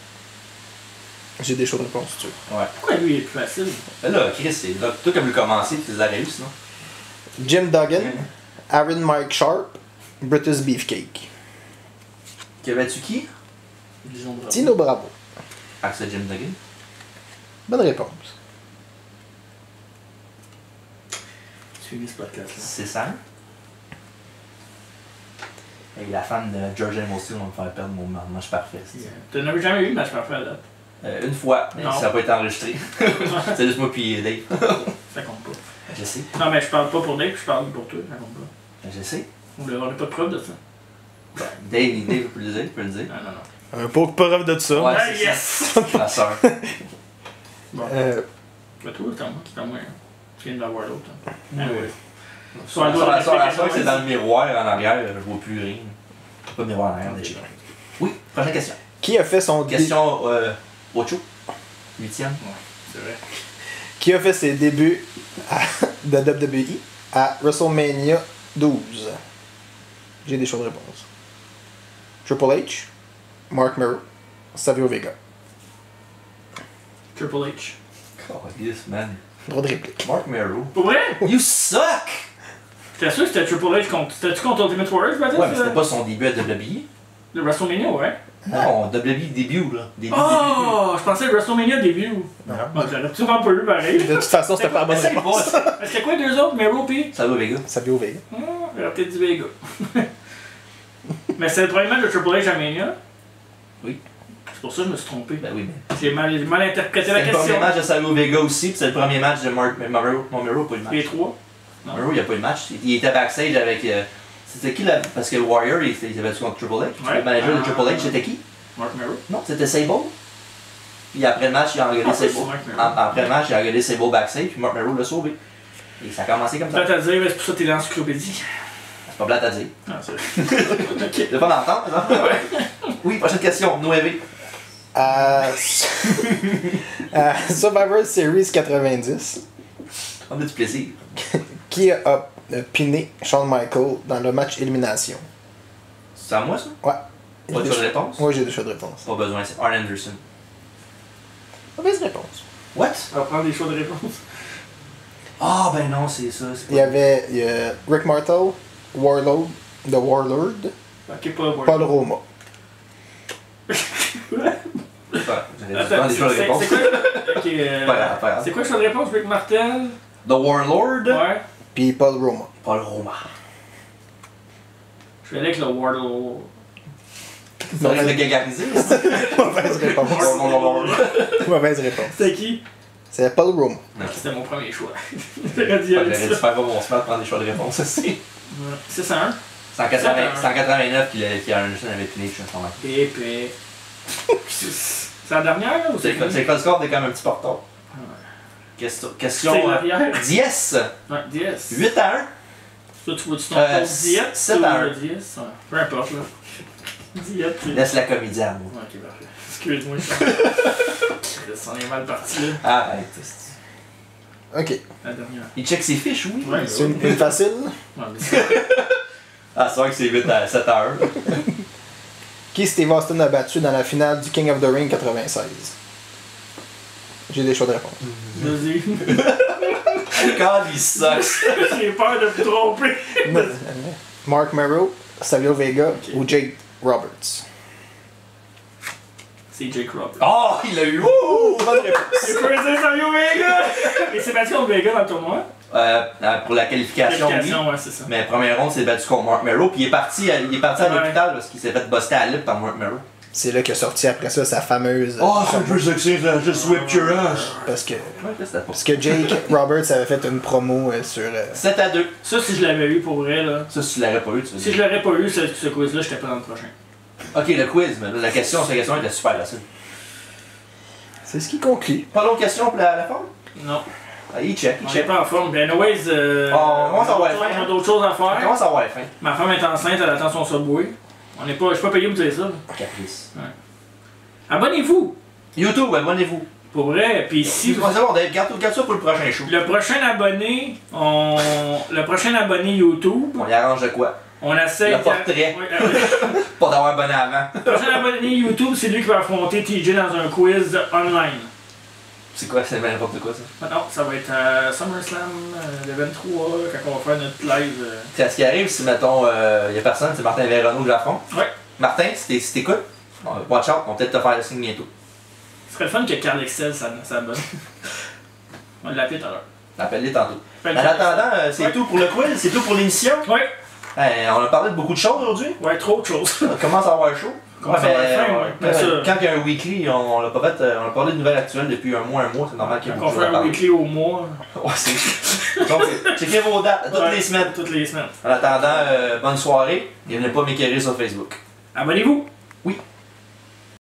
S3: J'ai des choses de réponse, tu veux.
S2: Ouais.
S1: Pourquoi lui il est plus facile?
S2: Là, Chris, c'est là. Toi, comme le commencer, tu les as réussi, sinon.
S3: Jim Duggan, Aaron Mike Sharp, Brutus Beefcake.
S2: Qui a battu qui?
S1: Disons bravo.
S3: Dino Bravo.
S2: Axel Jim Duggan.
S3: Bonne réponse.
S1: Tu finis ce podcast-là.
S2: C'est ça. Et la fan de George Hamilton va me faire perdre mon match parfait.
S1: Tu n'as jamais eu de match parfait à date.
S2: Une fois, mais
S1: Non.
S2: ça n'a pas été enregistré. C'est juste moi puis Dave.
S1: Ça compte pas.
S2: Je sais.
S1: Non, mais je parle pas pour Dave, je parle pour toi. Ça compte pas.
S2: Je sais.
S1: On n'a pas de preuve de ça.
S2: Dave peut le dire, peut le dire.
S1: Non, non, non.
S3: Pour preuve de ça.
S2: Ouais,
S1: Ah,
S2: c'est
S1: yes!
S2: ça. Ma soeur.
S1: Bon.
S3: Euh,
S1: Mais toi, c'est à moi. C'est à moi. Hein. Tu viens de l'avoir l'autre. Hein.
S3: Ouais.
S1: Anyway.
S2: Sur la soeur, c'est dans le miroir en arrière, je vois plus rien. Pas de miroir en arrière déjà. Oui, prochaine question.
S3: qui a fait son
S2: Question Ocho. 8e.
S1: C'est vrai.
S3: qui a fait ses débuts de WWE à WrestleMania 12? J'ai des choses de réponse. Triple H, Mark Merrow, Savio Vega.
S1: Triple H.
S2: Oh, yes, man.
S3: Droit de réplique.
S2: Mark Merrow.
S1: Pour vrai?
S2: You suck!
S1: T'es sûr que c'était Triple H contre. C'était-tu contre Ultimate Warrior, peut-être?
S2: Ouais, mais c'était pas son début à WWE.
S1: Le WrestleMania, ouais.
S2: Non, WWE début, là. Début,
S1: Oh! Je pensais le WrestleMania début.
S3: Non.
S1: Bon, j'aurais sûrement pas eu pareil.
S3: De toute façon, c'était pas la bonne
S2: Essaye
S3: réponse.
S2: pas.
S1: Mais c'était quoi les deux autres? Mero pis?
S2: Ça va, Vega.
S3: Savio Vega.
S1: J'aurais peut-être dit Vega. Mais c'est le premier match de Triple H à Mania.
S2: Oui.
S1: C'est pour ça que je me suis trompé.
S2: Ben oui, mais.
S1: J'ai mal interprété la
S2: C'est le premier
S1: question.
S2: match de Savio Vega aussi, puis c'est le premier match de Mark Merrow. Non, Merrow, pas eu le match.
S1: Les trois. Non.
S2: Merrow, il a pas eu le match. Il était backstage avec. C'était qui là? Parce que Warrior, il avait battu contre Triple H.
S1: Ouais.
S2: Le manager de Triple H, c'était qui?
S1: Mark Merrow.
S2: Non, c'était Sable. Puis après le match, il a engueulé
S1: Ah,
S2: Sable.
S1: c'est Mark Merrow.
S2: Après le match, il a engueulé Sable backstage, puis Mark Merrow l'a sauvé. Et ça a commencé comme ça.
S1: Plate à dire, mais c'est pour ça que t'es dans l'encyclopédie.
S2: C'est pas plate à dire.
S1: Ah, c'est vrai.
S2: Tu veux pas m'entendre, non? Oui, prochaine question. Noévé.
S3: À Survivor Series 90,
S2: On a du plaisir.
S3: qui a piné Shawn Michaels dans le match élimination?
S2: C'est à moi, ça?
S3: Ouais.
S2: Pas de choix de réponse?
S3: Oui, j'ai des choix de réponse.
S2: Pas besoin, c'est Arn Anderson.
S3: Mauvaise réponse.
S2: What?
S1: On va prendre des choix de réponse.
S2: Ah, ben non, c'est ça.
S3: Il y avait Rick Martel, Warlord, The Warlord,
S1: Ok, pas Warlord.
S3: Paul Roma.
S2: J'aurais dû prendre des choix de réponse.
S1: C'est quoi? Ok,
S2: Pas grave, pas grave.
S1: c'est quoi le choix de réponse? Rick Martel?
S2: The Warlord?
S1: Ouais.
S3: Puis Paul Roma.
S2: Paul Roma.
S1: Je vais aller avec le Warlord.
S2: Ça risque de gagariser, ça.
S3: Mauvaise réponse. Mauvaise réponse.
S1: C'était qui?
S3: C'est Paul Roma.
S1: C'était mon premier choix. J'aurais dit avec
S2: J'aurais dû
S1: ça.
S2: faire mon smart prendre des choix de réponse aussi.
S1: 601.
S2: C'est en 89 qu'il a Anderson avait piné Shawn Michaels.
S1: Épais. C'est la dernière, là? Ou
S2: C'est
S1: fini?
S2: quoi le score? T'es quand même un petit porteur. Question.
S1: C'est l'arrière.
S2: 10.
S1: Ouais, 10.
S2: 8 à 1.
S1: Toi, tu vois-tu ton compte diète?
S2: 7 à 1.
S1: 10. Ouais. Peu importe, là. Diète. puis-
S2: Laisse la comédie à moi.
S1: Ouais, ok, parfait. Excuse-moi, je s'en est mal parti, là.
S2: Arrête.
S3: Ok.
S1: La dernière.
S2: Il check ses fiches, oui.
S1: Ouais,
S3: C'est une facile.
S1: Ouais, mais c'est-
S2: Ah, c'est vrai que c'est 8 à 7 à 1.
S3: Qui Steve Austin a battu dans la finale du King of the Ring 96? J'ai des choix de réponse.
S1: Vas-y.
S2: God, il sucks.
S1: J'ai peur de me tromper.
S3: Mark Merrow, Savio Vega
S1: Ok.
S3: ou Jake Roberts?
S1: C'est Jake Roberts.
S2: Oh, il l'a eu. Ouh!
S3: Bonne réponse.
S1: C'est quoi ça, Savio Vega? Il s'est battu contre Vega dans le tournoi.
S2: Pour la qualification, oui.
S1: Qualification, ouais, c'est ça.
S2: Mais première ronde, c'est battu contre Mark Merrow. Puis il est parti à
S1: Ouais.
S2: l'hôpital parce qu'il s'est fait buster à la lip par Mark Merrow.
S3: C'est là qu'est sorti après ça sa fameuse.
S2: c'est peu sexy, just whipped your ass.
S3: Parce que,
S2: Ouais, c'était pas.
S3: parce que Jake Roberts avait fait une promo sur.
S2: 7 à 2.
S1: Ça, si je l'avais eu pour vrai, là.
S2: Ça, si tu l'aurais pas eu, tu veux
S1: Si
S2: dire.
S1: je l'aurais pas eu, ce quiz-là, j'étais pas dans le prochain.
S2: Ok, le quiz, mais là, la question était super facile.
S3: C'est ce qui conclut.
S2: Pas d'autres questions pour la forme?
S1: Non.
S2: Ah, il check,
S1: On est pas en forme. Ben, anyways,
S2: On commence à avoir faim,
S1: on a
S2: hein.
S1: d'autres choses à
S2: On
S1: faire.
S2: commence à avoir faim.
S1: Ma femme est enceinte, elle attend son Subway. On est pas, je suis pas payé pour dire ça.
S2: Caprice.
S1: Abonnez-vous!
S2: YouTube, abonnez-vous.
S1: Pour vrai, puis si
S2: C'est bon, Dave, garde ça pour le prochain show.
S1: le prochain abonné YouTube,
S2: On y arrange de quoi?
S1: On essaie.
S2: Le portrait. Pas d'avoir abonné avant.
S1: Prochain abonné YouTube, c'est lui qui va affronter TJ dans un quiz online.
S2: C'est quoi, c'est n'importe quoi ça?
S1: Ah non, ça va être SummerSlam le 23 quand on va faire notre live.
S2: C'est ce qui arrive si, mettons, y a personne, c'est Martin Véronneau que j'affronte.
S1: Ouais.
S2: Martin, si t'écoutes, watch out, on va peut-être te faire le signe bientôt.
S1: Ce serait le fun que Carl Excel ça abonne. On va l'appeler tout à l'heure.
S2: Appelle-les tantôt. En attendant, c'est tout pour le quiz, c'est tout pour l'émission.
S1: Ouais.
S2: On a parlé de beaucoup de choses aujourd'hui.
S1: Ouais, trop de choses.
S2: On commence à avoir chaud.
S1: Commence à avoir faim, ouais.
S2: Quand il y a un weekly, on l'a pas fait, on a parlé de nouvelles actuelles depuis un mois, c'est normal qu'il y ait
S1: Quand
S2: beaucoup
S1: on
S2: de
S1: fait
S2: choses à
S1: un
S2: parler.
S1: weekly au mois.
S2: Ouais, c'est. Donc, checkez vos dates toutes les semaines.
S1: Toutes les semaines.
S2: En attendant, bonne soirée et venez pas m'écœurer sur Facebook.
S1: Abonnez-vous!
S2: Oui.